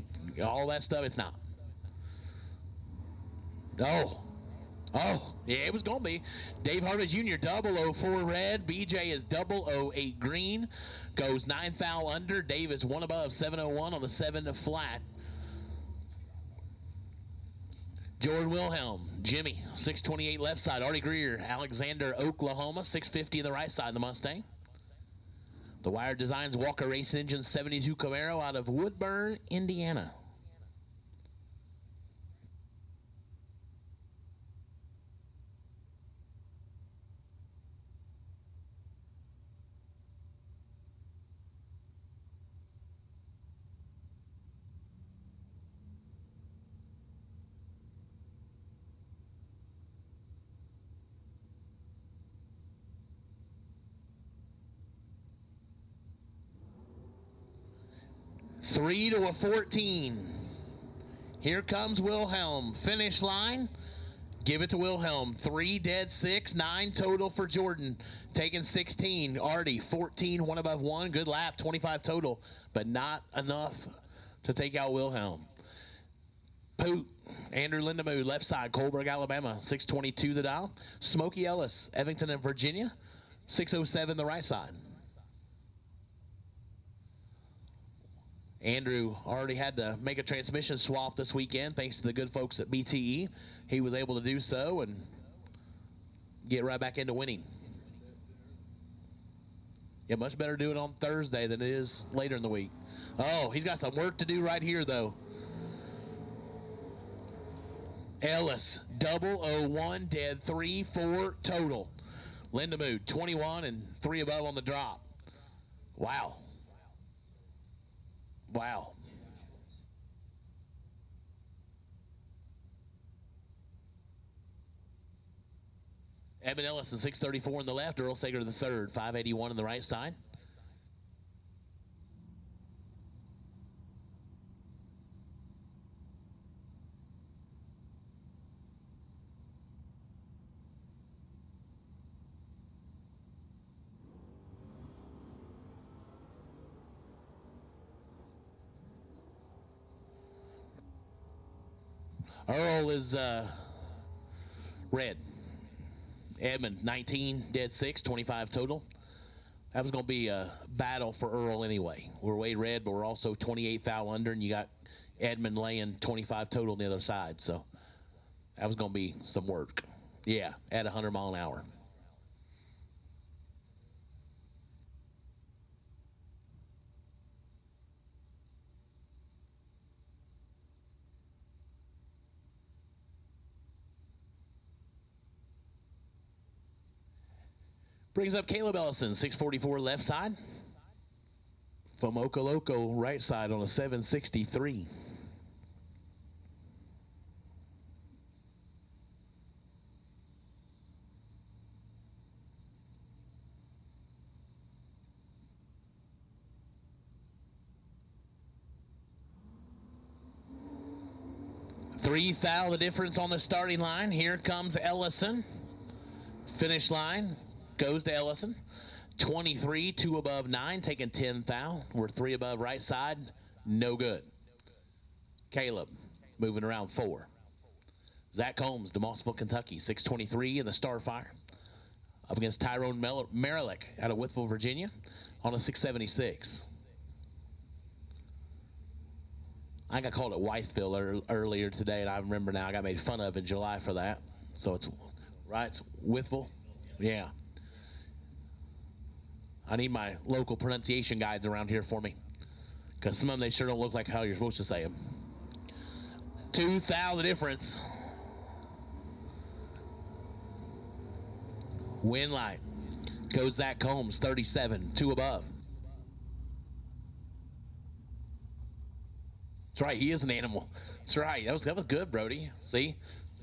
all that stuff. It's not. Oh, yeah, it was going to be. Dave Harvey Jr., 004 red. BJ is 008 green. Goes 9 foul under. Dave is 1 above, 701 on the 7 flat. Jordan Wilhelm, Jimmy, 628 left side. Artie Greer, Alexander, Oklahoma, 650 in the right side of the Mustang. The Wire Designs Walker Race Engine 72 Camaro out of Woodburn, Indiana. Three to a 14. Here comes Wilhelm. Finish line. Give it to Wilhelm. 3 dead 6, 9 total for Jordan. Taking 16. Artie, 14, 1 above 1. Good lap, 25 total, but not enough to take out Wilhelm. Poot, Andrew Lindemood, left side, Colberg, Alabama, 622 the dial. Smokey Ellis, Evington and Virginia, 607 the right side. Andrew already had to make a transmission swap this weekend thanks to the good folks at BTE. He was able to do so and get right back into winning. Yeah, much better do it on Thursday than it is later in the week. Oh, he's got some work to do right here, though. Ellis, 001, dead 3, 4 total. Lindemood, 21 and 3 above on the drop. Wow. Wow. Evan Ellison, 634 in the left. Earl Sager the third, 581 in the right side. Earl is red. Edmund, 19, dead 6, 25 total. That was going to be a battle for Earl anyway. We're way red, but we're also 28 foul under, and you got Edmund laying 25 total on the other side. So that was going to be some work. Yeah, at 100 mile an hour. Brings up Caleb Ellison, 644 left side. Fomoka Loco right side on a 763. Three foul the difference on the starting line. Here comes Ellison. Finish line goes to Ellison. 23, 2 above 9, taking 10 foul. We're 3 above right side, no good. Caleb moving around 4. Zach Combs, DeMossville, Kentucky, 623 in the Starfire. Up against Tyrone Merrick out of Whitfield, Virginia on a 676. I got called at Wytheville earlier today, and I remember now I got made fun of in July for that. So it's right, it's Whitfield. Yeah. I need my local pronunciation guides around here for me, because some of them, they sure don't look like how you're supposed to say them. 2 foul the difference. Win light goes Zach Combs, 37, 2 above. That's right, he is an animal. That's right, that was good, Brody. See,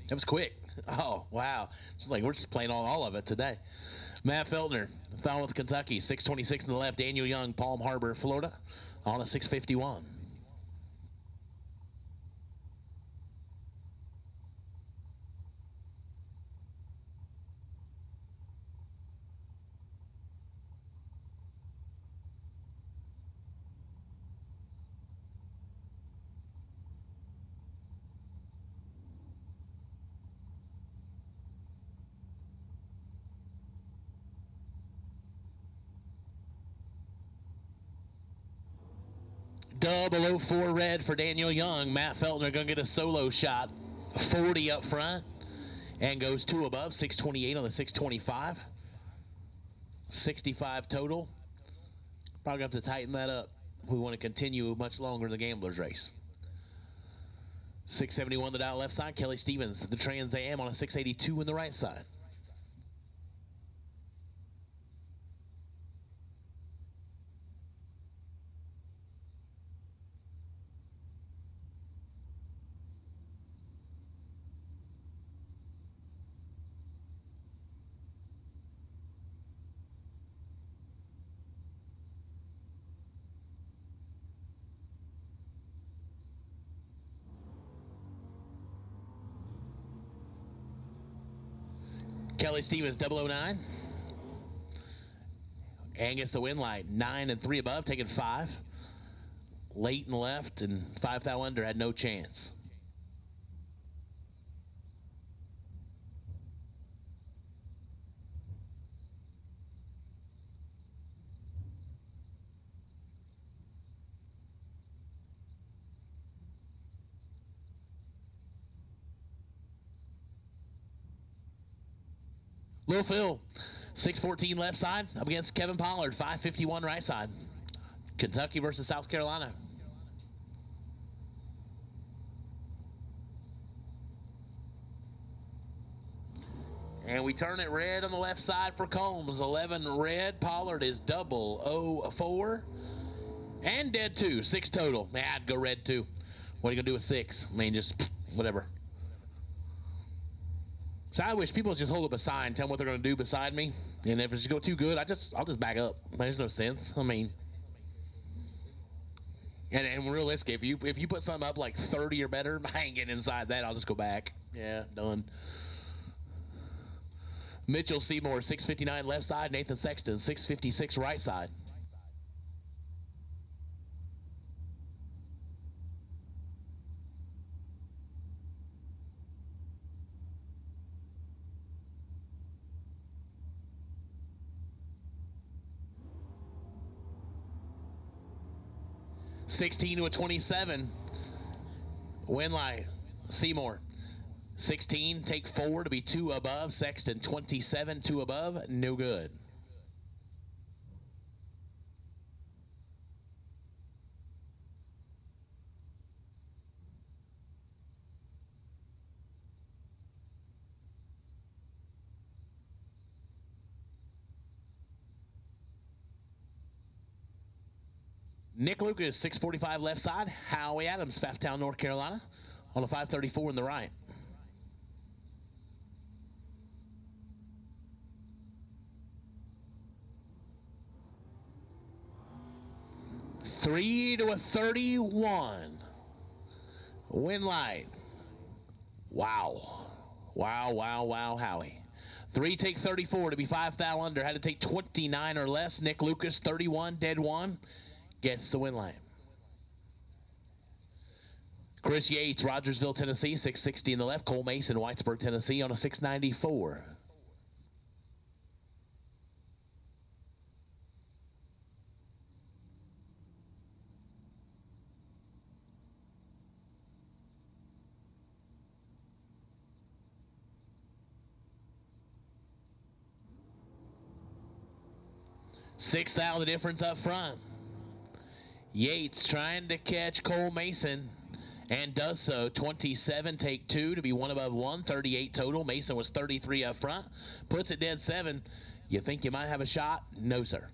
that was quick. Oh, wow. It's like we're just playing on all of it today. Matt Feltner, Falmouth, Kentucky, 626 in the left. Daniel Young, Palm Harbor, Florida, on a 651. Double 04 red for Daniel Young. Matt Feltner going to get a solo shot. 40 up front. And goes 2 above. 628 on the 625. 65 total. Probably going to have to tighten that up if we want to continue much longer in the Gamblers race. 671 the dial left side. Kelly Stevens, the Trans Am on a 682 in the right side. Kelly Stevens, 009. And gets the win light. 9 and 3 above, taking 5. Late and left, and 5 thou under had no chance. Lil Phil, 614 left side up against Kevin Pollard, 551 right side. Kentucky versus South Carolina. And we turn it red on the left side for Combs. 11 red. Pollard is 004. And dead 2. 6 total. Man, I'd go red 2. What are you going to do with 6? I mean, just whatever. So I wish people would just hold up a sign, tell them what they're going to do beside me. And if it's go too good, I'll just back up. There's no sense. I mean, and realistic, if you put something up like 30 or better, I ain't getting inside that. I'll just go back. Yeah, done. Mitchell Seymour, 659 left side. Nathan Sexton, 656 right side. $16 to a 27. Win light. Seymour. 16, take 4 to be 2 above. Sexton, 27, 2 above. No good. Nick Lucas, 645 left side. Howie Adams, Pfafftown, North Carolina, on a 534 in the right. $3 to a 31. Win light. Wow. Wow, wow, wow, Howie. 3 take 34 to be 5 thou under. Had to take 29 or less. Nick Lucas, 31, dead 1. Gets the win light. Chris Yates, Rogersville, Tennessee, 660 in the left. Cole Mason, Whitesburg, Tennessee, on a 694. $6 thou the difference up front. Yates trying to catch Cole Mason and does so. 27, take 2 to be 1 above 1. 38 total. Mason was 33 up front. Puts it dead 7. You think you might have a shot? No, sir.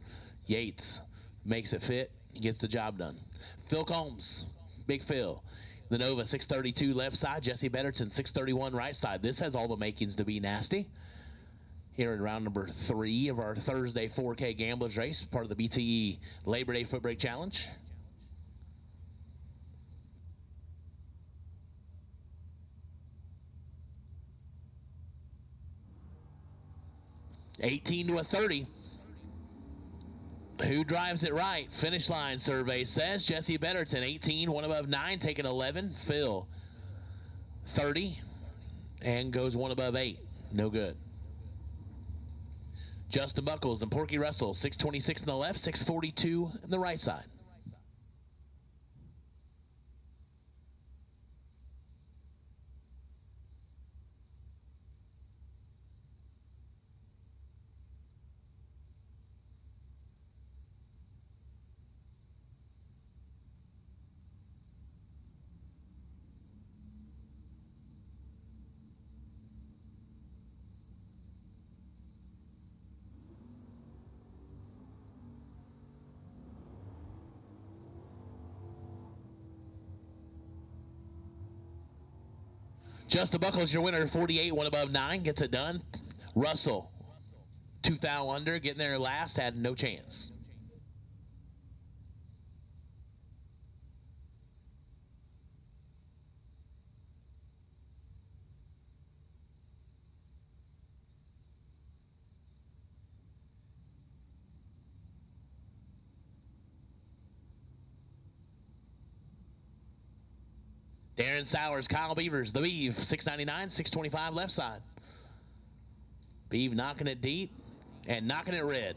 Yates makes it fit. Gets the job done. Phil Combs, Big Phil. The Nova, 632 left side. Jesse Betterton, 631 right side. This has all the makings to be nasty. Here in round number 3 of our Thursday 4K Gamblers race, part of the BTE Labor Day Footbrake Challenge. $18 to a 30. Who drives it right? Finish line survey says Jesse Betterton, 18, 1 above 9, taking 11. Phil, 30, and goes 1 above 8. No good. Justin Buckles and Porky Russell, 626 in the left, 642 in the right side. Just Buckles, your winner, 48, 1 above 9, gets it done. Russell, 2 thou under, getting there last, had no chance. Darren Sowers, Kyle Beavers, the Beeve, 699, 625 left side. Beeve knocking it deep and knocking it red.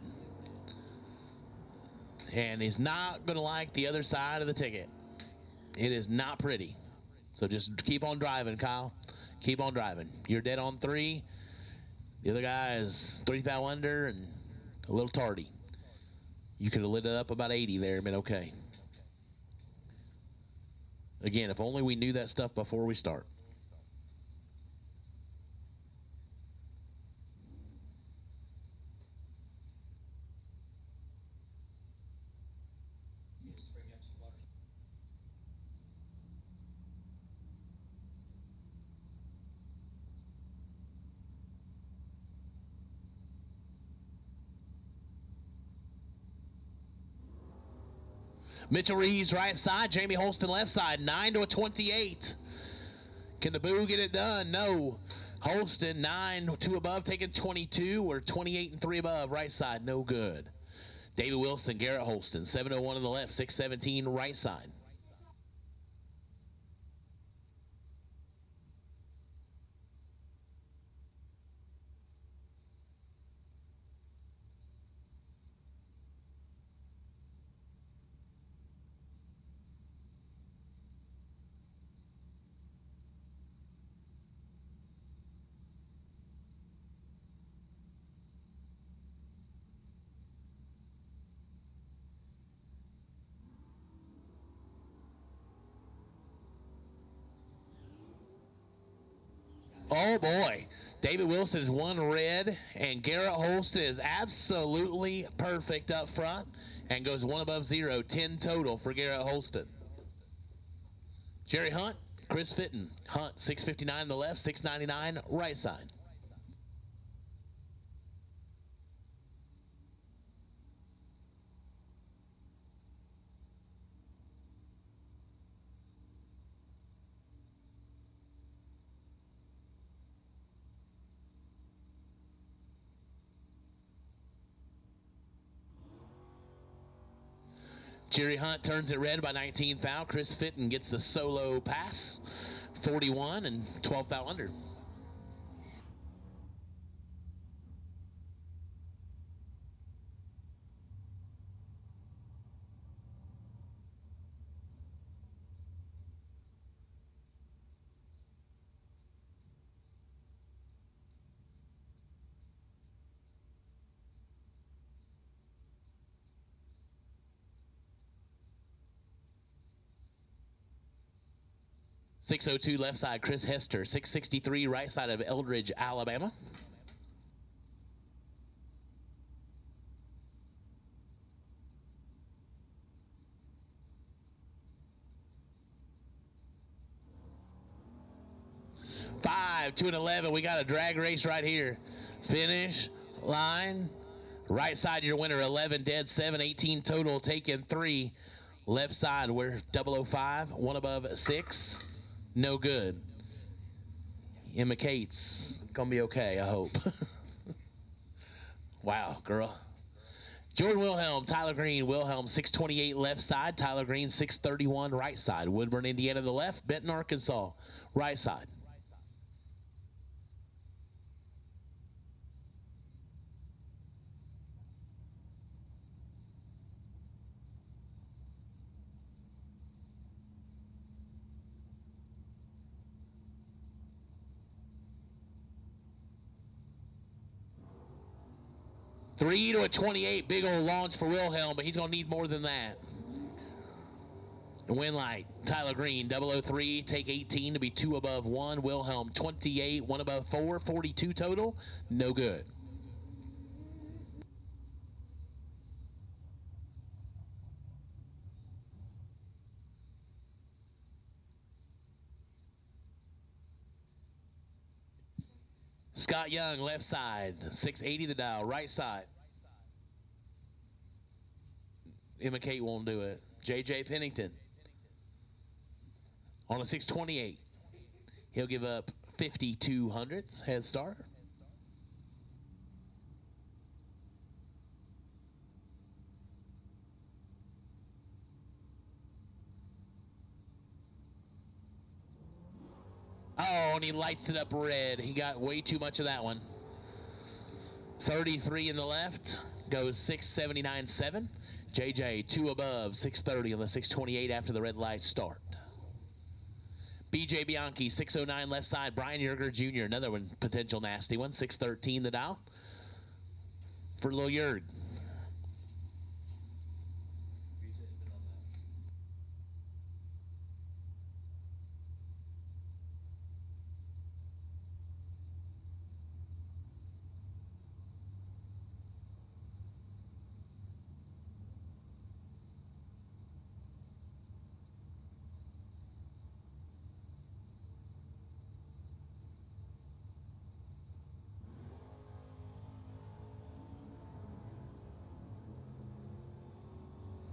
And he's not going to like the other side of the ticket. It is not pretty. So just keep on driving, Kyle. Keep on driving. You're dead on 3. The other guy is 3 thou under and a little tardy. You could have lit it up about 80 there and been okay. Again, if only we knew that stuff before we start. Mitchell Reeves, right side. Jamie Holston, left side. 9 to a 28. Can the Boo get it done? No. Holston, 9, 2 above, taking 22, or 28 and 3 above, right side. No good. David Wilson, Garrett Holston, 701 on the left, 617 right side. Oh boy, David Wilson is 1 red, and Garrett Holston is absolutely perfect up front and goes 1 above 0, 10 total for Garrett Holston. Jerry Hunt, Chris Fitton. Hunt, 659 on the left, 699 right side. Jerry Hunt turns it red by 19 thou. Chris Fitton gets the solo pass, 41 and 12 thou under. .602 left side, Chris Hester. 663 right side of Eldridge, Alabama. Five, 2 and 11. We got a drag race right here. Finish line. Right side, your winner, 11 dead, 7, 18 total, taking 3. Left side, we're 005, 1 above 6. No good. Emma Cates, gonna be okay, I hope. Wow, girl. Jordan Wilhelm, Tyler Green, Wilhelm, 628 left side, Tyler Green, 631 right side. Woodburn, Indiana, the left, Benton, Arkansas, right side. Three to a 28, big old launch for Wilhelm, but he's going to need more than that. Win light, Tyler Green, 003, take 18 to be 2 above 1. Wilhelm, 28, 1 above 4, 42 total, no good. Scott Young, left side, 680 the dial, right side. Emma Kate won't do it. JJ Pennington on a 628. He'll give up 5,200s head start. Oh, and he lights it up red. He got way too much of that one. 33 in the left, goes 679.7. JJ, 2 above, 630 on the 628 after the red lights start. BJ Bianchi, 609 left side. Brian Yerger Jr., another one, potential nasty one, 613 the dial for Lil Yerg.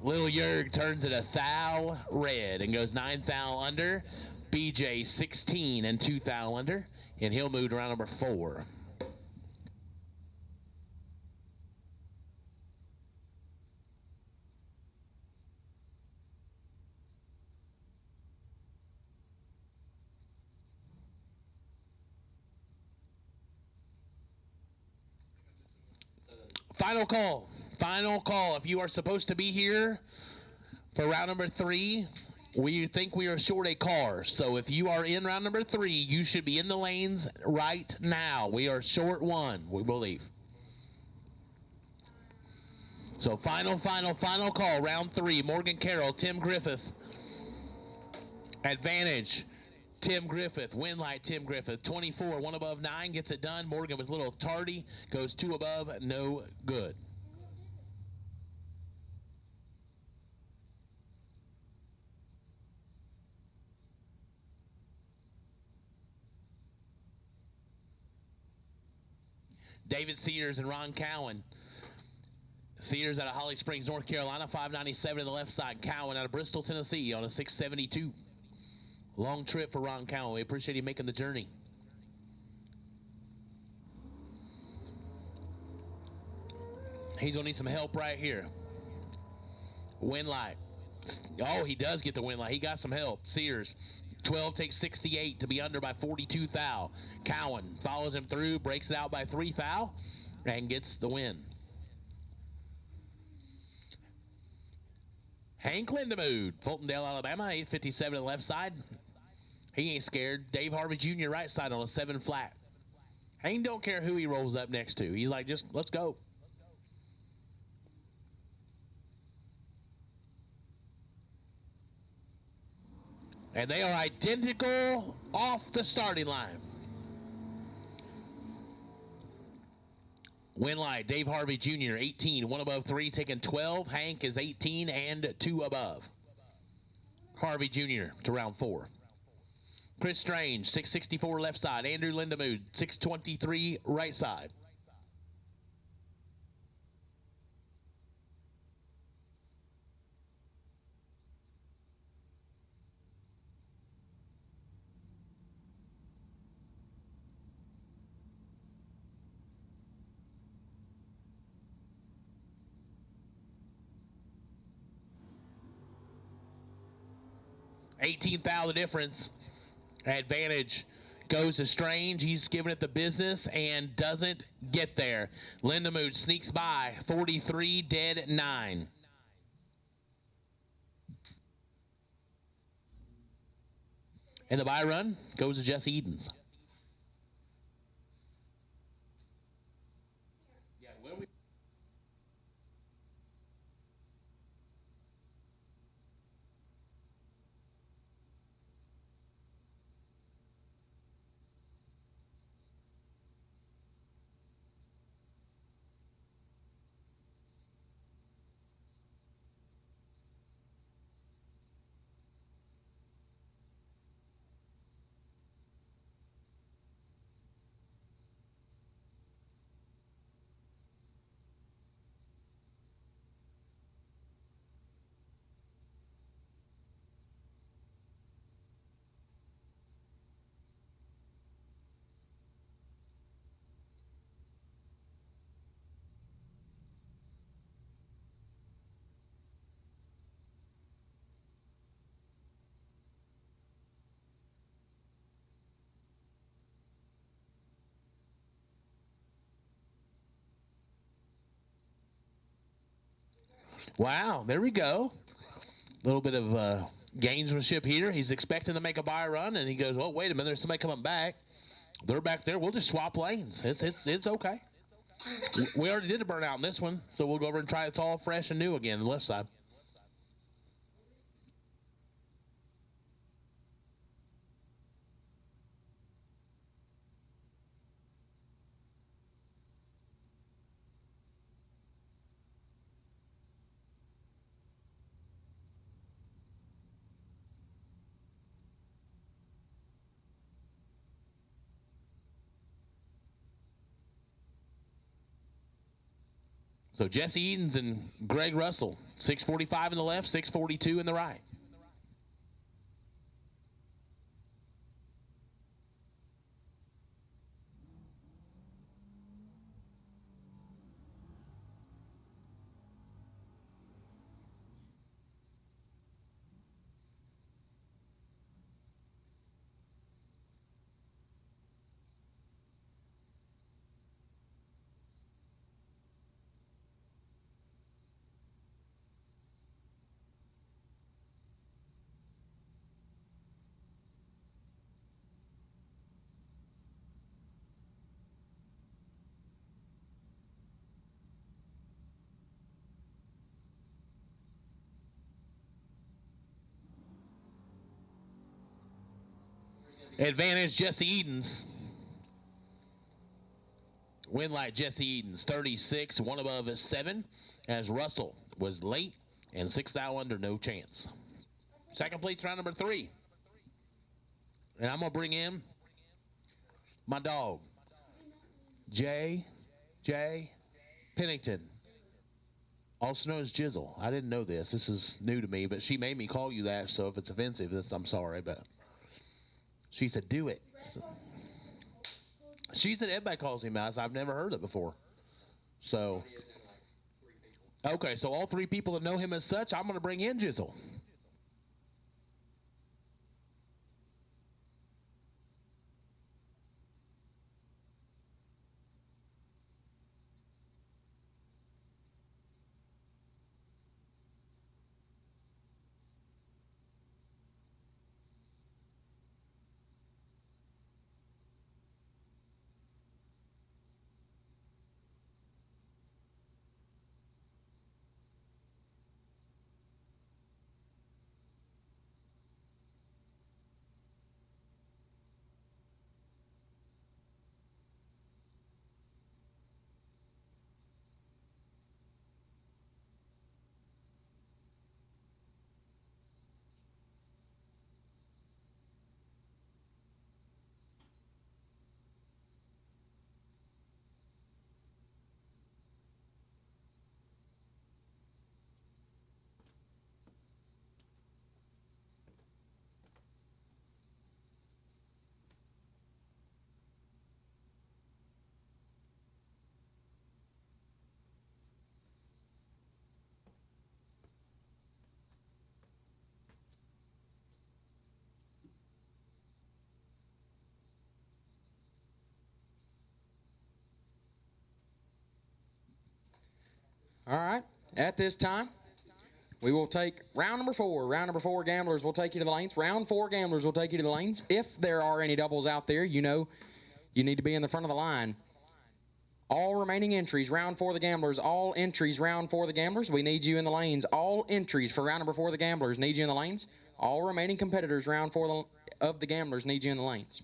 Lil Yerg turns it 1,000 red and goes 9 thou under. BJ 16 and 2 thou under, and he'll move to round number 4. Final call. Final call. If you are supposed to be here for round number 3, we think we are short a car. So if you are in round number 3, you should be in the lanes right now. We are short 1, we believe. So final call. Round 3. Morgan Carroll, Tim Griffith. Advantage. Tim Griffith, win light Tim Griffith, 24, 1 above 9, gets it done. Morgan was a little tardy, goes 2 above, no good. David Sears and Ron Cowan. Sears out of Holly Springs, North Carolina, 597 in the left side. Cowan out of Bristol, Tennessee on a 672. Long trip for Ron Cowan. We appreciate you making the journey. He's going to need some help right here. Win light. Oh, he does get the win light. He got some help. Sears. 12 takes 68 to be under by 42 thou. Cowan follows him through, breaks it out by 3 thou, and gets the win. Hank Lindemood, Fultondale, Alabama, 857 to the left side. He ain't scared. Dave Harvey Jr. right side on a 7 flat. Hank don't care who he rolls up next to. He's like, just let's go. And they are identical off the starting line. Win light, Dave Harvey Jr., 18, 1 above 3, taking 12. Hank is 18 and 2 above. Harvey Jr. to round 4. Chris Strange, 664 left side. Andrew Lindemood, 623 right side. $18,000 difference. Advantage goes to Strange. He's giving it the business and doesn't get there. Lindemood sneaks by. 43, dead 9. And the buy run goes to Jesse Edens. Wow, there we go. A little bit of gamesmanship here. He's expecting to make a buy run, and he goes, "Oh, wait a minute, there's somebody coming back. They're back there. We'll just swap lanes. It's okay." We already did a burnout in this one, so we'll go over and try it's all fresh and new again on the left side. So Jesse Edens and Greg Russell, 645 in the left, 642 in the right. Advantage Jesse Edens. Win light Jesse Edens, 36, one above is 7, as Russell was late and 6 thou under, no chance. Second place round number 3. And I'm going to bring in my dog, J. Pennington, also known as Jizzle. I didn't know this. This is new to me, but she made me call you that, so if it's offensive, I'm sorry, but she said, do it. So, she said everybody calls him that. I've never heard it before. So, okay, so all 3 people that know him as such, I'm going to bring in Jizzle. All right. At this time, we will take round number 4. Round number 4, gamblers will take you to the lanes. Round 4, gamblers will take you to the lanes. If there are any doubles out there, you know you need to be in the front of the line. All remaining entries, round 4, the gamblers. All entries, round 4, the gamblers. We need you in the lanes. All entries for round number 4, the gamblers, need you in the lanes. All remaining competitors, round 4 of the gamblers, need you in the lanes.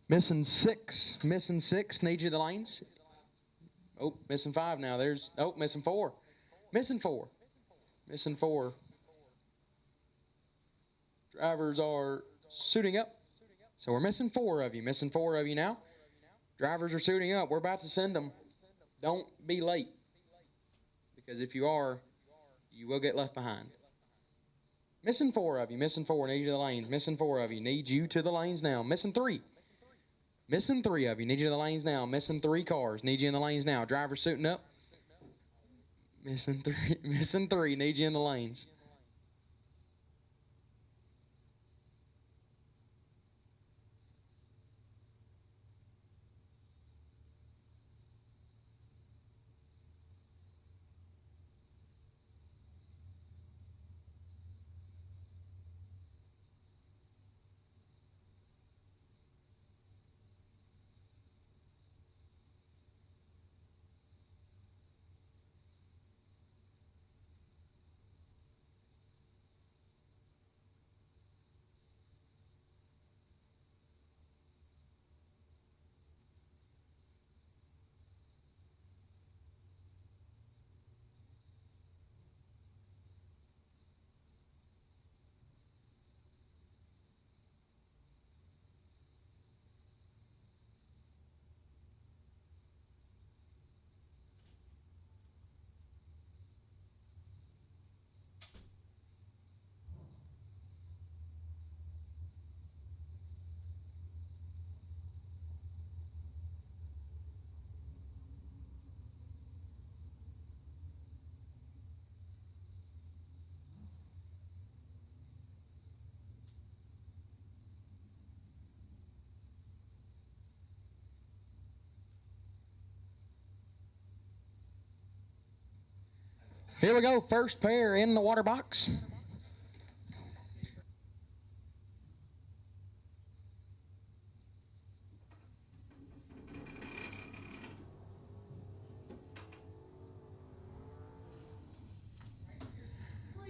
Missing 6. Missing 6. Need you the lanes. Oh, missing 5 now. Missing 4. Missing 4. Missing 4. Drivers are suiting up. So we're missing 4 of you. Missing 4 of you now. Drivers are suiting up. We're about to send them. Don't be late. Because if you are, you will get left behind. Missing 4 of you. Missing 4. Need you to the lanes. Missing 4 of you. Need you to the lanes now. Missing 3. Missing 3 of you. Need you in the lanes now. Missing 3 cars. Need you in the lanes now. Drivers suiting up. Missing 3. Missing 3. Need you in the lanes. Here we go. First pair in the water box.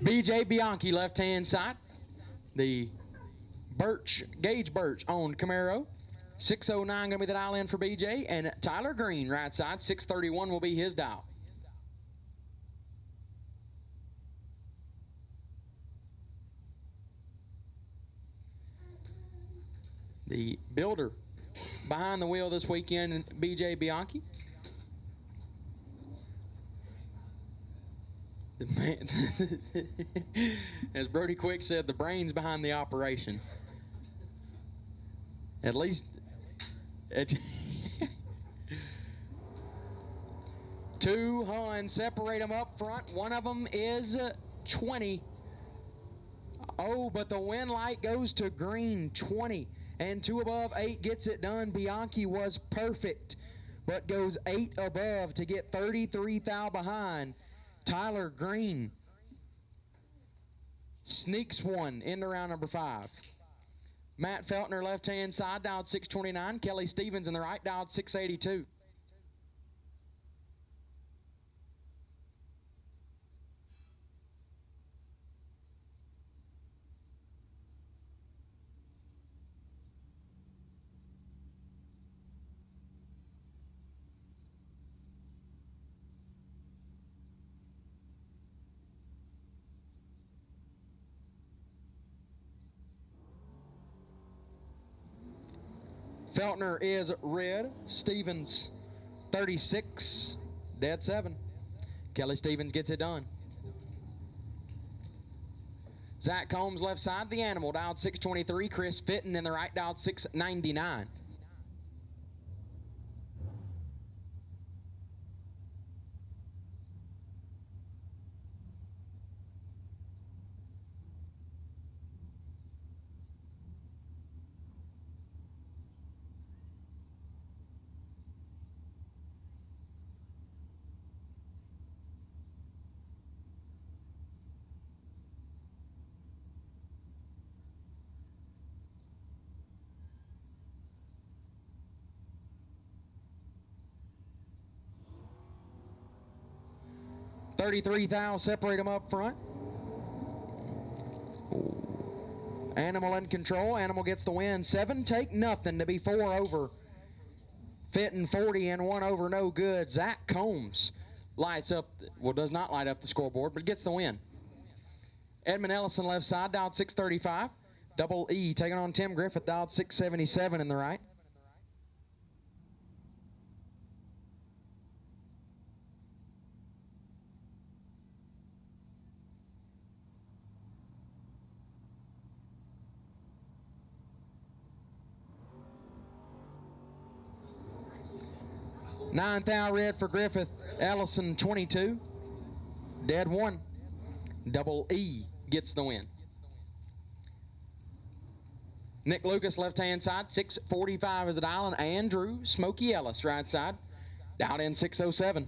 BJ Bianchi, left-hand side. The Gage Birch owned Camaro. 609 going to be the dial in for BJ. And Tyler Green, right side. 631 will be his dial. The builder behind the wheel this weekend, BJ Bianchi. The man, as Brody Quick said, the brains behind the operation. At least, two Huns separate them up front. One of them is 20. Oh, but the win light goes to green, 20. And 2 above, 8 gets it done. Bianchi was perfect, but goes 8 above to get 33 thou behind. Tyler Green sneaks one into round number 5. Matt Feltner, left-hand side, dialed 629. Kelly Stevens in the right, dialed 682. Feltner is red. Stevens, 36, dead 7. Kelly Stevens gets it done. Zach Combs, left side, the animal, dialed 623. Chris Fitton in the right, dialed 699. $33,000 separate them up front. Animal in control. Animal gets the win. 7 take nothing to be 4 over. Fitting 40 and 1 over, no good. Zach Combs lights up, well, does not light up the scoreboard, but gets the win. Edmund Ellison left side, dialed 635. Double E taking on Tim Griffith, dialed 677 in the right. Ninth out red for Griffith, Ellison 22. Dead 1. Double E gets the win. Nick Lucas left-hand side, 645 is the dial, and Andrew Smokey Ellis right side, down in 607.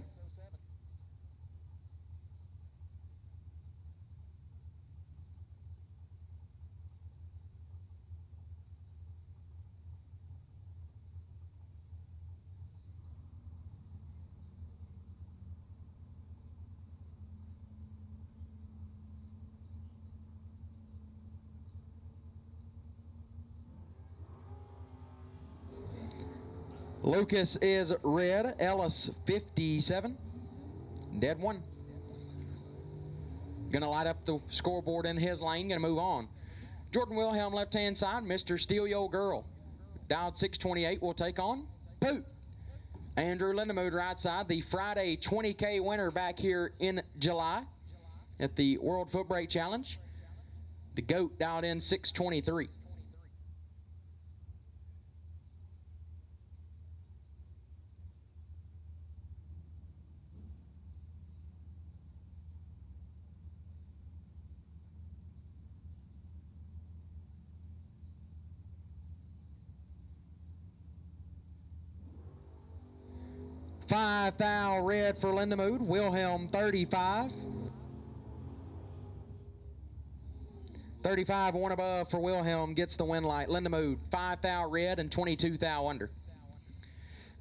Lucas is red, Ellis 57, dead 1. Gonna light up the scoreboard in his lane, gonna move on. Jordan Wilhelm left-hand side, Mr. Steal Yo Girl, dialed 628, will take on Poot. Andrew Lindemood right side, the Friday 20K winner back here in July at the World Footbrake Challenge. The GOAT dialed in 623. Five thou red for Lindemood, Wilhelm 35. 35, 1 above for Wilhelm, gets the win light. Lindemood, 5 thou red and 22 thou under.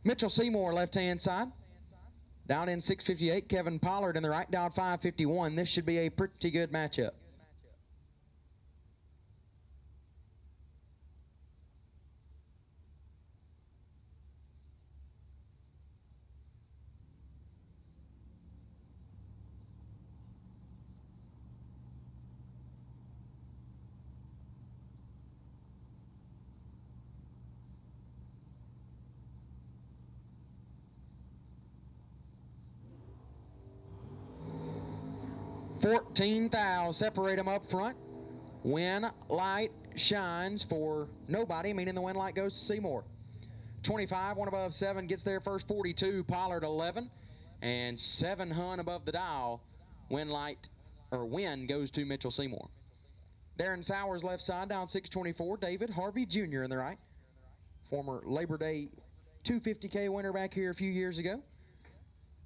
Mitchell Seymour, left-hand side. Down in 658, Kevin Pollard in the right, down 551. This should be a pretty good matchup. $14 thou, separate them up front. Win light shines for nobody, meaning the win light goes to Seymour. 25, 1 above 7, gets there first. 42, Pollard 11, and 7 hun above the dial. Win light, or win, goes to Mitchell Seymour. Darren Sowers left side, down 624. David Harvey Jr. in the right. Former Labor Day 250K winner back here a few years ago.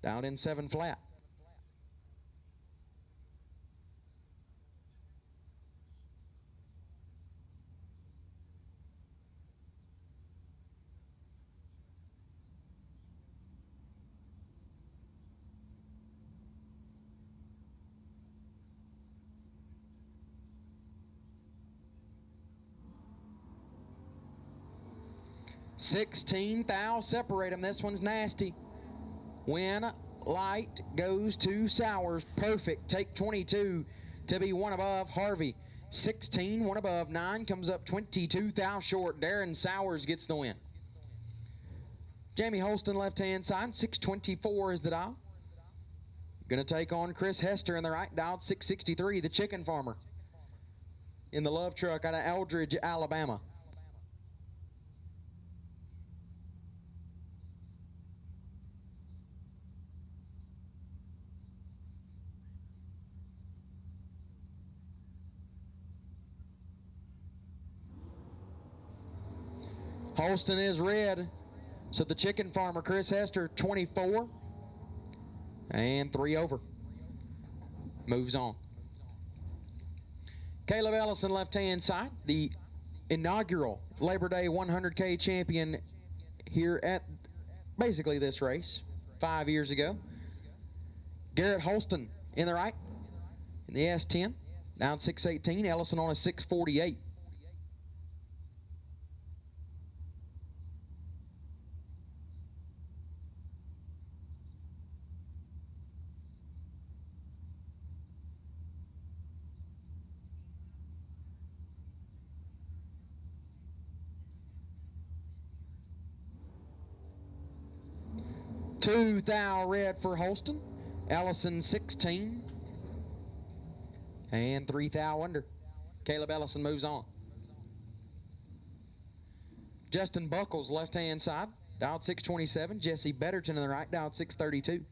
Down in 7 flat. $16 thou, separate them. This one's nasty. Win light goes to Sowers. Perfect. Take 22 to be 1 above. Harvey 16, 1 above. 9 comes up 22 thou short. Darren Sowers gets the win. Jamie Holston left-hand side. 624 is the dial. Going to take on Chris Hester in the right, dialed 663. The chicken farmer in the love truck out of Eldridge, Alabama. Holston is red. So the chicken farmer, Chris Hester, 24. And 3 over. Moves on. Caleb Ellison, left-hand side. The inaugural Labor Day 100K champion here at basically this race 5 years ago. Garrett Holston in the right. In the S10. Down 618. Ellison on a 648. 2 thou red for Holston. Ellison 16. And 3 thou under. Caleb Ellison moves on. Justin Buckles, left-hand side, dialed 627. Jesse Betterton in the right, dialed 632.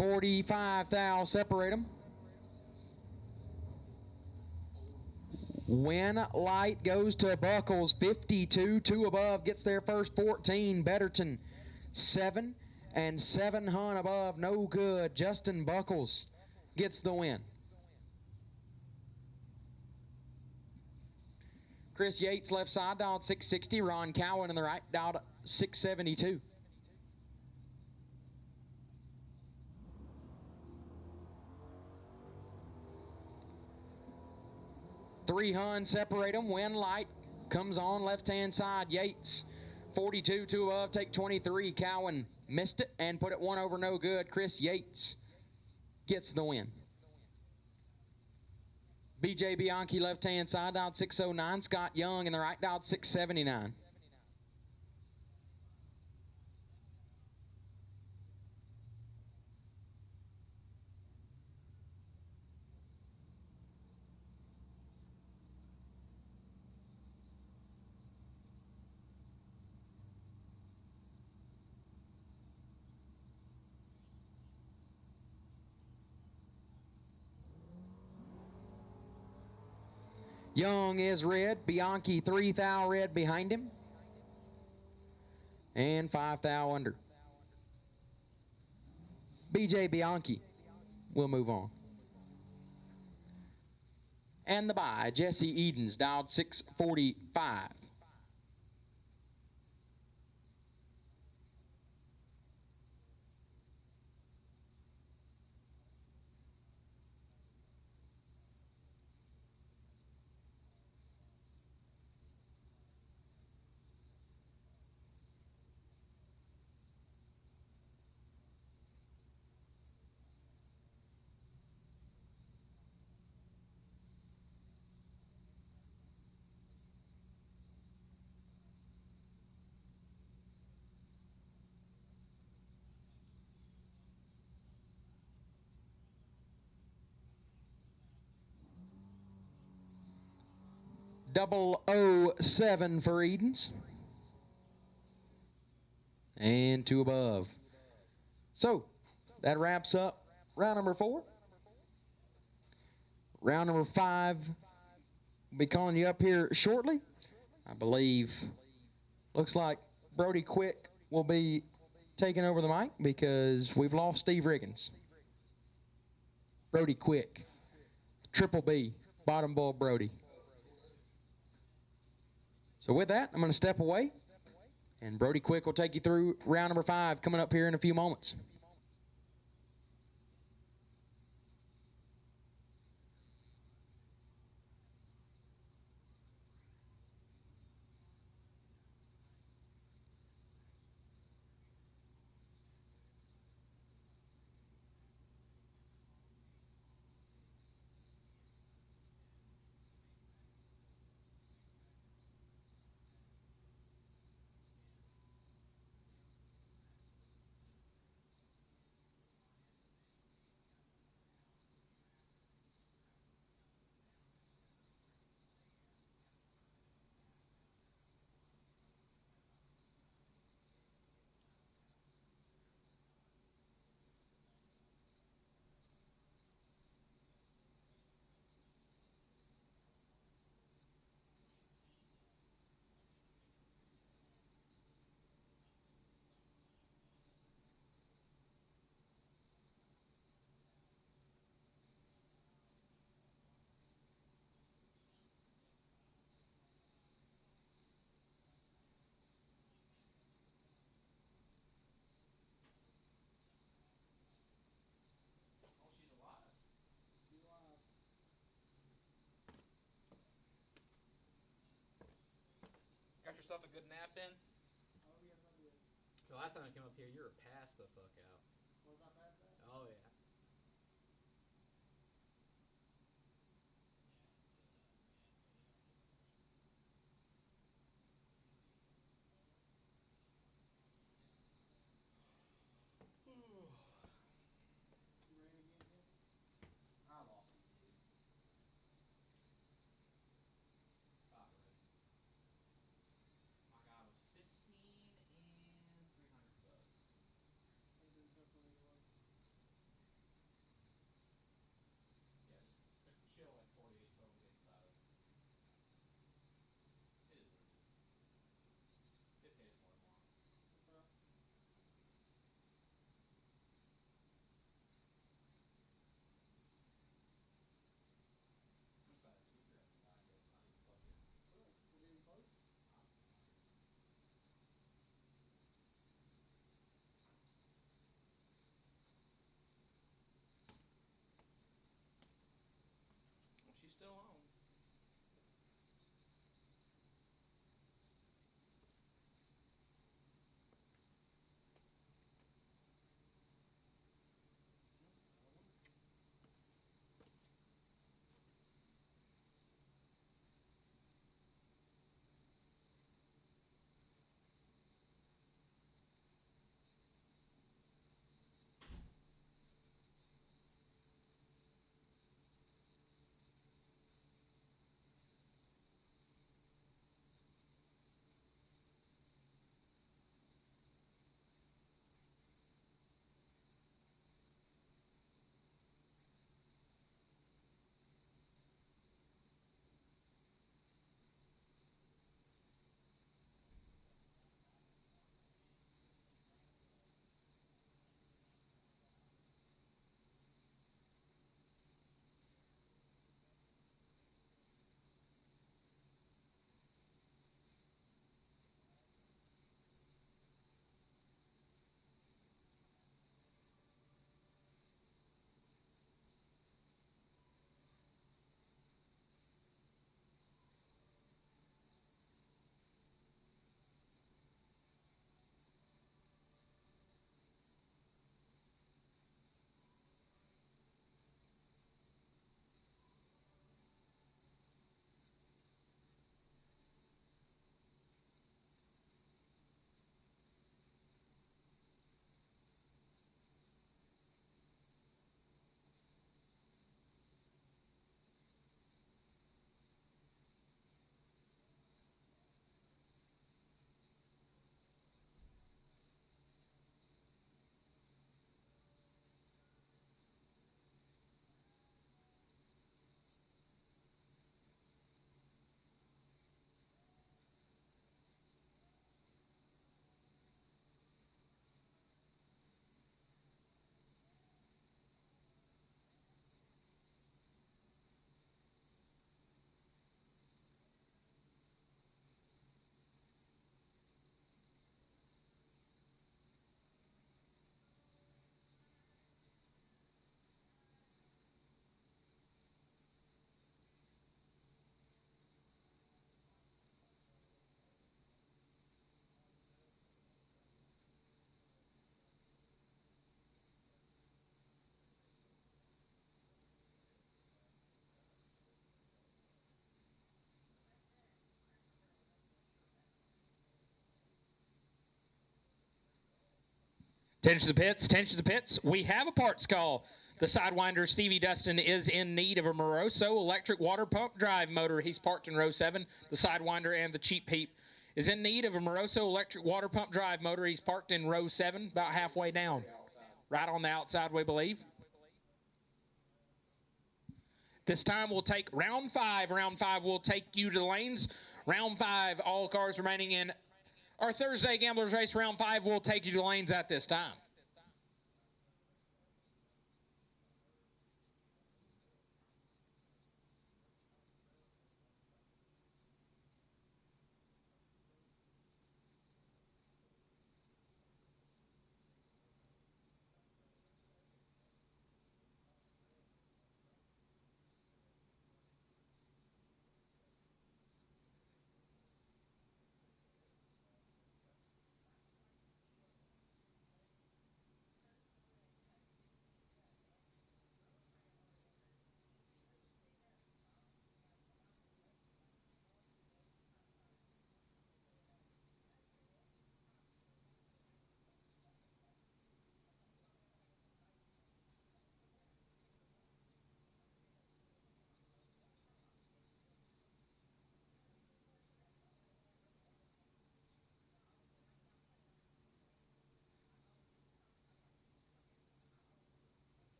$45 thou separate them. Win light goes to Buckles, 52. 2 above gets their first 14. Betterton 7 and 7 Hunt above, no good. Justin Buckles gets the win. Chris Yates left side, dialed 660. Ron Cowan in the right, dialed 672. Three Hun separate them. Win light comes on left-hand side. Yates, 42, 2 above, take 23. Cowan missed it and put it 1 over, no good. Chris Yates gets the win. BJ Bianchi left-hand side, dialed 609. Scott Young in the right, dialed 679. Young is red. Bianchi 3 thou red behind him. And 5 thou under. BJ Bianchi will move on. And the bye, Jesse Edens, dialed 645. .007 for Edens. And 2 above. So, that wraps up round number 4. Round number 5, we'll be calling you up here shortly. I believe, looks like Brody Quick will be taking over the mic because we've lost Steve Riggins. Brody Quick, Triple B, Bottom Bull Brody. So with that, I'm going to step away, and Brody Quick will take you through round number 5 coming up here in a few moments. yourself a good nap in? The last time I came up here, you were passed the fuck out. Was I past that? Oh, yeah. You ready again, Jim? I lost you, dude. Ah, right. My guy was 15 and 300 subs. They do tough for me to work. Yeah, just chill like 48 total, get inside of it. It is what it is. It pays more tomorrow. That's all right. I'm just glad the speaker hasn't died yet. It's not even plugged in. Really? Is it even close? Huh? Not yet. Well, she's still on. Attention to the pits, attention to the pits. We have a parts call. The Sidewinder Stevie Dustin is in need of a Moroso electric water pump drive motor. He's parked in row 7. The Sidewinder and the Cheap Peep is in need of a Moroso electric water pump drive motor. He's parked in row 7, about halfway down. Right on the outside, we believe. This time we'll take round 5. Round 5 will take you to the lanes. Round 5, all cars remaining in our Thursday Gamblers Race Round 5 will take you to lanes at this time.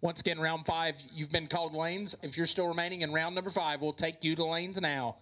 Once again, round 5, you've been called lanes. If you're still remaining in round number 5, we'll take you to lanes now.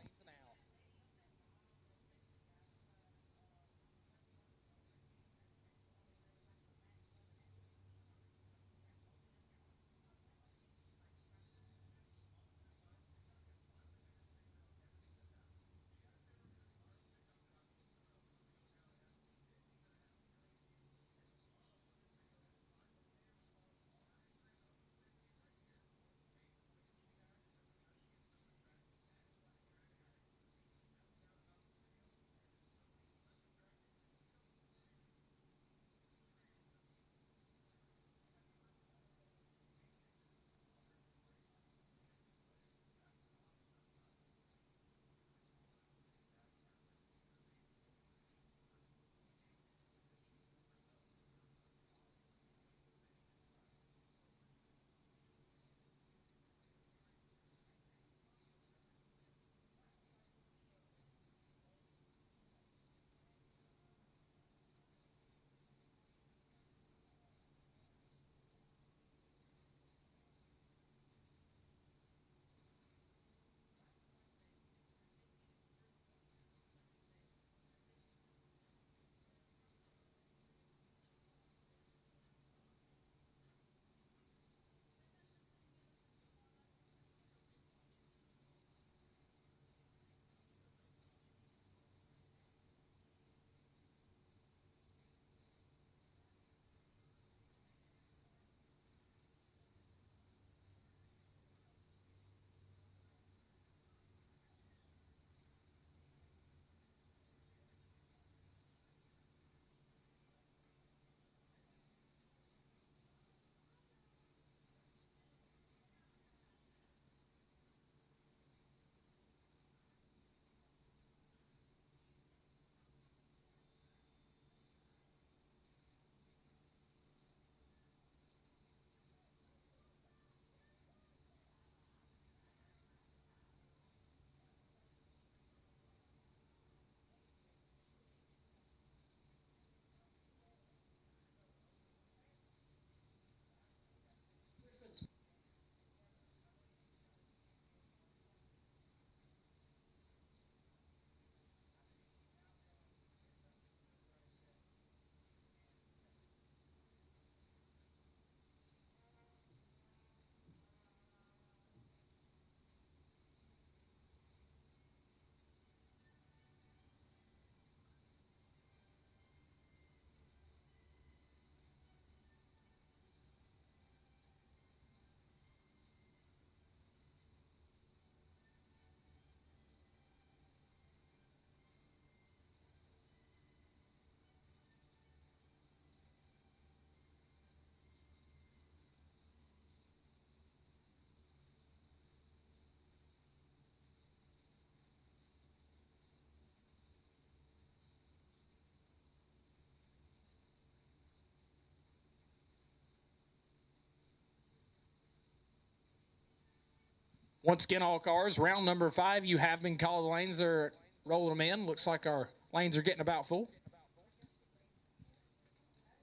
Once again, all cars, round number 5, you have been called lanes. They're rolling them in. Looks like our lanes are getting about full.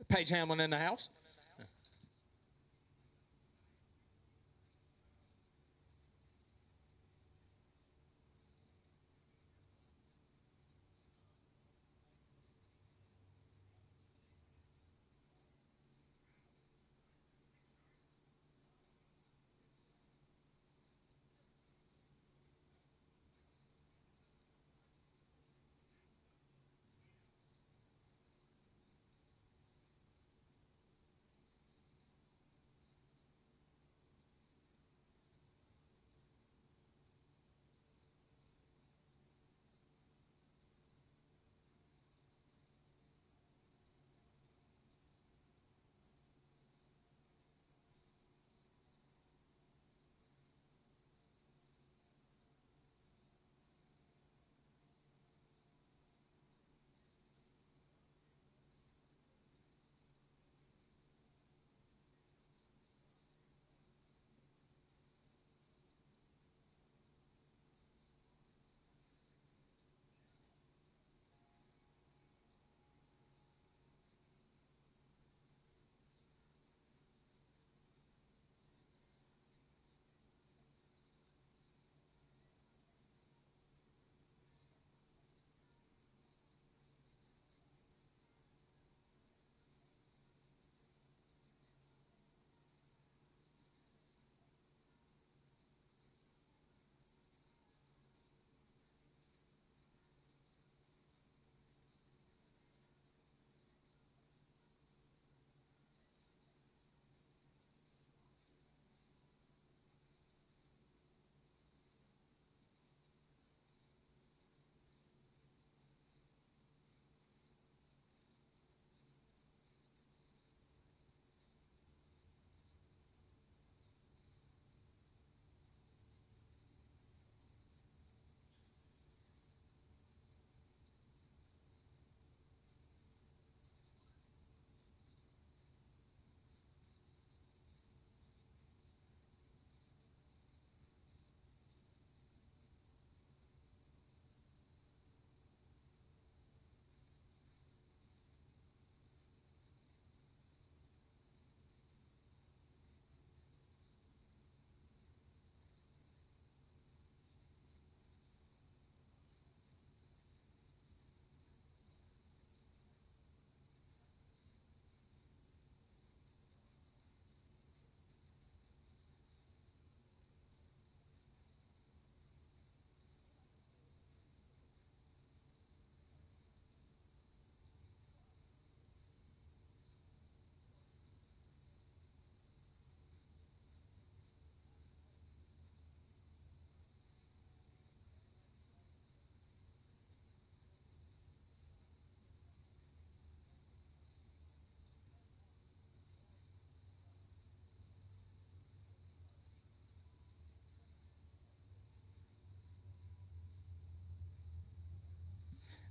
Paige Hamlin in the house.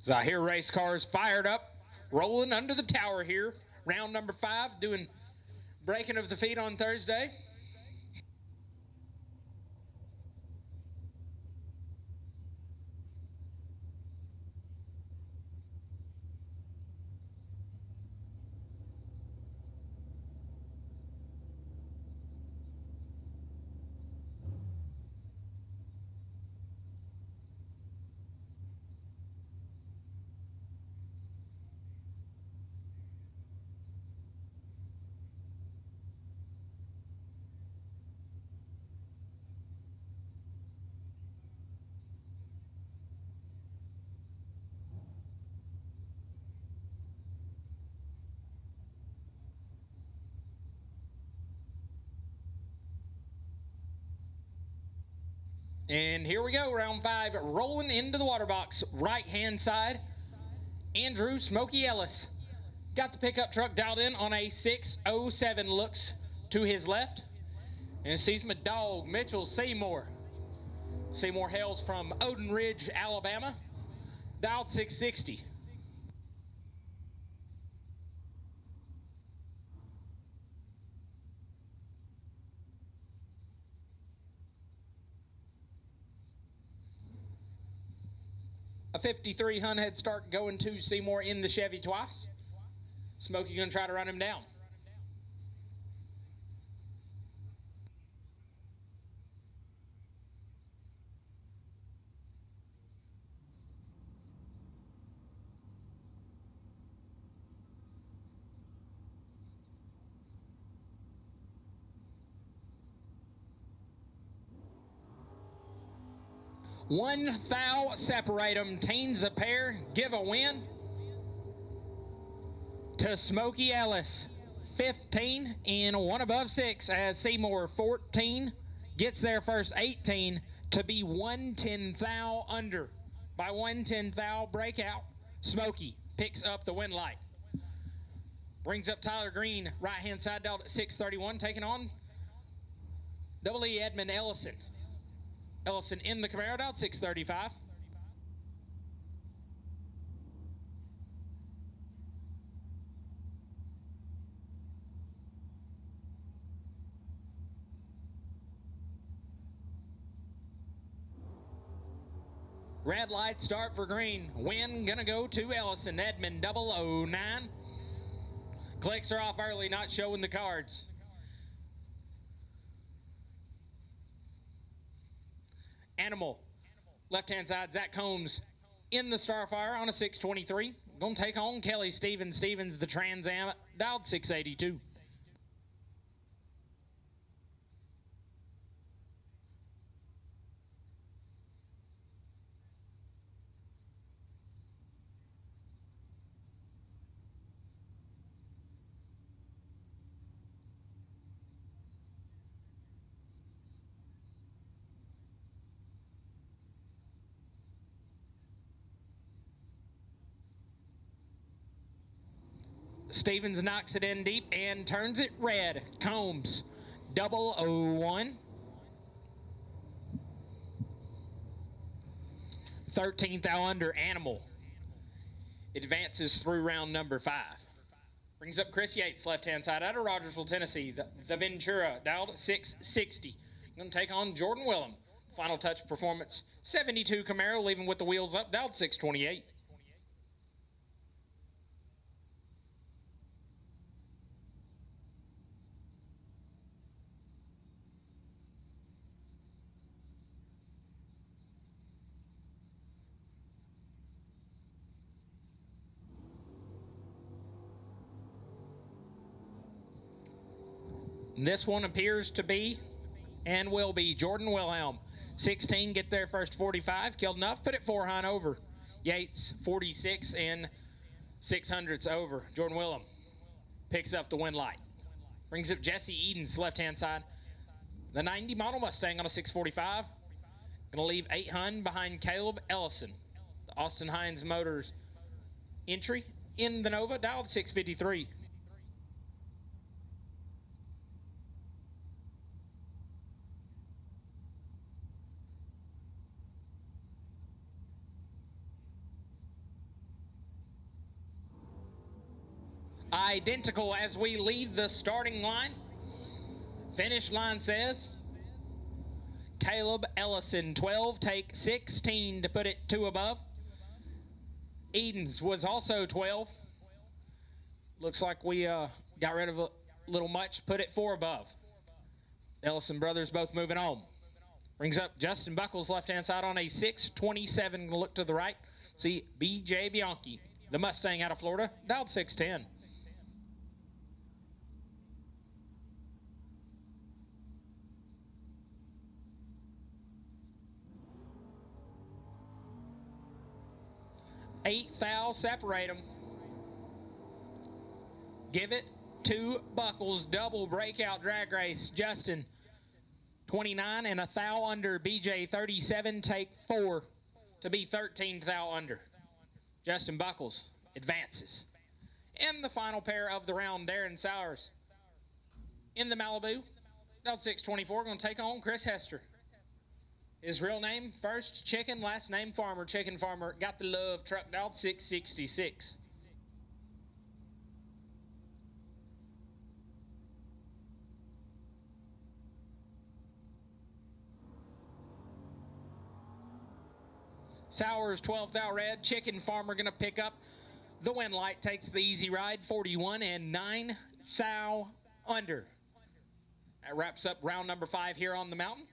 As I hear race cars fired up, rolling under the tower here. Round number 5, doing breaking of the feet on Thursday. And here we go, round 5, rolling into the water box, right-hand side. Andrew Smokey Ellis got the pickup truck dialed in on a 607, looks to his left, and sees my dog, Mitchell Seymour. Seymour hails from Odin Ridge, Alabama, dialed 660. A 53 Hun head start going to Seymour in the Chevy twice. Smokey gonna try to run him down. One foul separate them, teens a pair, give a win to Smokey Ellis. 15 and 1 above 6 as Seymour 14 gets there first, 18 to be 110 thou under. By 110 thou breakout, Smokey picks up the win light. Brings up Tyler Green, right-hand side dialed at 631, taking on Double E Edmund Ellison. Ellison in the Camaro dialed 635. Red light start for Green. Win gonna go to Ellison. Edmund 009. Clicks are off early, not showing the cards. Animal, left-hand side, Zach Combs in the Starfire on a 623. Gonna take on Kelly Stevens. Stevens, the Trans Am, dialed 682. Stevens knocks it in deep and turns it red. Combs, 001. 13th thou under. Animal advances through round number 5. Brings up Chris Yates, left-hand side out of Rogersville, Tennessee. The Ventura, dialed 660. Going to take on Jordan Willem. Final touch performance, 72 Camaro, leaving with the wheels up, dialed 628. This one appears to be and will be Jordan Wilhelm. 16, get there first 45. Killed enough, put it 4 Hun over. Yates, 46 and 600s over. Jordan Wilhelm picks up the win light. Brings up Jesse Edens, left-hand side. The 90 model Mustang on a 645. Going to leave 8 Hun behind Caleb Ellison. The Austin Hines Motors entry in the Nova, dialed 653. identical as we leave the starting line. Finish line says Caleb Ellison, 12, take 16 to put it 2 above. Edens was also 12. Looks like we got rid of a little much, put it 4 above. Ellison brothers both moving on. Brings up Justin Buckles, left-hand side on a 627. Look to the right. See B.J. Bianchi, the Mustang out of Florida, dialed 610. Eight fouls separate them. Give it to Buckles. Double breakout drag race. Justin, 29 and a thou under. BJ, 37, take 4 to be 13 thou under. Justin Buckles advances. In the final pair of the round, Darren Sowers in the Malibu. Dialed 624, going to take on Chris Hester. His real name, First Chicken, last name Farmer. Chicken Farmer, got the love, truck dialed 666. Sowers, 12th thou red. Chicken Farmer going to pick up the win light, takes the easy ride, 41 and 9 thou under. That wraps up round number 5 here on the mountain.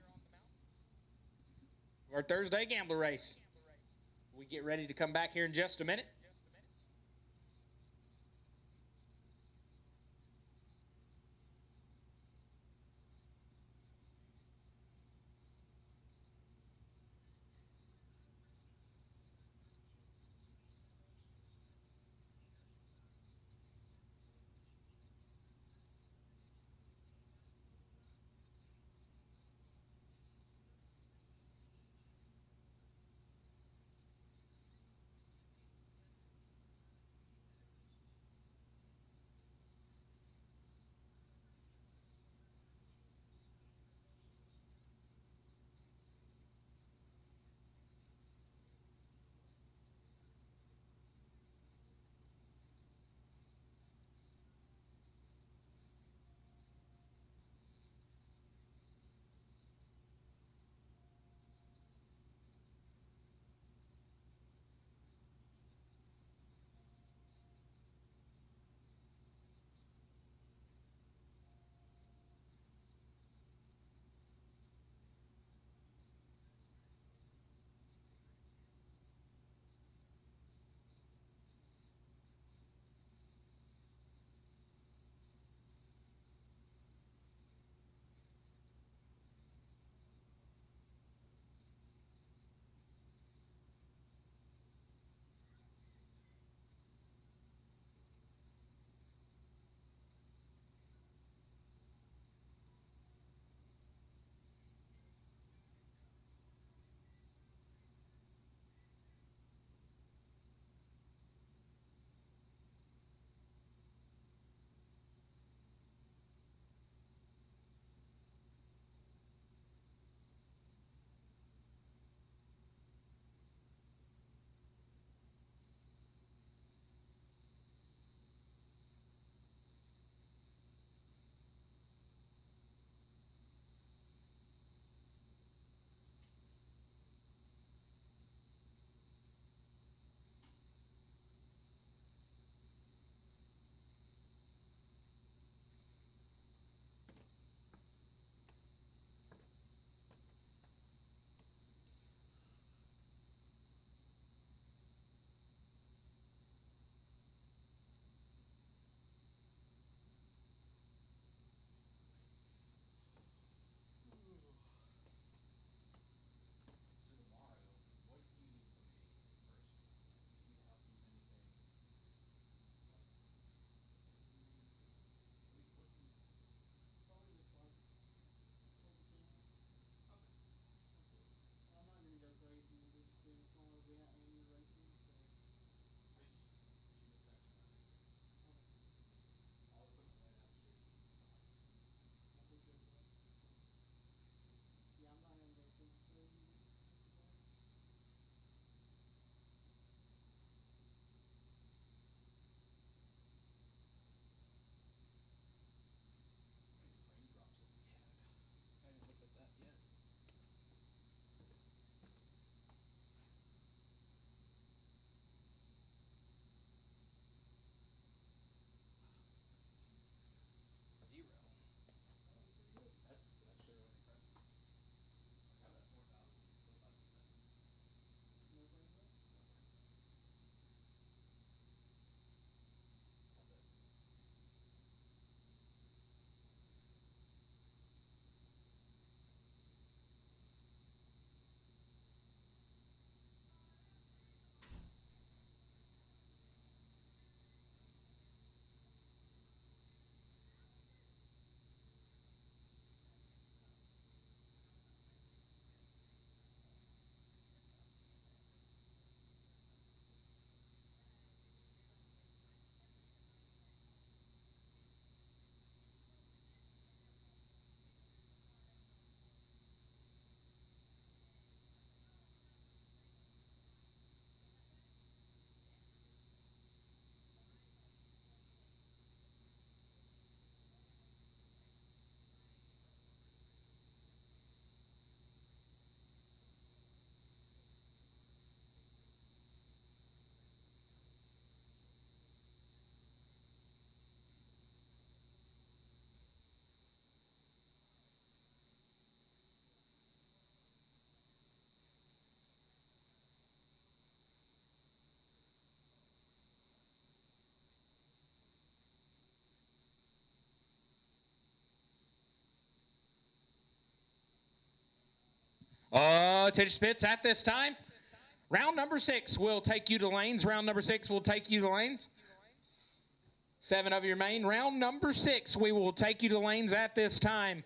Our Thursday gambler race. We get ready to come back here in just a minute. attention pits at this time. Round number 6 will take you to lanes. Round number 6 will take you to lanes. 7 of your main. Round number 6, we will take you to lanes at this time.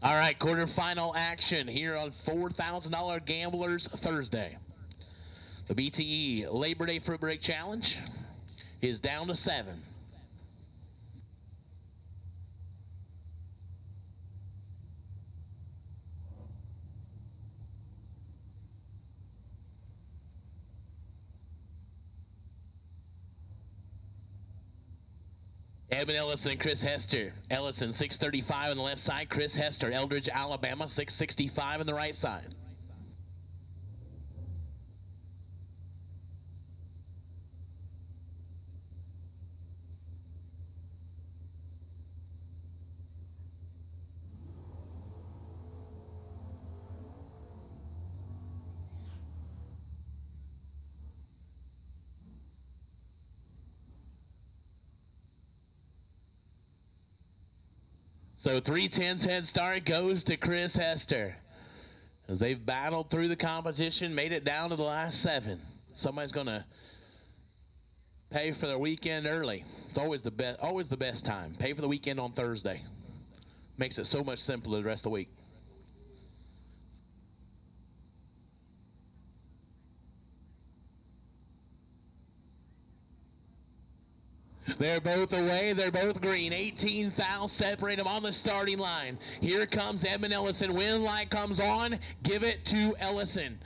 All right, quarterfinal action here on $4,000 Gamblers Thursday. The BTE Labor Day Footbrake Challenge is down to 7. Edmund Ellison and Chris Hester. Ellison, 635 on the left side. Chris Hester, Eldridge, Alabama, 665 on the right side. So 3/10 head start goes to Chris Hester. As they've battled through the competition, made it down to the last 7. Somebody's going to pay for their weekend early. It's always the best time. Pay for the weekend on Thursday. Makes it so much simpler the rest of the week. They're both away. They're both green. 18 fouls separate them on the starting line. Here comes Edmund Ellison. Win light comes on. Give it to Ellison.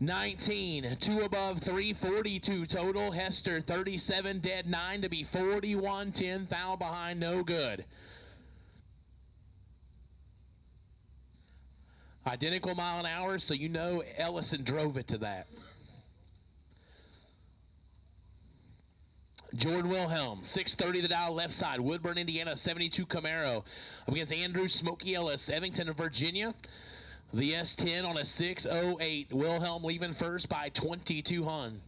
19, 2 above, 342 total. Hester, 37 dead, 9 to be 41, 10 foul behind, no good. Identical mile an hour, so you know Ellison drove it to that. Jordan Wilhelm, 630 the dial left side. Woodburn, Indiana, 72 Camaro. Up against Andrew Smokey Ellis, Evington, Virginia. The S10 on a 608. Wilhelm leaving first by 22 hun.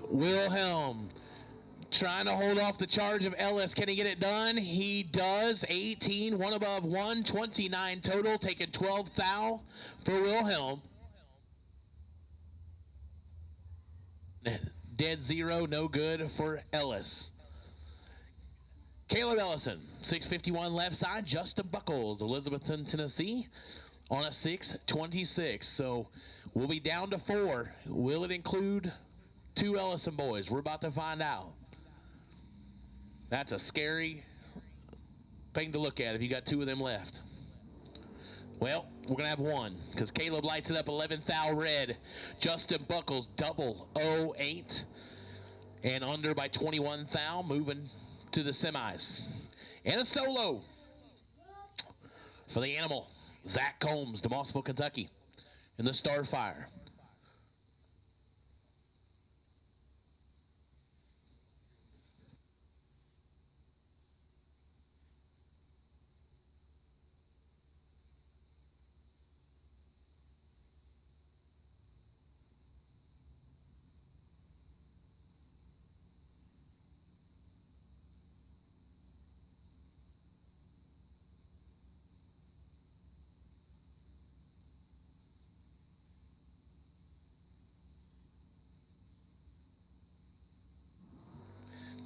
Wilhelm trying to hold off the charge of Ellis. Can he get it done? He does. 18, 1 above, 129 total, taking 12 foul for Wilhelm. Dead 0, no good for Ellis. Caleb Ellison, 651 left side. Justin Buckles, Elizabethton, Tennessee, on a 626. So we'll be down to 4. Will it include 2 Ellison boys? We're about to find out. That's a scary thing to look at if you got 2 of them left. Well, we're going to have 1 because Caleb lights it up 11 thou red. Justin Buckles, double 08 and under by 21 thou, moving to the semis. And a solo for the animal, Zach Combs, DeMossville, Kentucky, in the Starfire.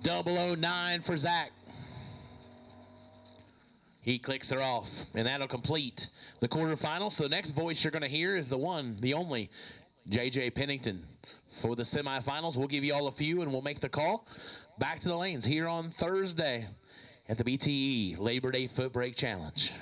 Double 09 for Zach. He clicks her off, and that'll complete the quarterfinals. So the next voice you're going to hear is the one, the only, J.J. Pennington. For the semifinals, we'll give you all a few, and we'll make the call. Back to the lanes here on Thursday at the BTE Labor Day Footbrake Challenge.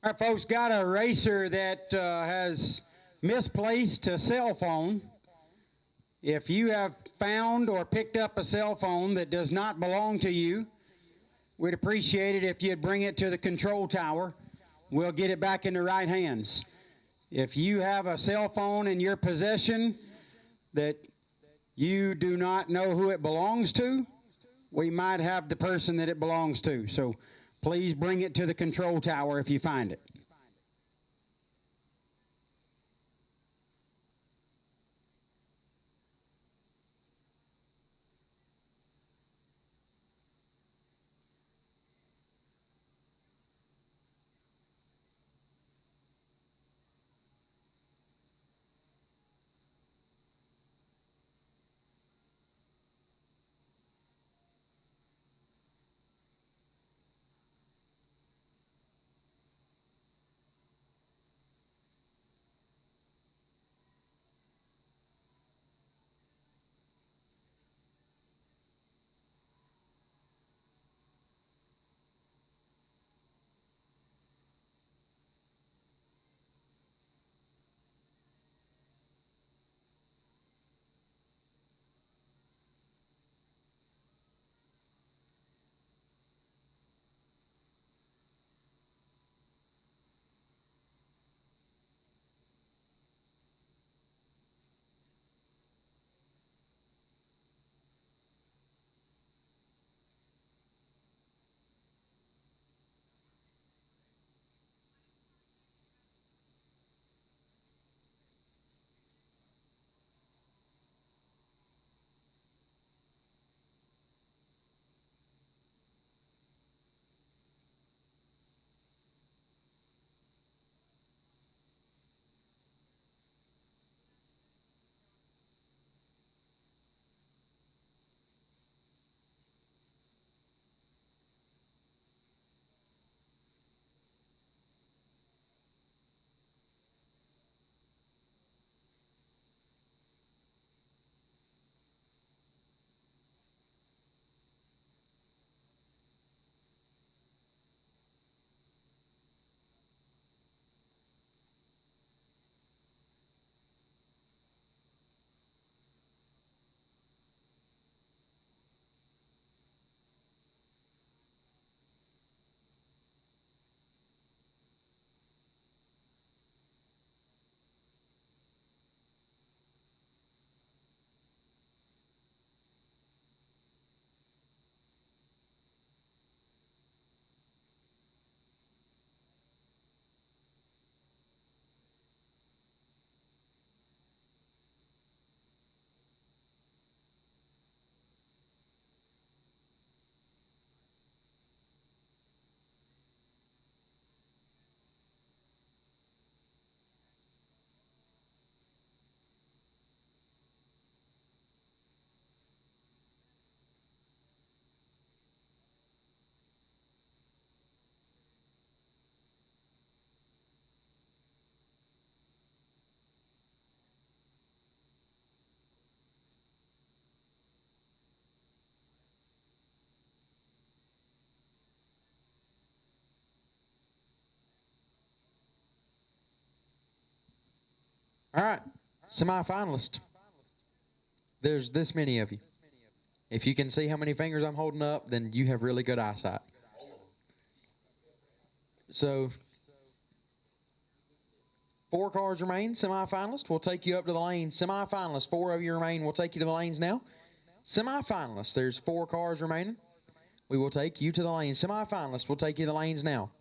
All right, folks, got a racer that has misplaced a cell phone. If you have found or picked up a cell phone that does not belong to you, we'd appreciate it if you'd bring it to the control tower. We'll get it back in the right hands. If you have a cell phone in your possession that you do not know who it belongs to, we might have the person that it belongs to. So please bring it to the control tower if you find it. All right, semifinalist. There's this many of you. If you can see how many fingers I'm holding up, then you have really good eyesight. So, 4 cars remain. Semifinalist, we'll take you up to the lanes. Semifinalist, 4 of you remain. We'll take you to the lanes now. Semifinalist, there's 4 cars remaining. We will take you to the lanes. Semifinalist, we'll take you to the lanes now.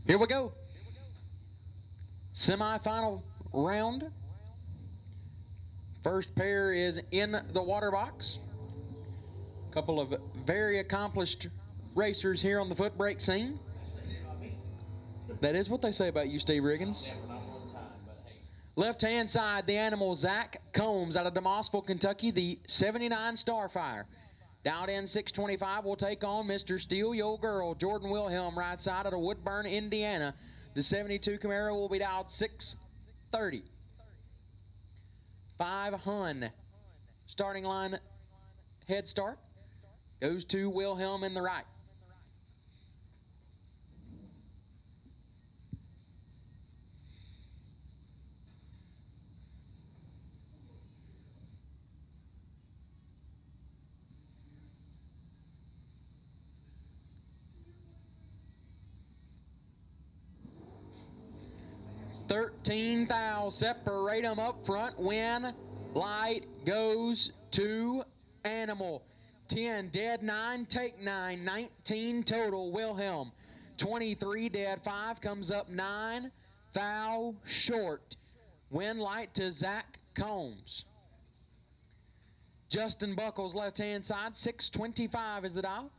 Here we go. Semifinal round. First pair is in the water box. Couple of very accomplished racers here on the foot brake scene. That is what they say about you, Steve Riggins. Left-hand side, the animal Zach Combs out of DeMossville, Kentucky, the 79 Starfire. Down in 625 will take on Mr. Steal Your Girl, Jordan Wilhelm, right side out of Woodburn, Indiana. The 72 Camaro will be dialed 630. 5 Hun. Starting line head start. Goes to Wilhelm in the right. $13,000. Separate them up front. Win light goes to animal. 10 dead 9, take 9, 19 total. Wilhelm. 23 dead 5 comes up 9. Thou short. Win light to Zach Combs. Justin Buckles left hand side. 625 is the dial.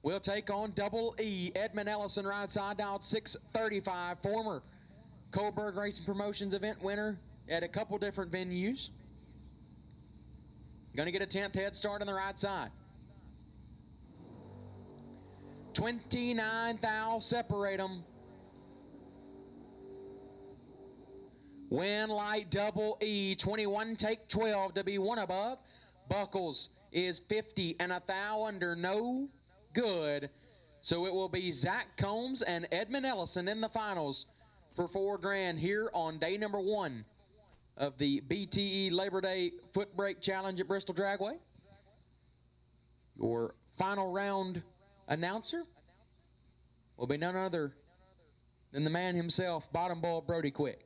We'll take on Double E. Edmund Ellison right side dialed 635. Former Coburg Racing Promotions event winner at a couple different venues. Going to get a 10th head start on the right side. 29,000 separate them. Win light Double E. 21 take 12 to be one above. Buckles is 50 and 1,000 under. No good. So it will be Zach Combs and Edmund Ellison in the finals for $4,000 here on day number 1 of the BTE Labor Day Footbrake Challenge at Bristol Dragway. Your final round announcer will be none other than the man himself, Bottom Ball Brody Quick.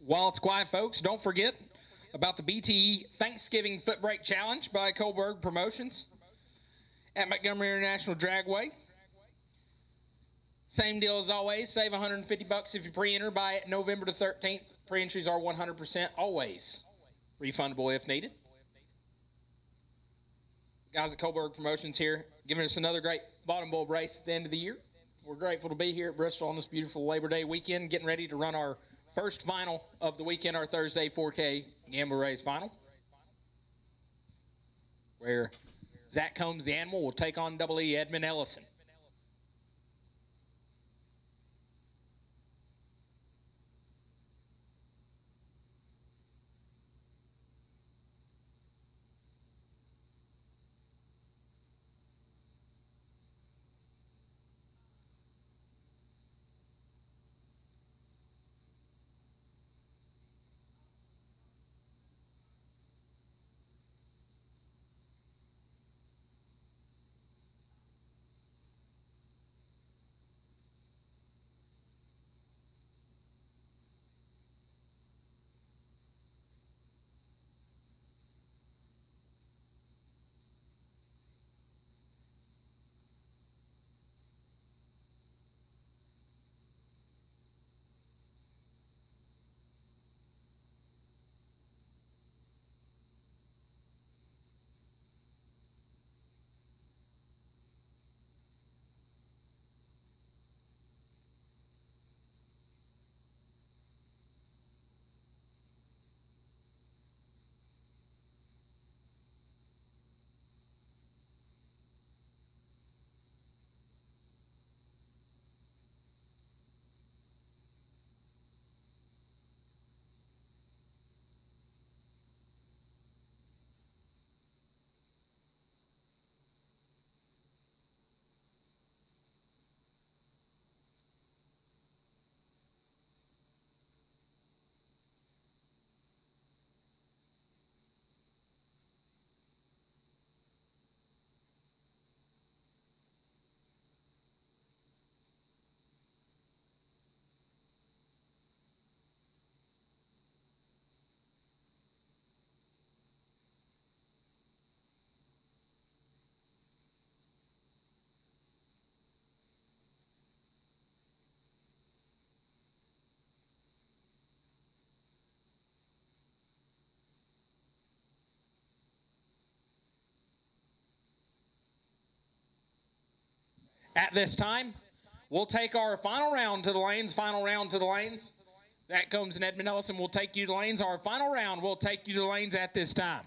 While it's quiet, folks, don't forget about the BTE Thanksgiving Footbrake Challenge by Coburg Promotions at Montgomery International Dragway. Same deal as always. Save $150 if you pre-enter by November the 13th. Pre-entries are 100% always refundable if needed. Guys at Coburg Promotions here, giving us another great bottom bowl race at the end of the year. We're grateful to be here at Bristol on this beautiful Labor Day weekend, getting ready to run our first final of the weekend, our Thursday 4K Gambler Race final, where Zach Combs, the animal, will take on Double E Edmund Ellison. At this time, we'll take our final round to the lanes, That Combs and Edmund Ellison will take you to the lanes. Our final round will take you to the lanes at this time.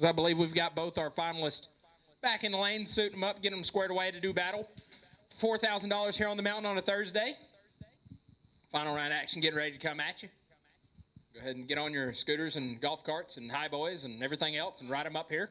As I believe we've got both our finalists back in the lane, suit them up, get them squared away to do battle. $4,000 here on the mountain on a Thursday. Final round action getting ready to come at you. Go ahead and get on your scooters and golf carts and high boys and everything else and ride them up here.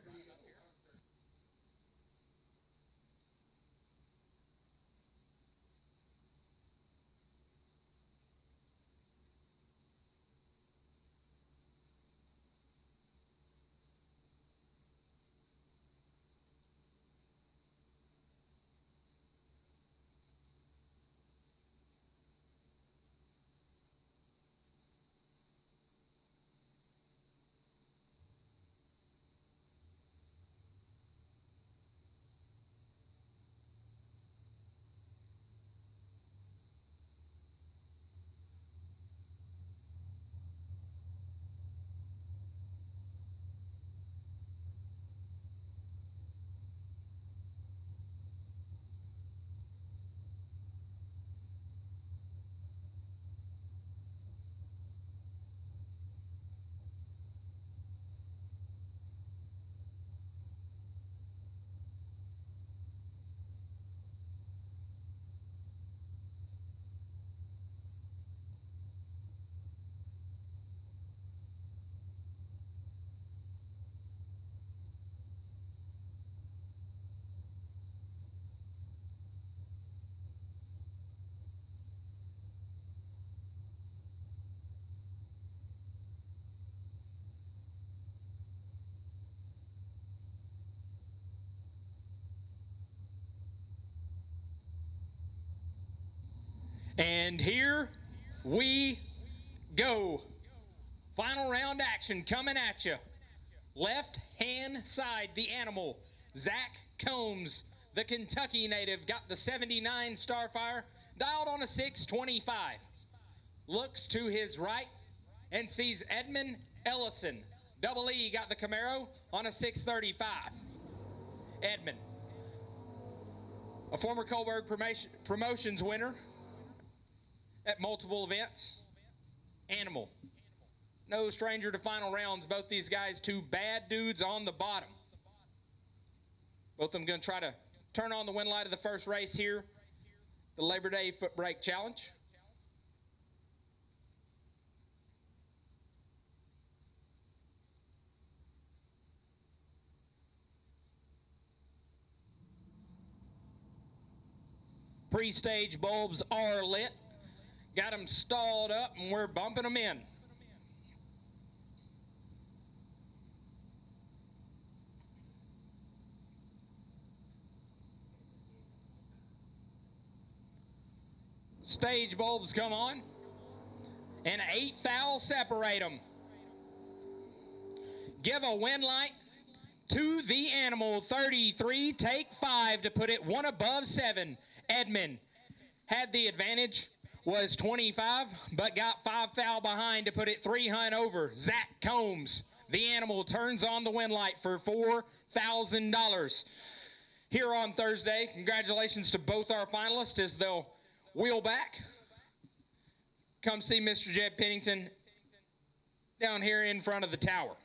And here we go. Final round action coming at you. Left hand side, the animal, Zach Combs, the Kentucky native, got the 79 Starfire, dialed on a 625. Looks to his right and sees Edmund Ellison. Double E got the Camaro on a 635. Edmund, a former Kohlberg Promotions winner at multiple events. Animal, no stranger to final rounds. Both these guys, two bad dudes on the bottom. Both of them going to try to turn on the win light of the first race here, the Labor Day Footbrake Challenge. Pre-stage bulbs are lit. Got them stalled up, and we're bumping them in. Stage bulbs come on, and 8 thou separate them. Give a win light to the animal. 33, take 5 to put it one above 7. Edmund had the advantage, was 25, but got 5 thou behind to put it 300 over. Zach Combs, the animal, turns on the win light for $4,000. Here on Thursday, congratulations to both our finalists as they'll wheel back. Come see Mr. Jed Pennington down here in front of the tower.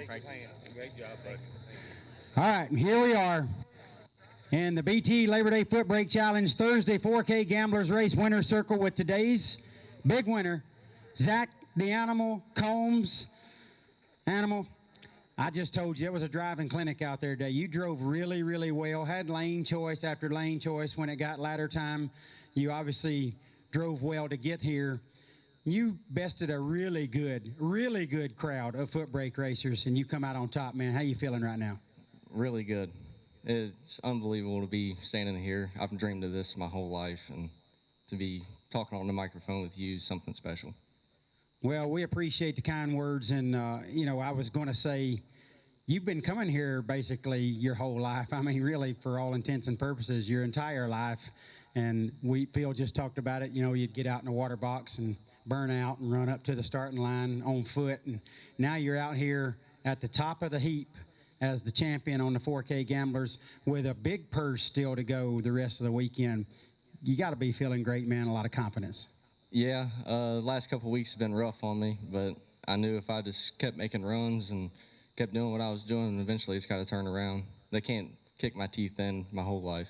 Great job, bud. All right, here we are in the BTE Labor Day Footbrake Challenge Thursday 4K Gamblers Race winner circle with today's big winner, Zach the Animal Combs. Animal, I just told you it was a driving clinic out there today. You drove really, really well, had lane choice after lane choice. When it got ladder time, you obviously drove well to get here. You bested a really good crowd of footbrake racers, and you come out on top, man. How you feeling right now? Really good. It's unbelievable to be standing here. I've dreamed of this my whole life, and to be talking on the microphone with you is something special. Well, we appreciate the kind words, and I was going to say, you've been coming here basically your whole life. I mean, really, for all intents and purposes, your entire life. And Phil just talked about it. You'd get out in the water box and burn out and run up to the starting line on foot, and now you're out here at the top of the heap as the champion on the 4K Gamblers with a big purse still to go the rest of the weekend. You got to be feeling great, man. A lot of confidence. Yeah, the last couple of weeks have been rough on me, but I knew if I just kept making runs and kept doing what I was doing, eventually it's got to turn around. They can't kick my teeth in my whole life.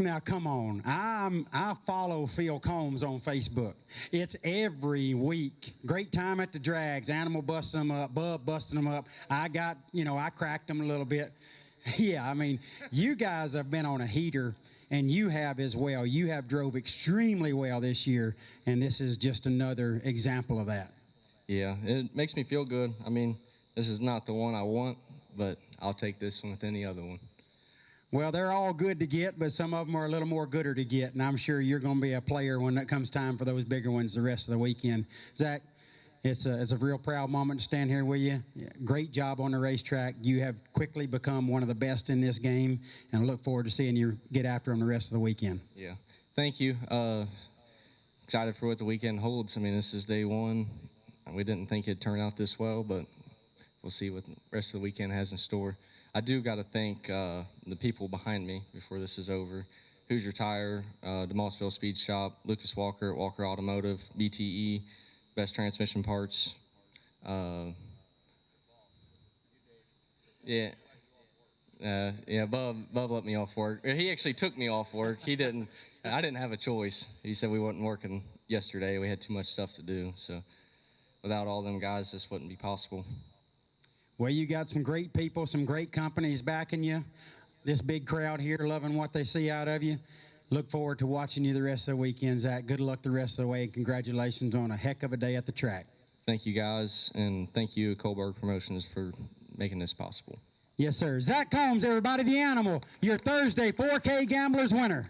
Now, come on. I follow Phil Combs on Facebook. It's every week. Great time at the drags. Animal busting them up. Bub busting them up. I cracked them a little bit. Yeah, I mean, you guys have been on a heater, and you have as well. You have drove extremely well this year, and this is just another example of that. Yeah, it makes me feel good. I mean, this is not the one I want, but I'll take this one with any other one. Well, they're all good to get, but some of them are a little more gooder to get, and I'm sure you're going to be a player when it comes time for those bigger ones the rest of the weekend. Zach, it's a real proud moment to stand here with you. Great job on the racetrack. You have quickly become one of the best in this game, and I look forward to seeing you get after them the rest of the weekend. Yeah, thank you. Excited for what the weekend holds. I mean, this is day one. We didn't think it'd turn out this well, but we'll see what the rest of the weekend has in store. I do got to thank the people behind me before this is over. Hoosier Tire, DeMossville Speed Shop, Lucas Walker, Walker Automotive, BTE, Best Transmission Parts. Yeah, Bub let me off work. He actually took me off work. He didn't. I didn't have a choice. He said we wasn't working yesterday. We had too much stuff to do. So without all them guys, this wouldn't be possible. Well, you got some great people, some great companies backing you. This big crowd here loving what they see out of you. Look forward to watching you the rest of the weekend, Zach. Good luck the rest of the way, and congratulations on a heck of a day at the track. Thank you, guys, and thank you, Kohlberg Promotions, for making this possible. Yes, sir. Zach Combs, everybody, the Animal, your Thursday 4K Gamblers winner.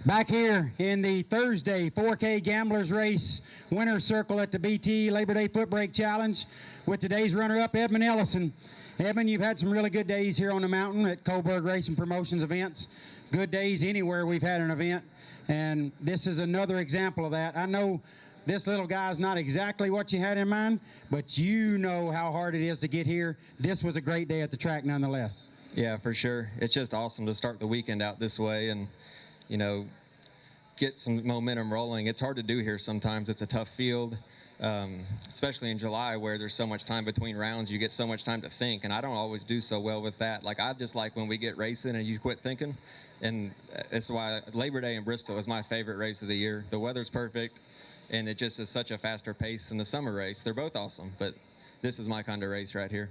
Back here in the Thursday 4K Gamblers Race winner's circle at the BTE Labor Day Footbrake Challenge with today's runner-up, Edmund Ellison. Edmund, you've had some really good days here on the mountain at Coburg Racing Promotions events. Good days anywhere we've had an event, and this is another example of that. I know this little guy's not exactly what you had in mind, but you know how hard it is to get here. This was a great day at the track nonetheless. Yeah, for sure. It's just awesome to start the weekend out this way and, you know, get some momentum rolling. It's hard to do here sometimes. It's a tough field, especially in July where there's so much time between rounds. You get so much time to think, and I don't always do so well with that. Like, I just like when we get racing and you quit thinking, and that's why Labor Day in Bristol is my favorite race of the year. The weather's perfect, and it just is such a faster pace than the summer race. They're both awesome, but this is my kind of race right here.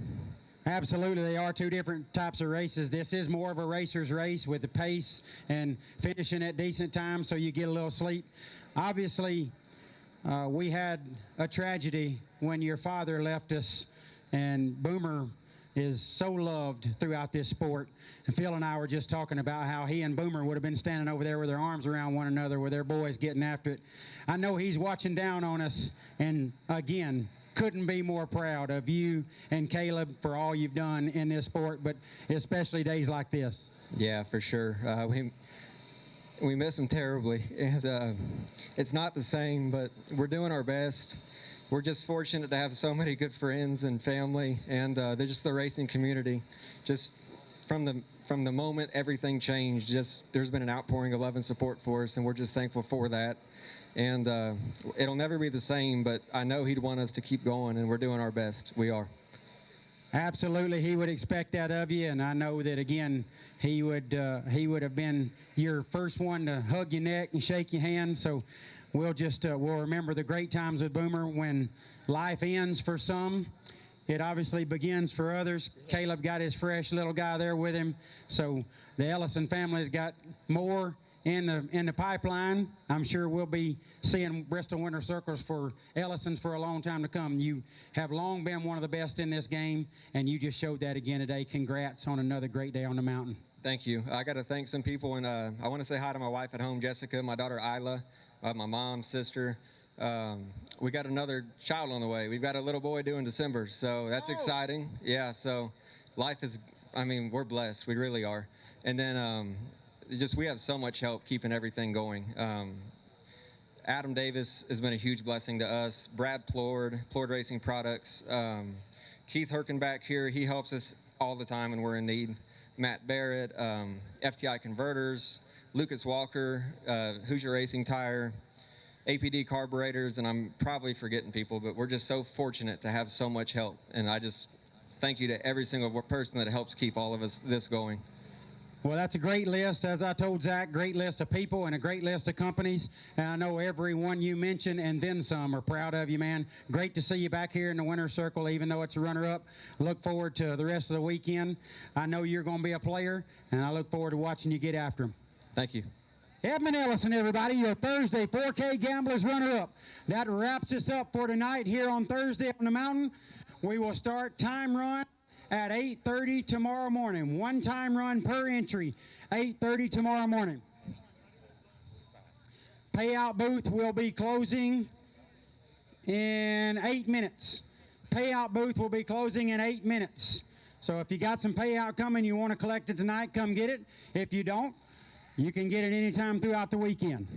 Absolutely, they are two different types of races. This is more of a racer's race with the pace and finishing at decent times so you get a little sleep. Obviously, we had a tragedy when your father left us, and Boomer is so loved throughout this sport. And Phil and I were just talking about how he and Boomer would have been standing over there with their arms around one another with their boys getting after it. I know he's watching down on us, and again, couldn't be more proud of you and Caleb for all you've done in this sport, but especially days like this. Yeah, for sure. We miss him terribly. And, it's not the same, but we're doing our best. We're just fortunate to have so many good friends and family, and they're just the racing community. Just from the moment everything changed, just there's been an outpouring of love and support for us, and we're just thankful for that. And it'll never be the same, but I know he'd want us to keep going, and we're doing our best. We are. Absolutely, he would expect that of you, and I know that again he would have been your first one to hug your neck and shake your hand. So we'll remember the great times with Boomer. When life ends for some, it obviously begins for others. Caleb got his fresh little guy there with him, so the Ellison family's got more in the pipeline. I'm sure we'll be seeing Bristol winter circles for Ellisons for a long time to come. You have long been one of the best in this game, and you just showed that again today. Congrats on another great day on the mountain. Thank you. I got to thank some people, and I want to say hi to my wife at home, Jessica, my daughter Isla, my mom, sister. We got another child on the way. We've got a little boy due in December, so that's exciting. Yeah, so life is, I mean, we're blessed. We really are. And then we have so much help keeping everything going. Adam Davis has been a huge blessing to us. Brad Plord Racing Products. Keith Herkin back here, he helps us all the time when we're in need. Matt Barrett, FTI Converters, Lucas Walker, Hoosier Racing Tire, APD Carburetors, and I'm probably forgetting people, but we're just so fortunate to have so much help. And I just thank you to every single person that helps keep all of this going. Well, that's a great list. As I told Zach, great list of people and a great list of companies. And I know every one you mentioned and then some are proud of you, man. Great to see you back here in the winner's circle, even though it's a runner-up. Look forward to the rest of the weekend. I know you're going to be a player, and I look forward to watching you get after them. Thank you. Edmund Ellison, everybody, your Thursday 4K Gamblers runner-up. That wraps us up for tonight here on Thursday on the mountain. We will start time run at 8:30 tomorrow morning. One time run per entry, 8:30 tomorrow morning. Payout booth will be closing in 8 minutes. Payout booth will be closing in 8 minutes. So if you got some payout coming, you want to collect it tonight, come get it. If you don't, you can get it anytime throughout the weekend.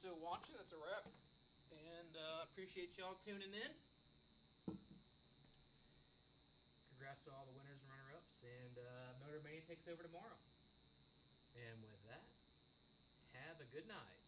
still watching, that's a wrap. And appreciate y'all tuning in. Congrats to all the winners and runner-ups. And Motor Mania takes over tomorrow. And with that, have a good night.